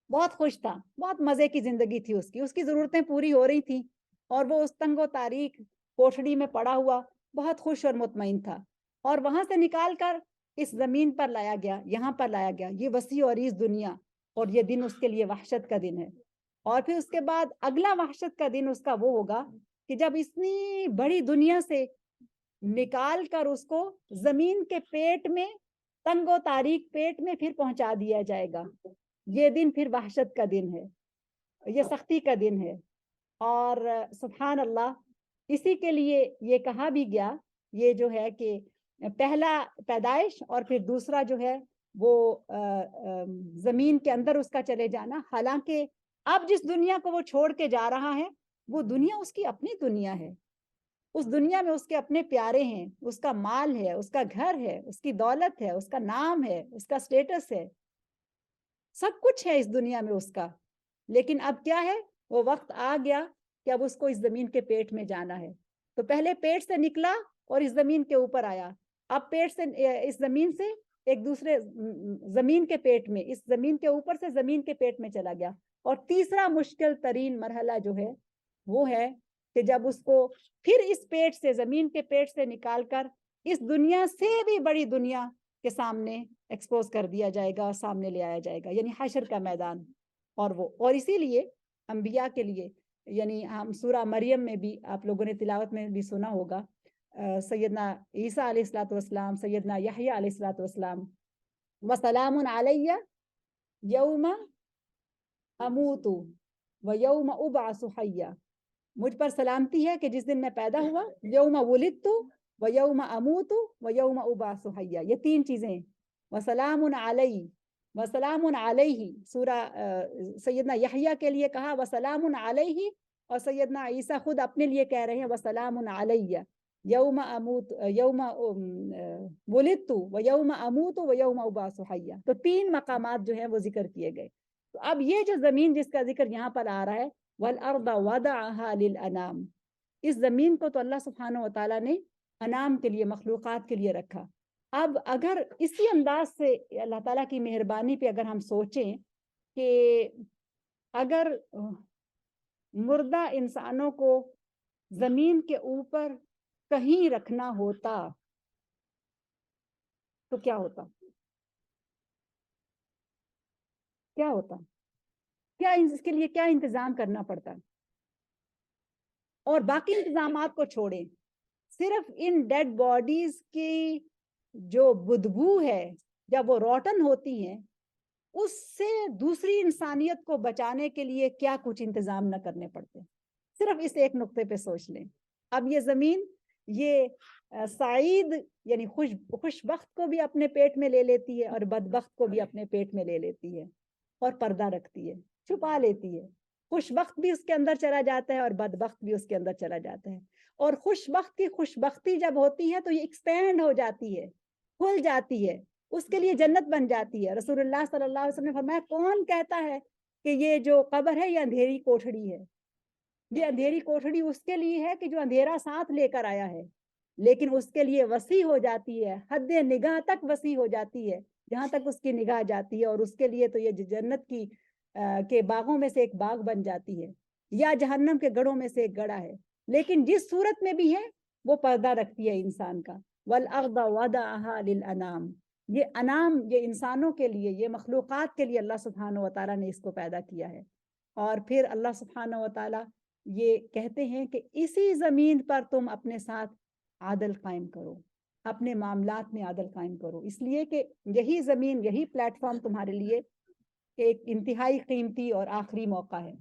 بہت خوش تھا، بہت مزے کی زندگی تھی اس کی ضرورتیں پوری ہو رہی تھیں، اور وہ اس تنگ و تاریک کوٹھڑی میں پڑا ہوا بہت خوش اور مطمئن تھا. اور وہاں سے نکال کر اس زمین پر لایا گیا، یہاں پر لایا گیا، یہ وسیع و عریض دنیا، اور یہ دن اس کے لیے وحشت کا دن ہے. اور پھر اس کے بعد اگلا وحشت کا دن اس کا وہ ہوگا کہ جب اتنی بڑی دنیا سے نکال کر اس کو زمین کے پیٹ میں، تنگ و تاریک پیٹ میں پھر پہنچا دیا جائے گا. یہ دن پھر وحشت کا دن ہے، یہ سختی کا دن ہے. اور سبحان اللہ، اسی کے لیے یہ کہا بھی گیا، یہ جو ہے کہ پہلا پیدائش اور پھر دوسرا جو ہے وہ زمین کے اندر اس کا چلے جانا. حالانکہ اب جس دنیا کو وہ چھوڑ کے جا رہا ہے وہ دنیا اس کی اپنی دنیا ہے، اس دنیا میں اس کے اپنے پیارے ہیں، اس کا مال ہے، اس کا گھر ہے، اس کی دولت ہے، اس کا نام ہے، اس کا سٹیٹس ہے، سب کچھ ہے اس دنیا میں اس کا. لیکن اب کیا ہے، وہ وقت آ گیا کہ اب اس کو اس زمین کے پیٹ میں جانا ہے. تو پہلے پیٹ سے نکلا اور اس زمین کے اوپر آیا، اب پیٹ سے، اس زمین سے ایک دوسرے زمین کے پیٹ میں، اس زمین کے اوپر سے زمین کے پیٹ میں چلا گیا. اور تیسرا مشکل ترین مرحلہ جو ہے وہ ہے کہ جب اس کو پھر اس پیٹ سے، زمین کے پیٹ سے نکال کر اس دنیا سے بھی بڑی دنیا کے سامنے ایکسپوز کر دیا جائے گا، سامنے لے آیا جائے گا، یعنی حشر کا میدان. اور اسی لیے انبیاء کے لیے، یعنی ہم سورہ مریم میں بھی آپ لوگوں نے تلاوت میں بھی سنا ہوگا، سیدنا عیسیٰ علیہ الصلوۃ والسلام، سیدنا یحییٰ علیہ الصلوۃ والسلام، وسلام علی یوم اموت و یوم ابعث حیا، مجھ پر سلامتی ہے کہ جس دن میں پیدا ہوا، یوم ولدت و یوم اموت و یوم ابعث حیا، یہ 3 چیزیں. وسلام علی، وسلام علیہ، سورہ سیدنا یحییٰ کے لیے کہا وسلام علیہ، اور سیدنا عیسیٰ خود اپنے لیے کہہ رہے ہیں وسلام علیہ یوم اموت، یوم ولدت و یوم اموت و یوم ابعث حیا. تو 3 مقامات جو ہیں وہ ذکر کیے گئے. تو اب یہ جو زمین جس کا ذکر یہاں پر آ رہا ہے، والارض وضعها للانام، اس زمین کو تو اللہ سبحانہ و تعالیٰ نے انام کے لیے، مخلوقات کے لیے رکھا. اب اگر اسی انداز سے اللہ تعالیٰ کی مہربانی پہ اگر ہم سوچیں کہ اگر مردہ انسانوں کو زمین کے اوپر کہیں رکھنا ہوتا تو کیا ہوتا، کیا ہوتا، کیا اس کے لیے کیا انتظام کرنا پڑتا. اور باقی انتظامات کو چھوڑیں، صرف ان ڈیڈ باڈیز کی جو بدبو ہے جب وہ روٹن ہوتی ہیں، اس سے دوسری انسانیت کو بچانے کے لیے کیا کچھ انتظام نہ کرنے پڑتے. صرف اس ایک نقطے پہ سوچ لیں. اب یہ زمین، یہ سعید یعنی خوش بخت کو بھی اپنے پیٹ میں لے لیتی ہے، اور بدبخت کو بھی اپنے پیٹ میں لے لیتی ہے، اور پردہ رکھتی ہے، چھپا لیتی ہے. خوش بخت بھی اس کے اندر چلا جاتا ہے اور بدبخت بھی اس کے اندر چلا جاتا ہے. اور خوش بخت کی خوش بختی جب ہوتی ہے تو یہ ایکسپینڈ ہو جاتی ہے، کھل جاتی ہے، اس کے لیے جنت بن جاتی ہے. رسول اللہ صلی اللہ علیہ وسلم نے فرمایا کون کہتا ہے کہ یہ جو قبر ہے یہ اندھیری کوٹھڑی ہے. یہ اندھیری کوٹھڑی اس کے لیے ہے کہ جو اندھیرا ساتھ لے کر آیا ہے، لیکن اس کے لیے وسیع ہو جاتی ہے، حد نگاہ تک وسیع ہو جاتی ہے. جہاں تک اس کی نگاہ جاتی ہے، اور اس کے لیے تو یہ جنت کی کے باغوں میں سے ایک باغ بن جاتی ہے، یا جہنم کے گڑھوں میں سے ایک گڑھا ہے، لیکن جس صورت میں بھی ہے وہ پردہ رکھتی ہے انسان کا۔ وَالْأَرْضَ وَضَعَهَا لِلْأَنَامِ، یہ انام، یہ انسانوں کے لیے، یہ مخلوقات کے لیے اللہ سبحانہ و تعالیٰ نے اس کو پیدا کیا ہے۔ اور پھر اللہ سبحانہ و تعالیٰ یہ کہتے ہیں کہ اسی زمین پر تم اپنے ساتھ عادل قائم کرو، اپنے معاملات میں عادل قائم کرو، اس لیے کہ یہی زمین، یہی پلیٹ فارم تمہارے لیے ایک انتہائی قیمتی اور آخری موقع ہے۔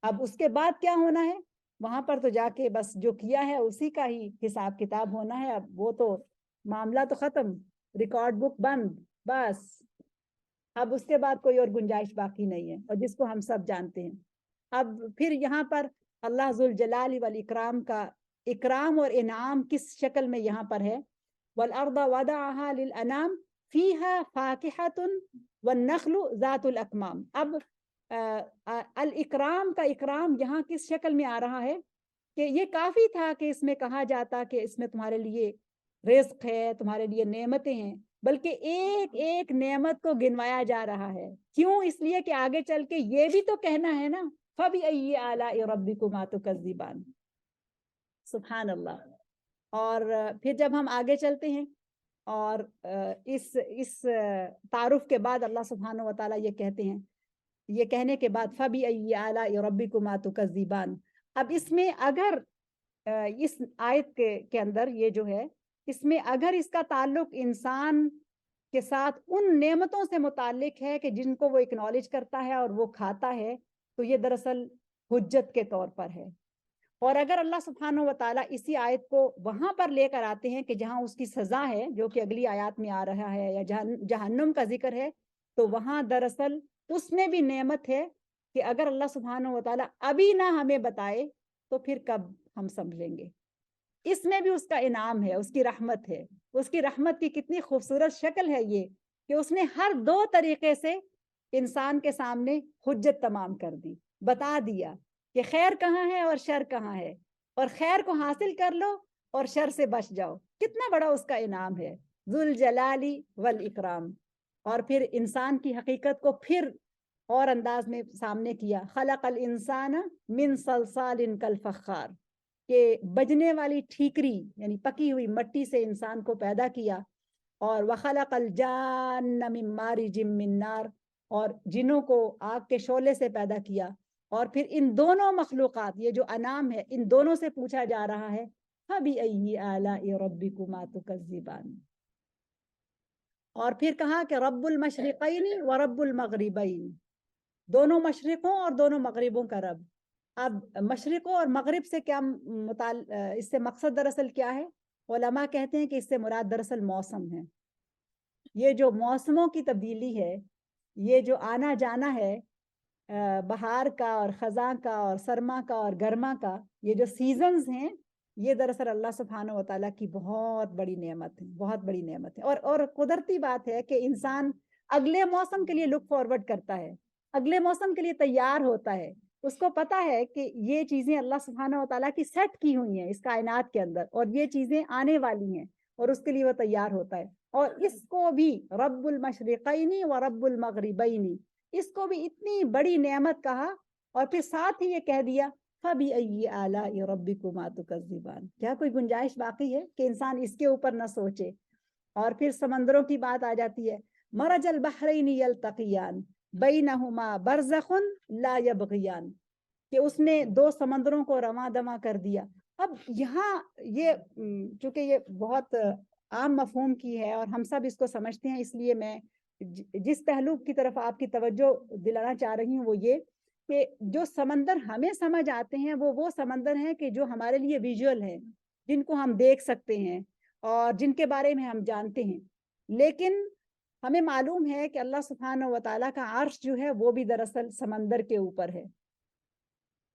اب اس کے بعد کیا ہونا ہے، وہاں پر تو جا کے بس جو کیا ہے اسی کا ہی حساب کتاب ہونا ہے۔ اب وہ تو معاملہ تو ختم، ریکارڈ بک بند، بس اب اس کے بعد کوئی اور گنجائش باقی نہیں ہے، اور جس کو ہم سب جانتے ہیں۔ اب پھر یہاں پر اللہ ذوالجلال والاکرام کا اکرام اور انعام کس شکل میں یہاں پر ہے، وَالْأَرْضَ وَضَعَهَا لِلْأَنَامِ فِيهَا فَاكِحَةٌ وَالنَّخْلُ ذَاتُ الْأَكْمَامِ۔ اب الاکرام کا اکرام یہاں کس شکل میں آ رہا ہے کہ یہ کافی تھا کہ اس میں کہا جاتا کہ اس میں تمہارے لیے رزق ہے، تمہارے لیے نعمتیں ہیں، بلکہ ایک ایک نعمت کو گنوایا جا رہا ہے۔ کیوں؟ اس لیے کہ آگے چل کے یہ بھی تو کہنا ہے نا، فَبِأَيِّ آلَاءِ رَبِّكُمَا تُكَذِّبَانِ، سبحان اللہ۔ اور پھر جب ہم آگے چلتے ہیں اور اس تعارف کے بعد اللہ سبحانہ و تعالیٰ یہ کہتے ہیں، یہ کہنے کے بعد فَبِأَيِّ آلَاءِ رَبِّكُمَا تُكَذِّبَانِ، اب اس میں اگر اس آیت کے اندر یہ جو ہے، اس میں اگر اس کا تعلق انسان کے ساتھ ان نعمتوں سے متعلق ہے کہ جن کو وہ اکنالج کرتا ہے اور وہ کھاتا ہے، تو یہ دراصل حجت کے طور پر ہے۔ اور اگر اللہ سبحانہ و تعالیٰ اسی آیت کو وہاں پر لے کر آتے ہیں کہ جہاں اس کی سزا ہے، جو کہ اگلی آیات میں آ رہا ہے، یا جہنم کا ذکر ہے، تو وہاں دراصل اس میں بھی نعمت ہے کہ اگر اللہ سبحانہ و تعالیٰ ابھی نہ ہمیں بتائے تو پھر کب ہم سمجھیں گے۔ اس میں بھی اس کا انعام ہے، اس کی رحمت ہے۔ اس کی رحمت کی کتنی خوبصورت شکل ہے یہ کہ اس نے ہر دو طریقے سے انسان کے سامنے حجت تمام کر دی، بتا دیا کہ خیر کہاں ہے اور شر کہاں ہے، اور خیر کو حاصل کر لو اور شر سے بچ جاؤ۔ کتنا بڑا اس کا انعام ہے، ذوالجلال والاکرام۔ اور پھر انسان کی حقیقت کو پھر اور انداز میں سامنے کیا، خلق الانسان من صلصال کالفخار، کہ بجنے والی ٹھیکری یعنی پکی ہوئی مٹی سے انسان کو پیدا کیا، اور وخلق الجان من مارج من نار، اور جنوں کو آگ کے شعلے سے پیدا کیا۔ اور پھر ان دونوں مخلوقات، یہ جو انعام ہے، ان دونوں سے پوچھا جا رہا ہے فَبِأَيِّ آلَاءِ رَبِّكُمَا تُكَذِّبَانِ۔ اور پھر کہا کہ رب المشرقین و رب المغربین، دونوں مشرقوں اور دونوں مغربوں کا رب۔ اب مشرقوں اور مغرب سے کیا اس سے مقصد دراصل کیا ہے؟ علماء کہتے ہیں کہ اس سے مراد دراصل موسم ہے۔ یہ جو موسموں کی تبدیلی ہے، یہ جو آنا جانا ہے بہار کا اور خزاں کا اور سرما کا اور گرما کا، یہ جو سیزنز ہیں، یہ دراصل اللہ سبحانہ و تعالیٰ کی بہت بڑی نعمت ہے، بہت بڑی نعمت ہے۔ اور قدرتی بات ہے کہ انسان اگلے موسم کے لیے لک فارورڈ کرتا ہے، اگلے موسم کے لیے تیار ہوتا ہے۔ اس کو پتا ہے کہ یہ چیزیں اللہ سبحانہ و تعالیٰ کی سیٹ کی ہوئی ہیں اس کائنات کے اندر، اور یہ چیزیں آنے والی ہیں، اور اس کے لیے وہ تیار ہوتا ہے۔ اور اس کو بھی رب المشرقین و رب المغربین، اس کو بھی اتنی بڑی نعمت کہا، اور پھر ساتھ ہی یہ کہہ دیا فَبِأَيِّ آلَاءِ رَبِّكُمَا تُكَذِّبَانِ۔ کیا کوئی گنجائش باقی ہے کہ انسان اس کے اوپر نہ سوچے؟ اور پھر سمندروں کی بات آ جاتی ہے، مرج البحرین یلتقیان بینہما برزخ لا یبغیان، کہ اس نے دو سمندروں کو رواں دواں کر دیا۔ اب یہاں یہ چونکہ یہ بہت عام مفہوم کی ہے اور ہم سب اس کو سمجھتے ہیں، اس لیے میں جس پہلو کی طرف آپ کی توجہ دلانا چاہ رہی ہوں وہ یہ کہ جو سمندر ہمیں سمجھ آتے ہیں وہ سمندر ہیں کہ جو ہمارے لیے ویژول ہیں، جن کو ہم دیکھ سکتے ہیں اور جن کے بارے میں ہم جانتے ہیں۔ لیکن ہمیں معلوم ہے کہ اللہ سبحانہ و تعالیٰ کا عرش جو ہے وہ بھی دراصل سمندر کے اوپر ہے۔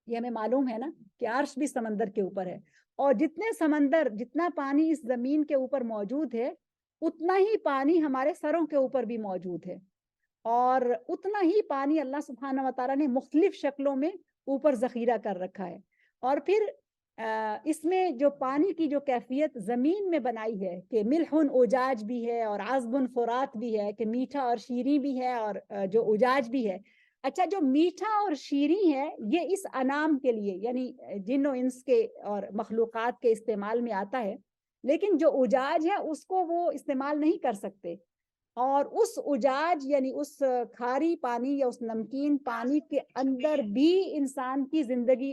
یہ ہمیں معلوم ہے نا کہ عرش بھی سمندر کے اوپر ہے، اور جتنے سمندر، جتنا پانی اس زمین کے اوپر موجود ہے، اتنا ہی پانی ہمارے سروں کے اوپر بھی موجود ہے، اور اتنا ہی پانی اللہ سبحانہ و تعالیٰ نے مختلف شکلوں میں اوپر ذخیرہ کر رکھا ہے۔ اور پھر
اس میں جو پانی کی جو کیفیت زمین میں بنائی ہے کہ ملحن اجاج بھی ہے اور عذبن فرات بھی ہے، کہ میٹھا اور شیریں بھی ہے اور جو اجاج بھی ہے. اچھا، جو میٹھا اور شیریں ہے یہ اس انام کے لیے یعنی جن و انس کے اور مخلوقات کے استعمال میں آتا ہے، لیکن جو اجاج ہے اس کو وہ استعمال نہیں کر سکتے. اور اس اجاج یعنی اس کھاری پانی یا اس نمکین پانی کے اندر بھی انسان کی زندگی،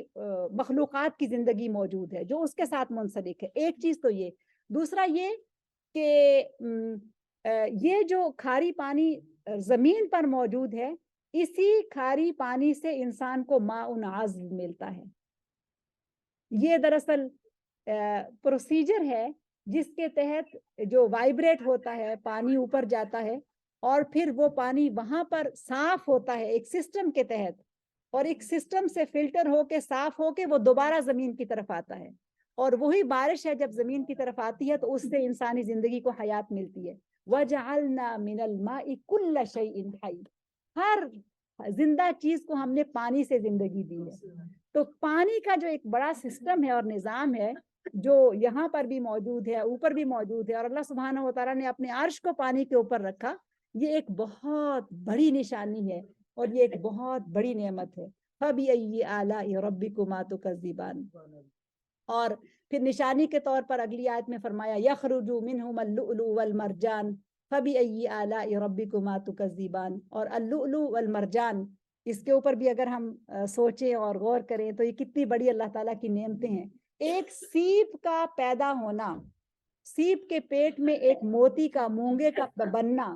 مخلوقات کی زندگی موجود ہے جو اس کے ساتھ منسلک ہے. ایک چیز تو یہ. دوسرا یہ کہ یہ جو کھاری پانی زمین پر موجود ہے، اسی کھاری پانی سے انسان کو ماء عذب ملتا ہے. یہ دراصل پروسیجر ہے جس کے تحت جو وائبریٹ ہوتا ہے پانی اوپر جاتا ہے اور پھر وہ پانی وہاں پر صاف ہوتا ہے ایک سسٹم کے تحت، اور ایک سسٹم سے فلٹر ہو کے صاف ہو کے وہ دوبارہ زمین کی طرف آتا ہے. اور وہی بارش ہے جب زمین کی طرف آتی ہے تو اس سے انسانی زندگی کو حیات ملتی ہے. وَجَعَلْنَا مِنَ الْمَاءِ كُلَّ شَيْءٍ حَيٍّ، ہر زندہ چیز کو ہم نے پانی سے زندگی دی ہے. تو پانی کا جو ایک بڑا سسٹم ہے اور نظام ہے جو یہاں پر بھی موجود ہے، اوپر بھی موجود ہے، اور اللہ سبحانہ و تعالیٰ نے اپنے عرش کو پانی کے اوپر رکھا، یہ ایک بہت بڑی نشانی ہے اور یہ ایک بہت بڑی نعمت ہے. فَبِأَيِّ آلَاءِ رَبِّكُمَا تُكَذِّبَانِ. اور پھر نشانی کے طور پر اگلی آیت میں فرمایا یخرج منہما اللؤلؤ والمرجان فبأي آلاء ربكما تكذبان. اور اللؤلؤ والمرجان، اس کے اوپر بھی اگر ہم سوچیں اور غور کریں تو یہ کتنی بڑی اللہ تعالیٰ کی نعمتیں ہیں. ایک سیپ کا پیدا ہونا، سیپ کے پیٹ میں ایک موتی کا، مونگے کا بننا،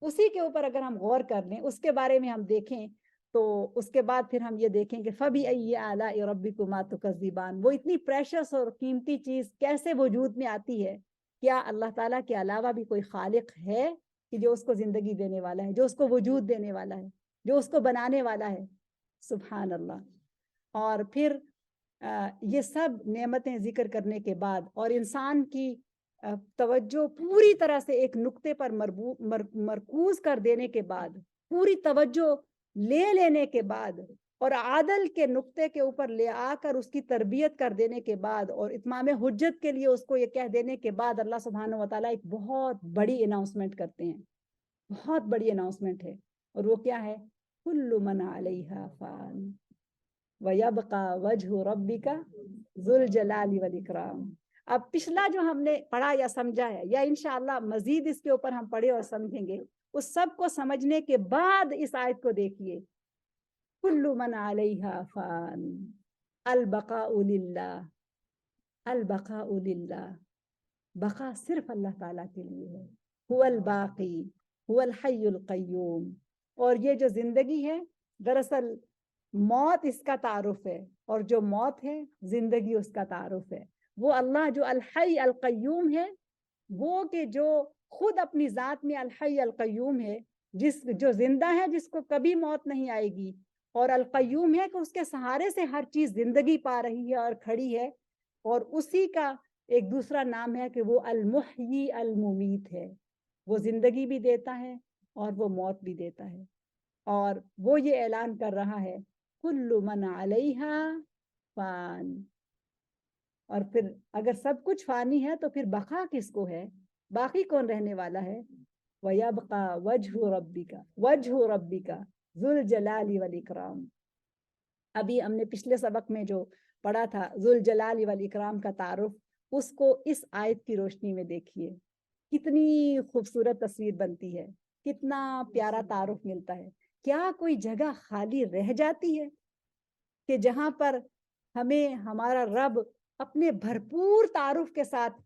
اسی کے اوپر اگر ہم غور کر لیں، اس کے بارے میں ہم دیکھیں تو اس کے بعد پھر ہم یہ دیکھیں کہ فَبِأَيِّ آلَاءِ رَبِّكُمَا تُكَذِّبَانِ. وہ اتنی پریشس اور قیمتی چیز کیسے وجود میں آتی ہے؟ کیا اللہ تعالیٰ کے علاوہ بھی کوئی خالق ہے کہ جو اس کو زندگی دینے والا ہے، جو اس کو وجود دینے والا ہے، جو اس کو بنانے والا ہے؟ سبحان اللہ. اور پھر یہ سب نعمتیں ذکر کرنے کے بعد اور انسان کی توجہ پوری طرح سے ایک نقطے پر مرکوز کر دینے کے بعد، پوری توجہ لے لینے کے بعد اور عادل کے نقطے کے اوپر لے آ کر اس کی تربیت کر دینے کے بعد اور اتمام حجت کے لیے اس کو یہ کہہ دینے کے بعد اللہ سبحانہ و تعالیٰ ایک بہت بڑی اناؤنسمنٹ کرتے ہیں. بہت بڑی اناؤنسمنٹ ہے، اور وہ کیا ہے؟ کل من علیہا فان وَيَبْقَى وَجْهُ رَبِّكَ ذُو الْجَلَالِ وَالْإِكْرَامِ. اب پچھلا جو ہم نے پڑھا یا سمجھا ہے، یا انشاءاللہ مزید اس کے اوپر ہم پڑھے اور سمجھیں گے، اس سب کو سمجھنے کے بعد اس آیت کو دیکھیے. کل من علیہا فان البقاء للہ، البقاء للہ، بقا صرف اللہ تعالیٰ کے لیے ہے. هو الباقی هو الحی القیوم. اور یہ جو زندگی ہے دراصل موت اس کا تعارف ہے، اور جو موت ہے زندگی اس کا تعارف ہے. وہ اللہ جو الحی القیوم ہے، وہ کہ جو خود اپنی ذات میں الحی القیوم ہے، جو زندہ ہے، جس کو کبھی موت نہیں آئے گی، اور القیوم ہے کہ اس کے سہارے سے ہر چیز زندگی پا رہی ہے اور کھڑی ہے. اور اسی کا ایک دوسرا نام ہے کہ وہ المحیی الممیت ہے. وہ زندگی بھی دیتا ہے اور وہ موت بھی دیتا ہے. اور وہ یہ اعلان کر رہا ہے کل من علیہا فان. اور پھر اگر سب کچھ فانی ہے تو پھر بقا کس کو ہے؟ باقی کون رہنے والا ہے؟ وَيَبْقَى وَجْهُ رَبِّكَ وَجْهُ رَبِّكَ ذُو الْجَلَالِ وَالْإِكْرَامِ. ابھی ہم نے پچھلے سبق میں جو پڑھا تھا ذو الجلال والاکرام کا تعارف، اس کو اس آیت کی روشنی میں دیکھیے. کتنی خوبصورت تصویر بنتی ہے، کتنا پیارا تعارف ملتا ہے. کیا کوئی جگہ خالی رہ جاتی ہے کہ جہاں پر ہمیں ہمارا رب اپنے بھرپور تعارف کے ساتھ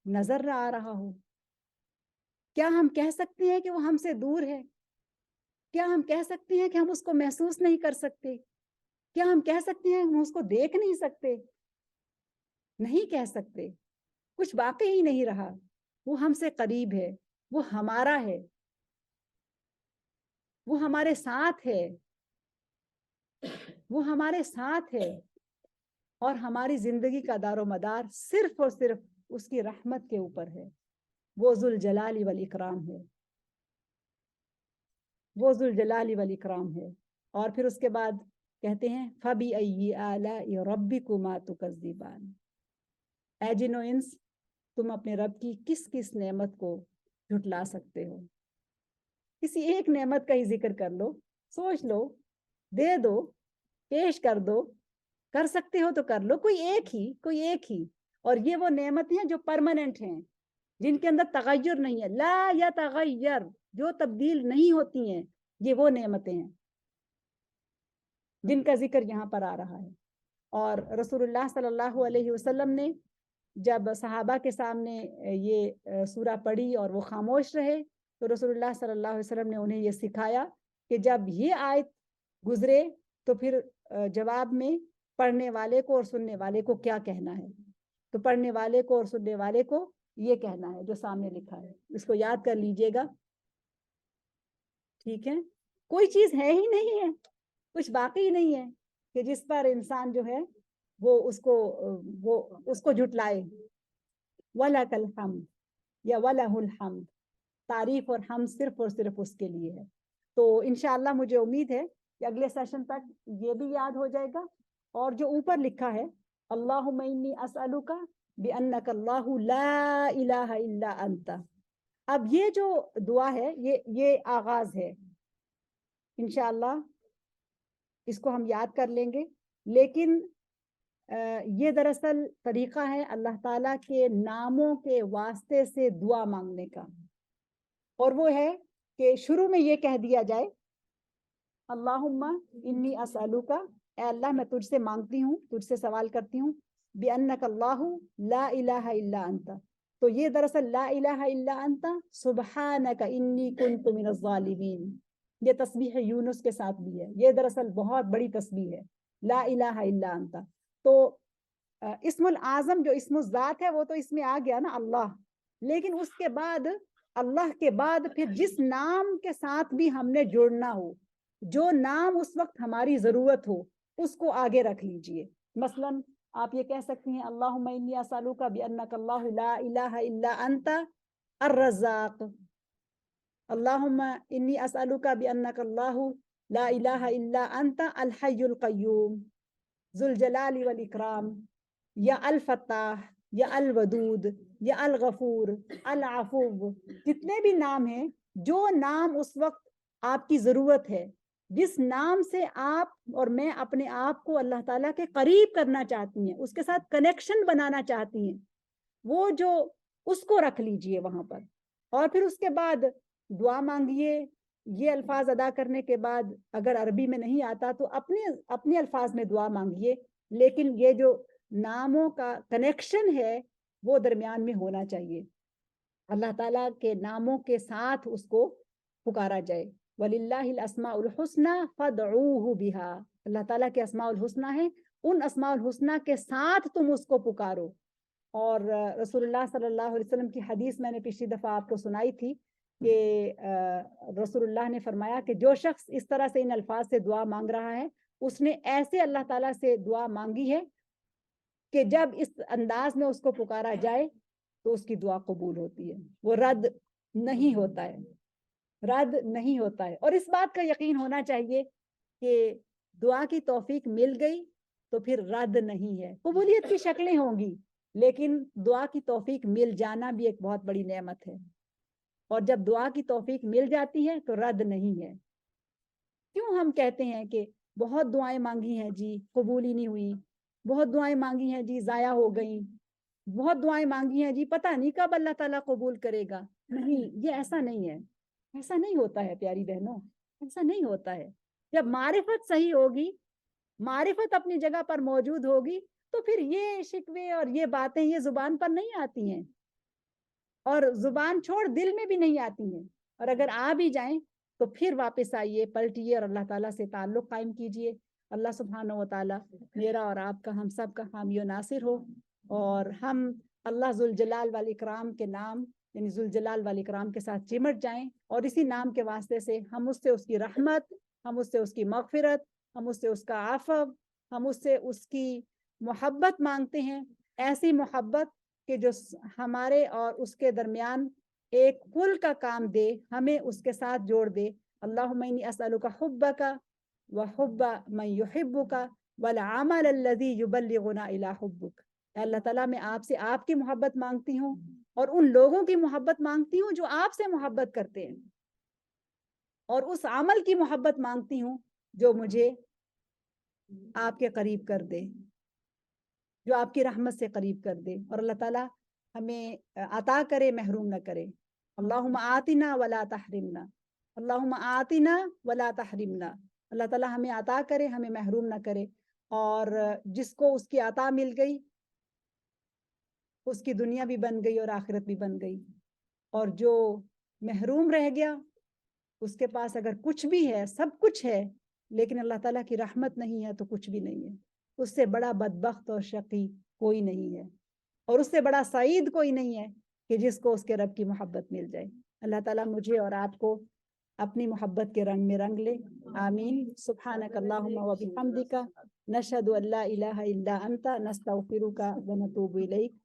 نظر نہ آ رہا ہو؟ کیا ہم کہہ سکتے ہیں کہ وہ ہم سے دور ہے؟ کیا ہم کہہ سکتے ہیں کہ ہم اس کو محسوس نہیں کر سکتے؟ کیا ہم کہہ سکتے ہیں ہم اس کو دیکھ نہیں سکتے؟ نہیں کہہ سکتے. کچھ باقی ہی نہیں رہا. وہ ہم سے قریب ہے، وہ ہمارا ہے، وہ ہمارے ساتھ ہے، وہ ہمارے ساتھ ہے. اور ہماری زندگی کا دار و مدار صرف اور صرف اس کی رحمت کے اوپر ہے. وہ ذو الجلال والاکرام ہے، وہ ذو الجلال والاکرام ہے. اور پھر اس کے بعد کہتے ہیں فَبِأَيِّ آلَاءِ رَبِّكُمَا تُكَذِّبَانِ، اے جن و انس تم اپنے رب کی کس کس نعمت کو جھٹلا سکتے ہو؟ کسی ایک نعمت کا ہی ذکر کر لو، سوچ لو، دے دو، پیش کر دو، کر سکتے ہو تو کر لو، کوئی ایک ہی. اور یہ وہ نعمتیں ہیں جو پرماننٹ ہیں، جن کے اندر تغیر نہیں ہے، لا یتغیر، جو تبدیل نہیں ہوتی ہیں، یہ وہ نعمتیں ہیں جن کا ذکر یہاں پر آ رہا ہے. اور رسول اللہ صلی اللہ علیہ وسلم نے جب صحابہ کے سامنے یہ سورہ پڑھی اور وہ خاموش رہے تو رسول اللہ صلی اللہ علیہ وسلم نے انہیں یہ سکھایا کہ جب یہ آیت گزرے تو پھر جواب میں پڑھنے والے کو اور سننے والے کو کیا کہنا ہے. تو پڑھنے والے کو اور سننے والے کو یہ کہنا ہے جو سامنے لکھا ہے، اس کو یاد کر لیجئے گا. ٹھیک ہے، کوئی چیز ہے ہی نہیں ہے، کچھ باقی نہیں ہے کہ جس پر انسان جو ہے وہ اس کو جھٹلائے. وَلَكَ الْحَمْدُ یا وَلَهُ الْحَمْدُ، تعریف اور حمد صرف اور صرف اس کے لیے ہے. تو انشاءاللہ مجھے امید ہے کہ اگلے سیشن تک یہ بھی یاد ہو جائے گا. اور جو اوپر لکھا ہے اللہم انی اسألک بأنک اللہ لا الہ الا انت، اب یہ جو دعا ہے یہ آغاز ہے. انشاءاللہ اس کو ہم یاد کر لیں گے، لیکن یہ دراصل طریقہ ہے اللہ تعالیٰ کے ناموں کے واسطے سے دعا مانگنے کا. اور وہ ہے کہ شروع میں یہ کہہ دیا جائے اللہم انی اسألک، اے اللہ میں تجھ سے مانگتی ہوں، تجھ سے سوال کرتی ہوں، بأنک اللہ لا الہ الا انت. تو یہ دراصل لا الہ الا انت سبحانک انی کنت من الظالمین، یہ تسبیح یونس کے ساتھ بھی ہے. یہ دراصل بہت بڑی تسبیح ہے، لا الہ الا انت. تو اسم العظم جو اسم الذات ہے وہ تو اس میں آ گیا نا اللہ، لیکن اس کے بعد اللہ کے بعد پھر جس نام کے ساتھ بھی ہم نے جڑنا ہو، جو نام اس وقت ہماری ضرورت ہو، اس کو آگے رکھ لیجئے. مثلا آپ یہ کہہ سکتی ہیں اللہم انی اسألک بأنک اللہ لا الہ الا انت الرزاق، اللہم انی اسألک بأنک اللہ لا الہ الا انت الحی القیوم ذو الجلال والاکرام، یا الفتاح، یا الودود، یا الغفور، العفو. جتنے بھی نام ہیں، جو نام اس وقت آپ کی ضرورت ہے، جس نام سے آپ اور میں اپنے آپ کو اللہ تعالیٰ کے قریب کرنا چاہتی ہیں، اس کے ساتھ کنیکشن بنانا چاہتی ہیں، وہ جو اس کو رکھ لیجئے وہاں پر. اور پھر اس کے بعد دعا مانگیے. یہ الفاظ ادا کرنے کے بعد اگر عربی میں نہیں آتا تو اپنے الفاظ میں دعا مانگیے، لیکن یہ جو ناموں کا کنیکشن ہے وہ درمیان میں ہونا چاہیے. اللہ تعالیٰ کے ناموں کے ساتھ اس کو پکارا جائے. وَلِلَّهِ الْأَسْمَاءُ الْحُسْنَى فَادْعُوهُ بِهَا، اللہ تعالیٰ کے اسماء الحسنہ ہیں، ان اسماء الحسنہ کے ساتھ تم اس کو پکارو. اور رسول اللہ صلی اللہ علیہ وسلم کی حدیث میں نے پچھلی دفعہ آپ کو سنائی تھی کہ رسول اللہ نے فرمایا کہ جو شخص اس طرح سے ان الفاظ سے دعا مانگ رہا ہے، اس نے ایسے اللہ تعالیٰ سے دعا مانگی ہے کہ جب اس انداز میں اس کو پکارا جائے تو اس کی دعا قبول ہوتی ہے، وہ رد نہیں ہوتا ہے، رد نہیں ہوتا ہے. اور اس بات کا یقین ہونا چاہیے کہ دعا کی توفیق مل گئی تو پھر رد نہیں ہے. قبولیت کی شکلیں ہوں گی، لیکن دعا کی توفیق مل جانا بھی ایک بہت بڑی نعمت ہے. اور جب دعا کی توفیق مل جاتی ہے تو رد نہیں ہے. کیوں ہم کہتے ہیں کہ بہت دعائیں مانگی ہیں جی قبول ہی نہیں ہوئی، بہت دعائیں مانگی ہیں جی ضائع ہو گئیں، بہت دعائیں مانگی ہیں جی پتہ نہیں کب اللہ تعالیٰ قبول کرے گا؟ نہیں، یہ ایسا نہیں ہے، ایسا نہیں ہوتا ہے پیاری بہنوں، ایسا نہیں ہوتا ہے. جب معرفت صحیح ہوگی، معرفت اپنی جگہ پر موجود ہوگی، تو پھر یہ شکوے اور یہ باتیں یہ زبان پر نہیں آتی ہیں، اور زبان چھوڑ دل میں بھی نہیں آتی ہیں. اور اگر آ بھی جائیں تو پھر واپس آئیے، پلٹیے اور اللہ تعالیٰ سے تعلق قائم کیجئے. اللہ سبحانہ و تعالیٰ میرا اور آپ کا، ہم سب کا حامی و ناصر ہو، اور ہم اللہ ذوالجلال والاکرام کے نام یعنی ذوالجلال والاکرام کے ساتھ چمٹ جائیں، اور اسی نام کے واسطے سے ہم اس سے اس کی رحمت، ہم اس سے اس کی مغفرت، ہم اس سے اس کا عفو، ہم اس سے اس کی محبت مانگتے ہیں. ایسی محبت کہ جو ہمارے اور اس کے درمیان ایک پل کا کام دے، ہمیں اس کے ساتھ جوڑ دے. اللہم انی اسألک حبک وحب من يحبك والعمل الذي يبلغنا إلى حبك. اللہ تعالیٰ میں آپ سے آپ کی محبت مانگتی ہوں اور ان لوگوں کی محبت مانگتی ہوں جو آپ سے محبت کرتے ہیں، اور اس عمل کی محبت مانگتی ہوں جو مجھے آپ کے قریب کر دے، جو آپ کی رحمت سے قریب کر دے. اور اللہ تعالیٰ ہمیں عطا کرے، محروم نہ کرے. اللہم آتنا ولا تحرمنا، اللہم آتنا ولا تحرمنا. اللہ تعالیٰ ہمیں عطا کرے، ہمیں محروم نہ کرے. اور جس کو اس کی عطا مل گئی اس کی دنیا بھی بن گئی اور آخرت بھی بن گئی، اور جو محروم رہ گیا اس کے پاس اگر کچھ بھی ہے، سب کچھ ہے، لیکن اللہ تعالیٰ کی رحمت نہیں ہے تو کچھ بھی نہیں ہے. اس سے بڑا بدبخت اور شقی کوئی نہیں ہے، اور اس سے بڑا سعید کوئی نہیں ہے کہ جس کو اس کے رب کی محبت مل جائے. اللہ تعالیٰ مجھے اور آپ کو اپنی محبت کے رنگ میں رنگ لے. آمین. سبحانک اللہم و بحمدک، نشہد ان لا الہ الا انت، نستغفرک و نتوب الیک.